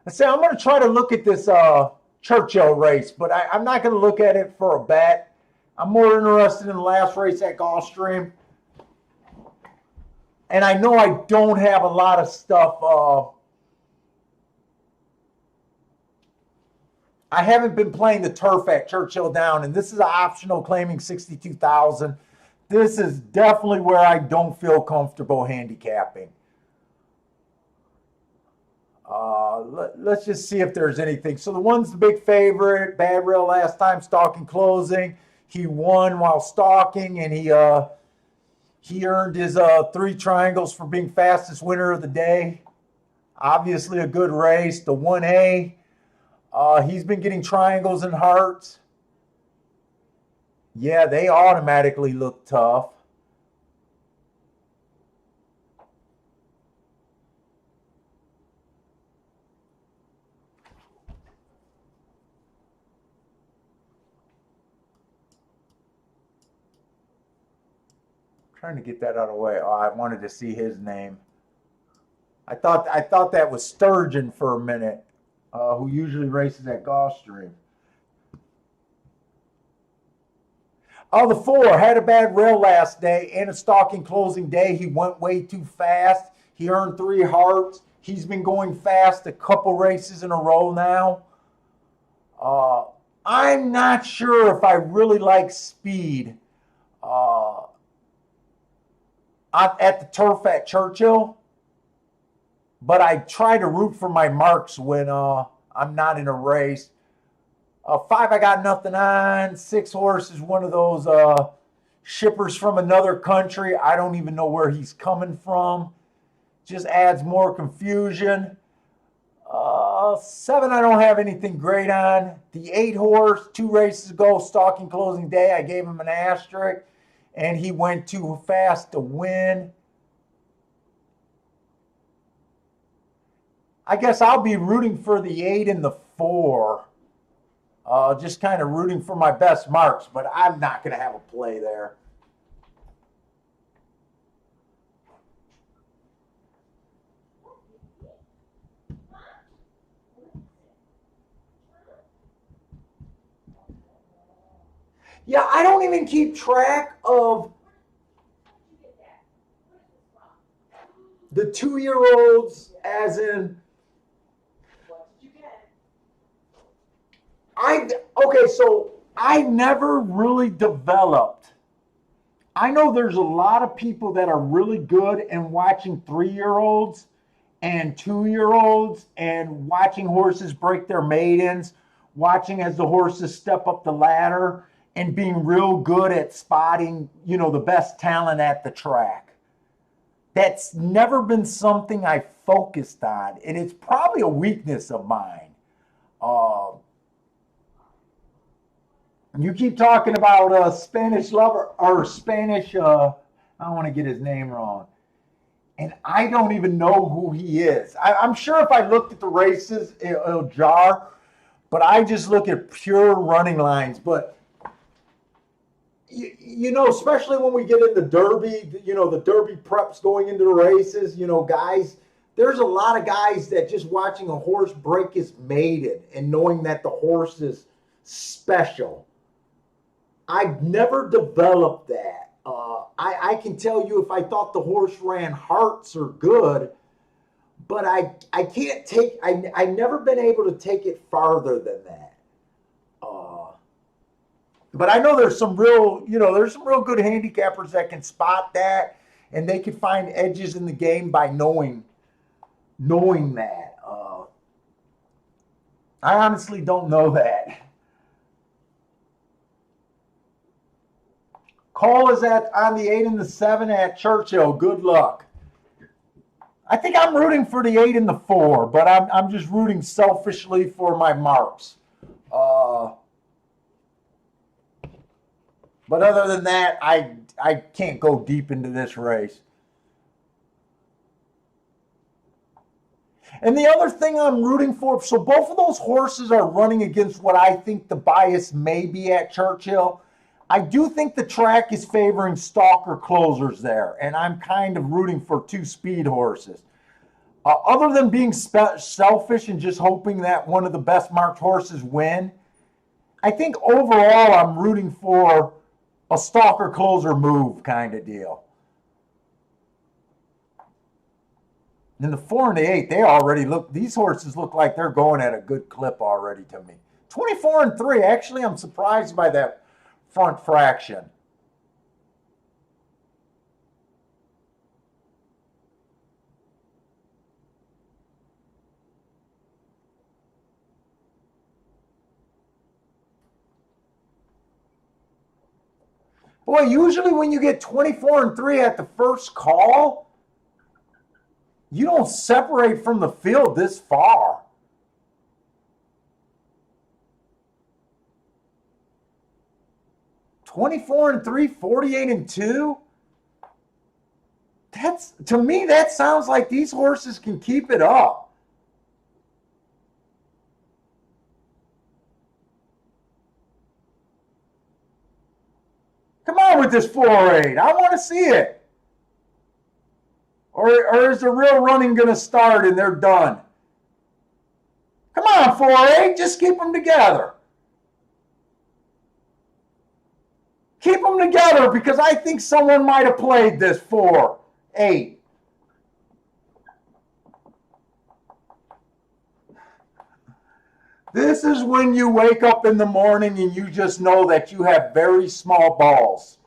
I say I'm going to try to look at this Churchill race, but I'm not going to look at it for a bet. I'm more interested in the last race at Gulfstream. And I know I don't have a lot of stuff. I haven't been playing the turf at Churchill Down, and this is an optional claiming 62,000. This is definitely where I don't feel comfortable handicapping. Let's just see if there's anything. So the one's the big favorite. Bad rail last time, stalking closing. He won while stalking, and he earned his 3 triangles for being fastest winner of the day. Obviously a good race. The 1A, he's been getting triangles and hearts. Yeah, they automatically look tough. Trying to get that out of the way. Oh, I wanted to see his name. I thought that was Sturgeon for a minute, who usually races at Gulfstream. Oh, the 4 had a bad rail last day and a stalking closing day. He went way too fast. He earned 3 hearts. He's been going fast a couple races in a row now. I I'm not sure if I really like speed at the turf at Churchill, but I try to root for my marks when I'm not in a race. 5, I got nothing on. 6 horse is one of those shippers from another country. I don't even know where he's coming from. Just adds more confusion. 7, I don't have anything great on. The 8 horse, 2 races ago, stalking closing day, I gave him an asterisk, and he went too fast to win. I guess I'll be rooting for the 8 and the 4. Just kind of rooting for my best marks, but I'm not going to have a play there. Yeah, I don't even keep track of the 2-year-olds, as in, What did you get? okay, so I never really developed. I know there's a lot of people that are really good in watching 3-year-olds and 2-year-olds and watching horses break their maidens, watching as the horses step up the ladder, and being real good at spotting, the best talent at the track. That's never been something I focused on, and it's probably a weakness of mine. You keep talking about Spanish lover or Spanish. I don't want to get his name wrong, and I don't even know who he is. I'm sure if I looked at the races, it'll jar, but I just look at pure running lines. But especially when we get in the Derby, the Derby preps going into the races, guys, there's a lot of guys that just watching a horse break his maiden and knowing that the horse is special. I've never developed that. I can tell you if I thought the horse ran hearts or good, but I can't take, I've never been able to take it farther than that. But I know there's some real good handicappers that can spot that, and they can find edges in the game by knowing that. I honestly don't know that. Cole is on the 8 and the 7 at Churchill. Good luck. I think I'm rooting for the 8 and the 4, but I'm just rooting selfishly for my marks. But other than that, I can't go deep into this race. And the other thing I'm rooting for, so both of those horses are running against what I think the bias may be at Churchill. I do think the track is favoring stalker closers there, and I'm kind of rooting for 2 speed horses. Other than being selfish and just hoping that one of the best marked horses win, I think overall I'm rooting for a stalker closer move kind of deal. And the 4 and the 8, these horses look like they're going at a good clip already to me. 24 and 3, actually I'm surprised by that front fraction. Boy, usually when you get 24 and 3 at the first call, you don't separate from the field this far. "24 and 3, 48 and 2. To me, that sounds like these horses can keep it up. Come on with this 4-8. I want to see it. Or is the real running going to start and they're done? Come on, 4-8. Just keep them together. Keep them together because I think someone might have played this 4-8. This is when you wake up in the morning and you just know that you have very small balls.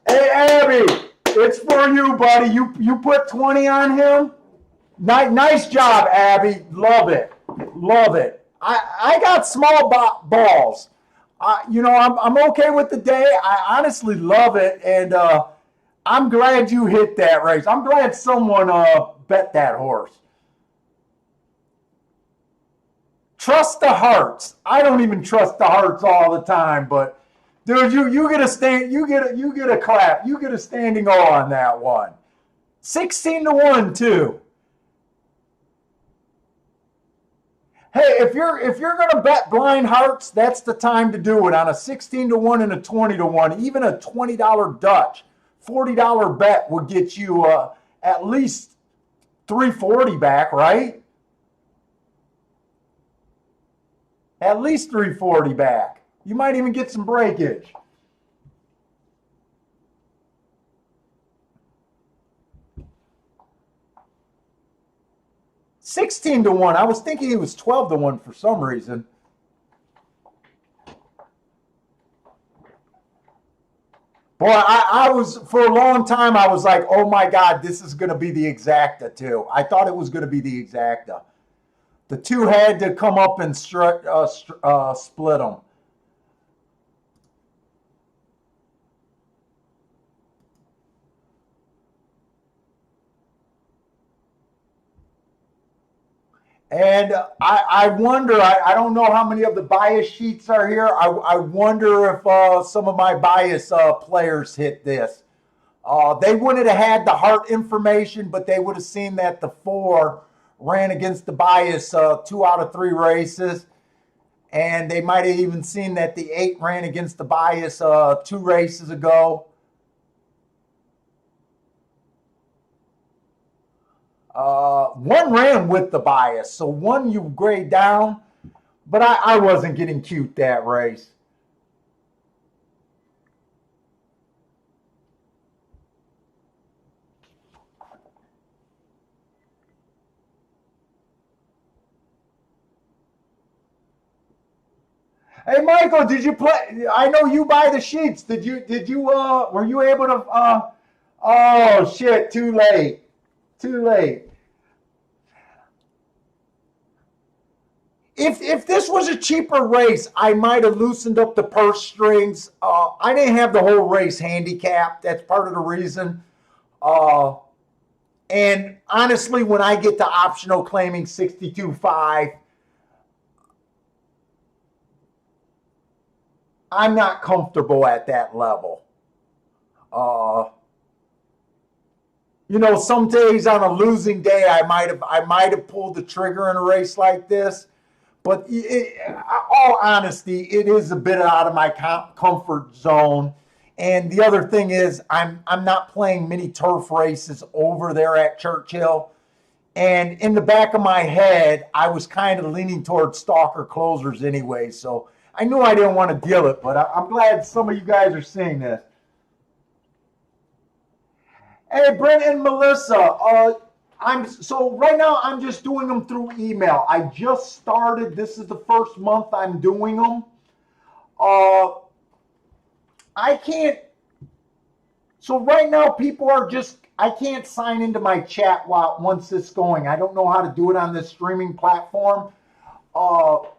Hey, Abby, it's for you, buddy. You put 20 on him? Nice job, Abby. Love it. Love it. I got small balls. I'm okay with the day. I honestly love it, and I'm glad you hit that race. I'm glad someone bet that horse. Trust the hearts. I don't even trust the hearts all the time, but dude, you get a stand, you get a clap, you get a standing O on that one. 16-1 too. Hey, if you're gonna bet blind hearts, that's the time to do it on a 16-1 and a 20-1. Even a $20 Dutch, $40 bet would get you at least 340 back, right? At least 340 back. You might even get some breakage. $16-1. I was thinking it was 12-1 for some reason. Boy, I was, for a long time, I was like, oh my God, this is going to be the exacta too. I thought it was going to be the exacta. The two had to come up and split them. And I wonder, I don't know how many of the bias sheets are here. I wonder if some of my bias players hit this. They wouldn't have had the heart information, but they would have seen that the 4 ran against the bias 2 out of 3 races. And they might have even seen that the 8 ran against the bias 2 races ago. One ran with the bias, so one you grade down, but I wasn't getting cute that race. Hey, Michael, did you play? I know you buy the sheets. Were you able to, oh shit, too late. Too late. If this was a cheaper race, I might have loosened up the purse strings. I didn't have the whole race handicapped. That's part of the reason. Uh, and honestly, when I get to optional claiming 62.5, I'm not comfortable at that level. Uh, some days on a losing day, I might have pulled the trigger in a race like this. But all honesty, it is a bit out of my comfort zone. And the other thing is, I'm not playing many turf races over there at Churchill. And in the back of my head, I was kind of leaning towards stalker closers anyway. So I knew I didn't want to deal it, but I'm glad some of you guys are seeing this. Hey, Brent and Melissa, so right now I'm just doing them through email. I just started. This is the first month I'm doing them. I can't. So right now people are just. I can't sign into my chat once it's going. I don't know how to do it on this streaming platform. The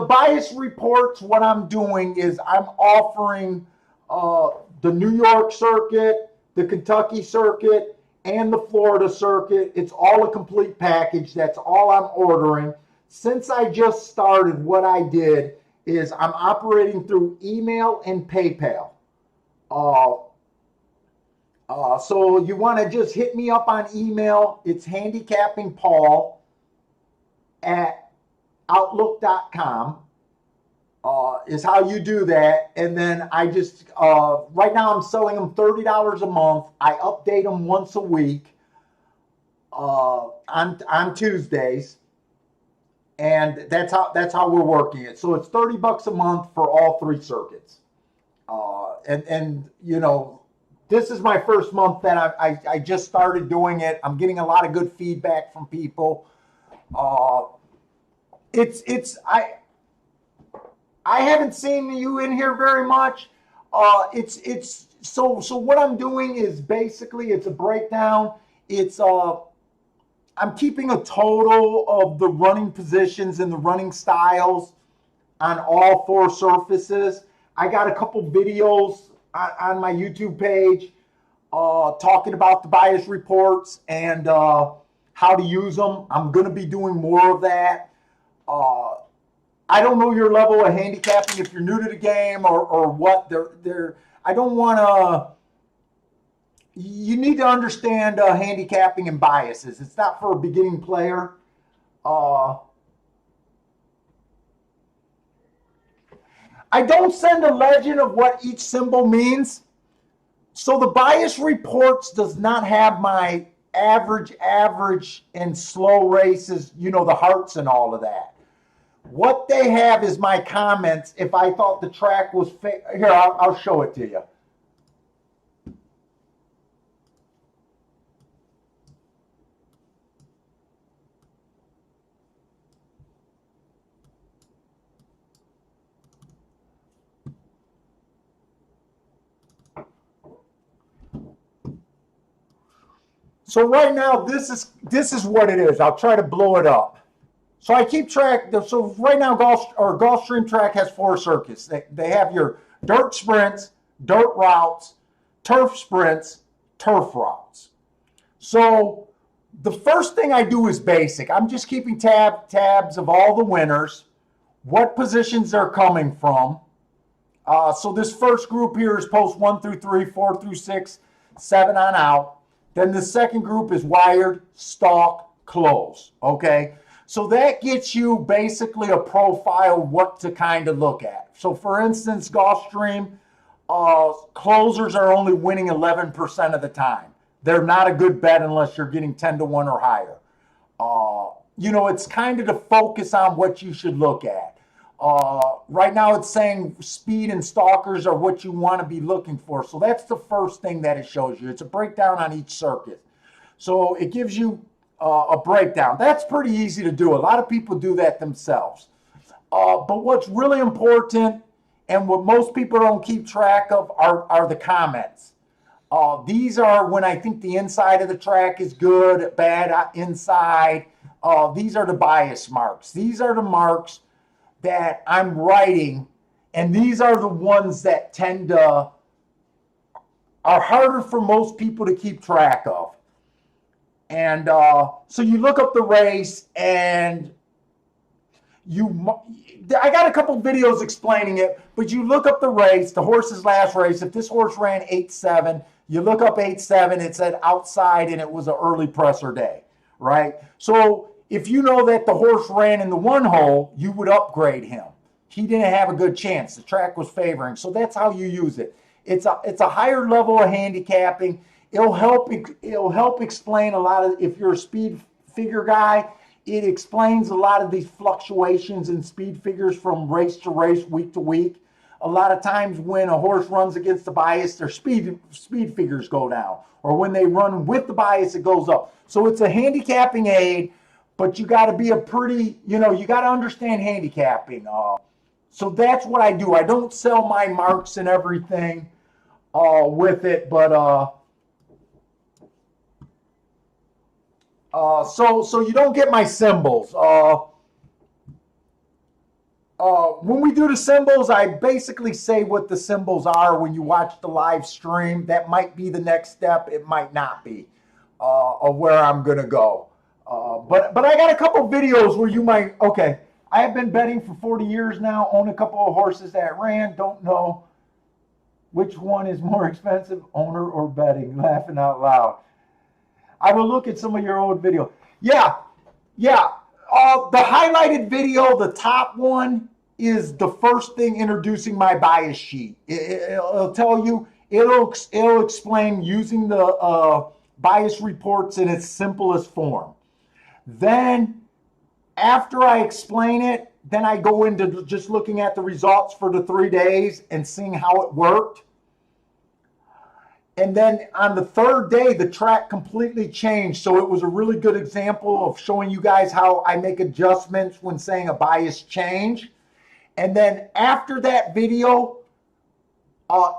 bias reports. What I'm doing is I'm offering the New York circuit, the Kentucky circuit, and the Florida circuit. It's all a complete package. That's all I'm ordering. Since I just started, what I did is I'm operating through email and PayPal. So you want to just hit me up on email. It's handicappingpaul@outlook.com. Is how you do that. And then I just, right now I'm selling them $30 a month. I update them once a week on Tuesdays. And that's how we're working it. So it's $30 a month for all 3 circuits. And this is my first month that I just started doing it. I'm getting a lot of good feedback from people. I haven't seen you in here very much. So what I'm doing is basically it's a breakdown. I'm keeping a total of the running positions and the running styles on all 4 surfaces. I got a couple videos on my YouTube page talking about the bias reports and how to use them. I'm going to be doing more of that. I don't know your level of handicapping if you're new to the game or what. I don't want to. You need to understand handicapping and biases. It's not for a beginning player. I don't send a legend of what each symbol means. So the bias reports does not have my average, and slow races, you know, the hearts and all of that. What they have is my comments if I thought the track was here, I'll show it to you. So right now, this is what it is. I'll try to blow it up. So I keep track. So right now, Gulfstream track has 4 circuits. They have your dirt sprints, dirt routes, turf sprints, turf routes. So the first thing I do is basic. I'm just keeping tabs of all the winners, what positions they're coming from. So this first group here is post 1 through 3, 4 through 6, 7 on out. Then the second group is wired, stalk, close. Okay. So that gets you basically a profile what to kind of look at. So for instance, Gulfstream, closers are only winning 11% of the time. They're not a good bet unless you're getting 10 to 1 or higher. You know, it's kind of to focus on what you should look at. Right now it's saying speed and stalkers are what you want to be looking for. So that's the first thing that it shows you. It's a breakdown on each circuit. So it gives you a breakdown. That's pretty easy to do. A lot of people do that themselves. But what's really important and what most people don't keep track of are the comments. These are when I think the inside of the track is good, bad inside. These are the bias marks. These are the marks that I'm writing, and these are the ones that are harder for most people to keep track of. And so you look up the race, and I got a couple videos explaining it, but you look up the race, the horse's last race. If this horse ran 8-7, you look up 8-7, it said outside, and it was an early presser day, right? So if you know that the horse ran in the 1 hole, you would upgrade him. He didn't have a good chance. The track was favoring. So that's how you use it. It's a higher level of handicapping. It'll help explain a lot of, if you're a speed figure guy, it explains a lot of these fluctuations in speed figures from race to race, week to week. A lot of times when a horse runs against the bias, their speed figures go down. Or when they run with the bias, it goes up. So it's a handicapping aid, but you got to be you got to understand handicapping. So that's what I do. I don't sell my marks and everything with it, but so you don't get my symbols. When we do the symbols, I basically say what the symbols are when you watch the live stream. That might be the next step. It might not be of where I'm going to go. But I got a couple videos where you might, okay, I have been betting for 40 years now, own a couple of horses that ran, don't know which one is more expensive, owner or betting, laughing out loud. I will look at some of your old video. Yeah. The highlighted video, the top one, is the first thing introducing my bias sheet. It'll tell you, it'll explain using the bias reports in its simplest form. Then after I explain it, then I go into just looking at the results for the 3 days and seeing how it worked. And then on the third day, the track completely changed. So it was a really good example of showing you guys how I make adjustments when saying a bias change. And then after that video,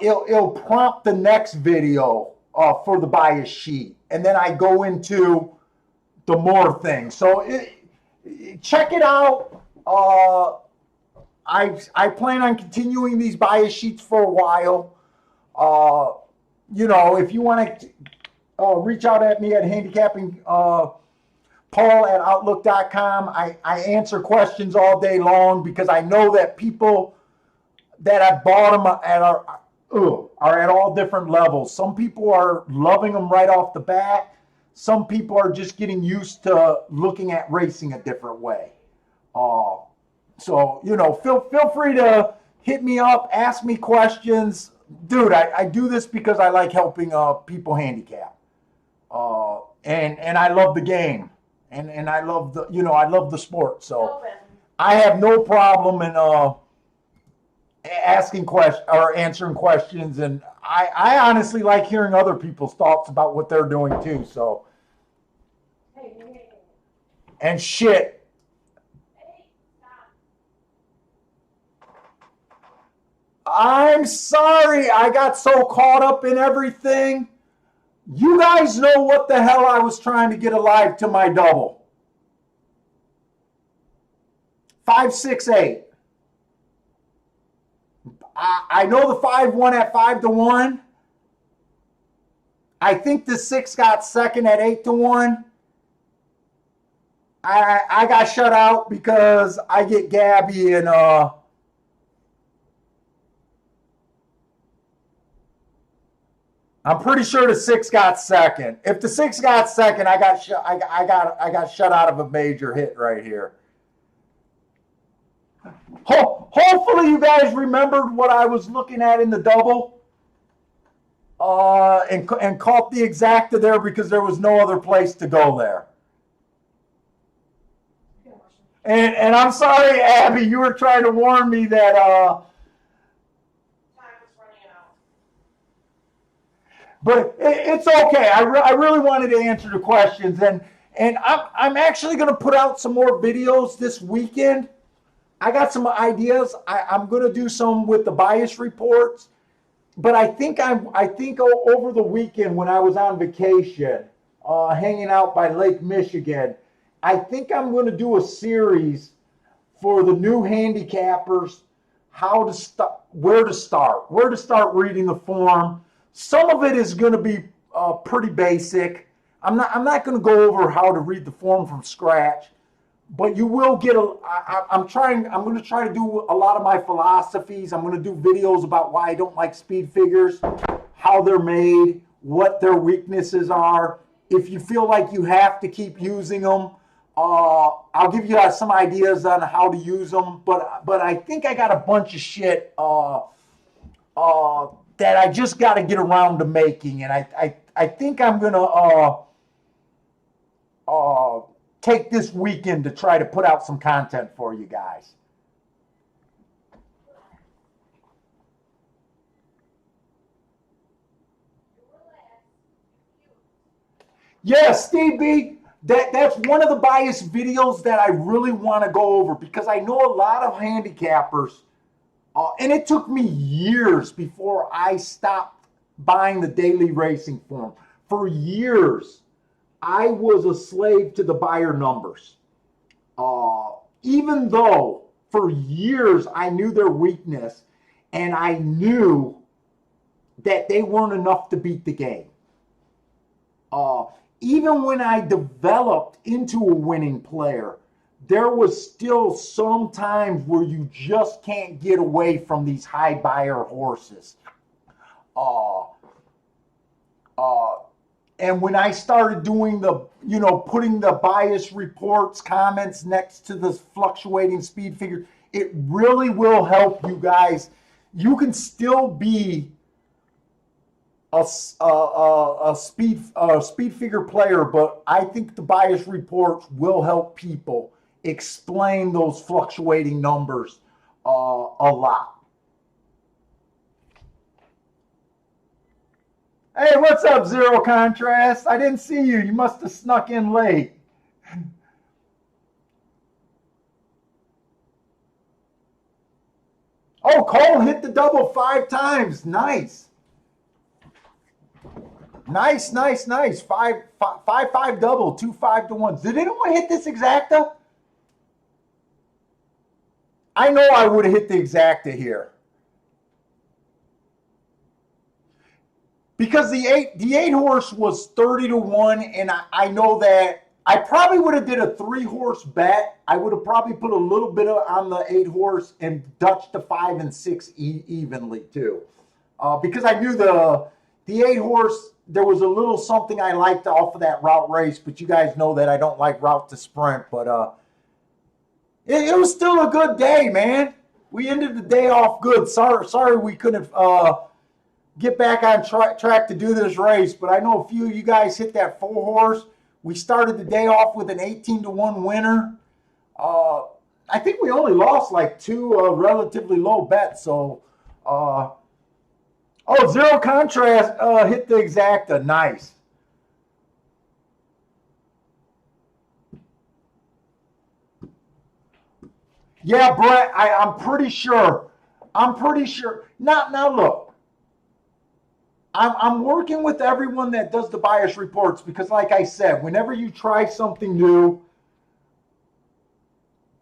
it'll prompt the next video for the bias sheet. And then I go into the more things. So check it out. I plan on continuing these bias sheets for a while. You know, if you want to reach out at me at handicapping paul@outlook.com. I answer questions all day long because I know that people that I bought them are at all different levels. Some people are loving them right off the bat. Some people are just getting used to looking at racing a different way. So, you know, feel free to hit me up, ask me questions. Dude, I do this because I like helping people handicap. And I love the game. And I love I love the sport. So I have no problem in asking questions or answering questions. And I honestly like hearing other people's thoughts about what they're doing too. So, and shit. I'm sorry I got so caught up in everything. You guys know what the hell I was trying to get alive to my double. 568. I know the 5 won at 5-1. I think the 6 got second at 8-1. I got shut out because I get Gabby and I'm pretty sure the 6 got second. If the 6 got second, I got shut out of a major hit right here. Hopefully you guys remembered what I was looking at in the double and caught the exacta there because there was no other place to go there. And I'm sorry, Abby, you were trying to warn me that but it's okay. I really wanted to answer the questions, and I'm actually going to put out some more videos this weekend. I got some ideas. I'm going to do some with the bias reports, but I think over the weekend when I was on vacation, hanging out by Lake Michigan, I think I'm going to do a series for the new handicappers, where to start reading the form. Some of it is going to be pretty basic. I'm not going to go over how to read the form from scratch, but you will get I'm going to try to do a lot of my philosophies. I'm going to do videos about why I don't like speed figures, how they're made, what their weaknesses are. If you feel like you have to keep using them, I'll give you some ideas on how to use them. But I think I got a bunch of shit that I just got to get around to making, and I think I'm gonna take this weekend to try to put out some content for you guys. Yes, Steve B. That's one of the bias videos that I really want to go over because I know a lot of handicappers. And it took me years before I stopped buying the daily racing form. For years, I was a slave to the buyer numbers. Even though for years I knew their weakness and I knew that they weren't enough to beat the game. Even when I developed into a winning player, there was still some times where you just can't get away from these high buyer horses. And when I started doing putting the bias reports, comments next to the fluctuating speed figure, it really will help you guys. You can still be a speed figure player, but I think the bias reports will help people explain those fluctuating numbers a lot. Hey, what's up, Zero Contrast? I didn't see you. You must have snuck in late. Oh, Cole hit the double 5 times. Nice. Nice, nice, nice. Five double, 2 5 to 1s. Did anyone hit this exacta? I know I would have hit the exacta here. Because the eight horse was 30 to 1, and I know that I probably would have did a 3 horse bet. I would have probably put a little bit on the 8 horse and Dutch the 5 and 6 evenly too, because I knew the 8 horse. There was a little something I liked off of that route race, but you guys know that I don't like route to sprint. But it was still a good day, man. We ended the day off good. Sorry we couldn't get back on track to do this race, but I know a few of you guys hit that 4 horse. We started the day off with an 18 to 1 winner. I think we only lost like 2 relatively low bets. So, Zero Contrast hit the exacta. Nice. Yeah, Brett, I'm pretty sure. I'm pretty sure. Now look. I'm working with everyone that does the bias reports because, like I said, whenever you try something new,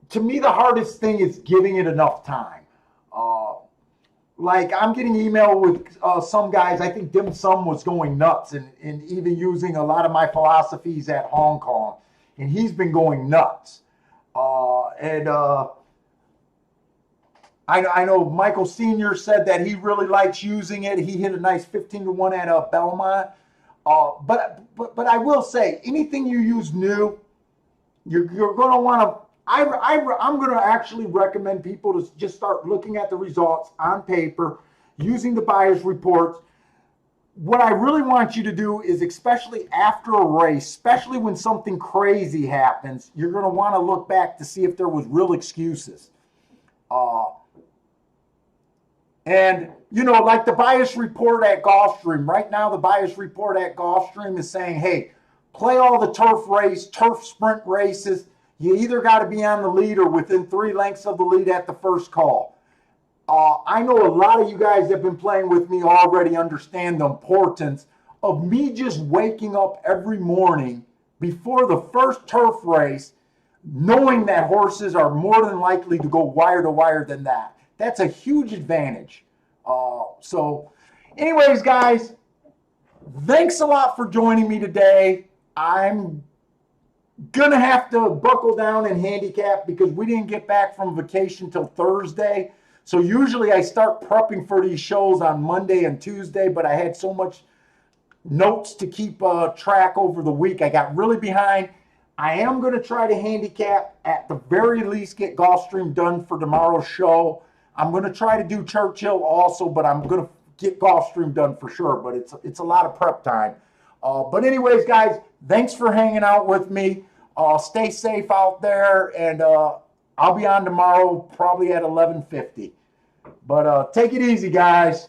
to me, the hardest thing is giving it enough time. Like I'm getting email with some guys. I think Dim Sum was going nuts and even using a lot of my philosophies at Hong Kong, and he's been going nuts. And I know Michael Sr. said that he really likes using it. He hit a nice 15 to 1 at Belmont. But I will say, anything you use new, you're going to want to. I'm going to actually recommend people to just start looking at the results on paper, using the buyer's reports. What I really want you to do is, especially after a race, especially when something crazy happens, you're going to want to look back to see if there was real excuses. And, like the bias report at Gulfstream, right now the bias report at Gulfstream is saying, hey, play all the turf sprint races. You either got to be on the lead or within 3 lengths of the lead at the first call. I know a lot of you guys that have been playing with me already understand the importance of me just waking up every morning before the first turf race, knowing that horses are more than likely to go wire to wire than that. That's a huge advantage. So anyways, guys, thanks a lot for joining me today. I'm going to have to buckle down and handicap because we didn't get back from vacation till Thursday. So usually I start prepping for these shows on Monday and Tuesday, but I had so much notes to keep track over the week. I got really behind. I am going to try to handicap, at the very least, get Gulfstream done for tomorrow's show. I'm going to try to do Churchill also, but I'm going to get Gulfstream done for sure. But it's a lot of prep time. But anyways, guys, thanks for hanging out with me. Stay safe out there, and I'll be on tomorrow probably at 11:50. But take it easy, guys.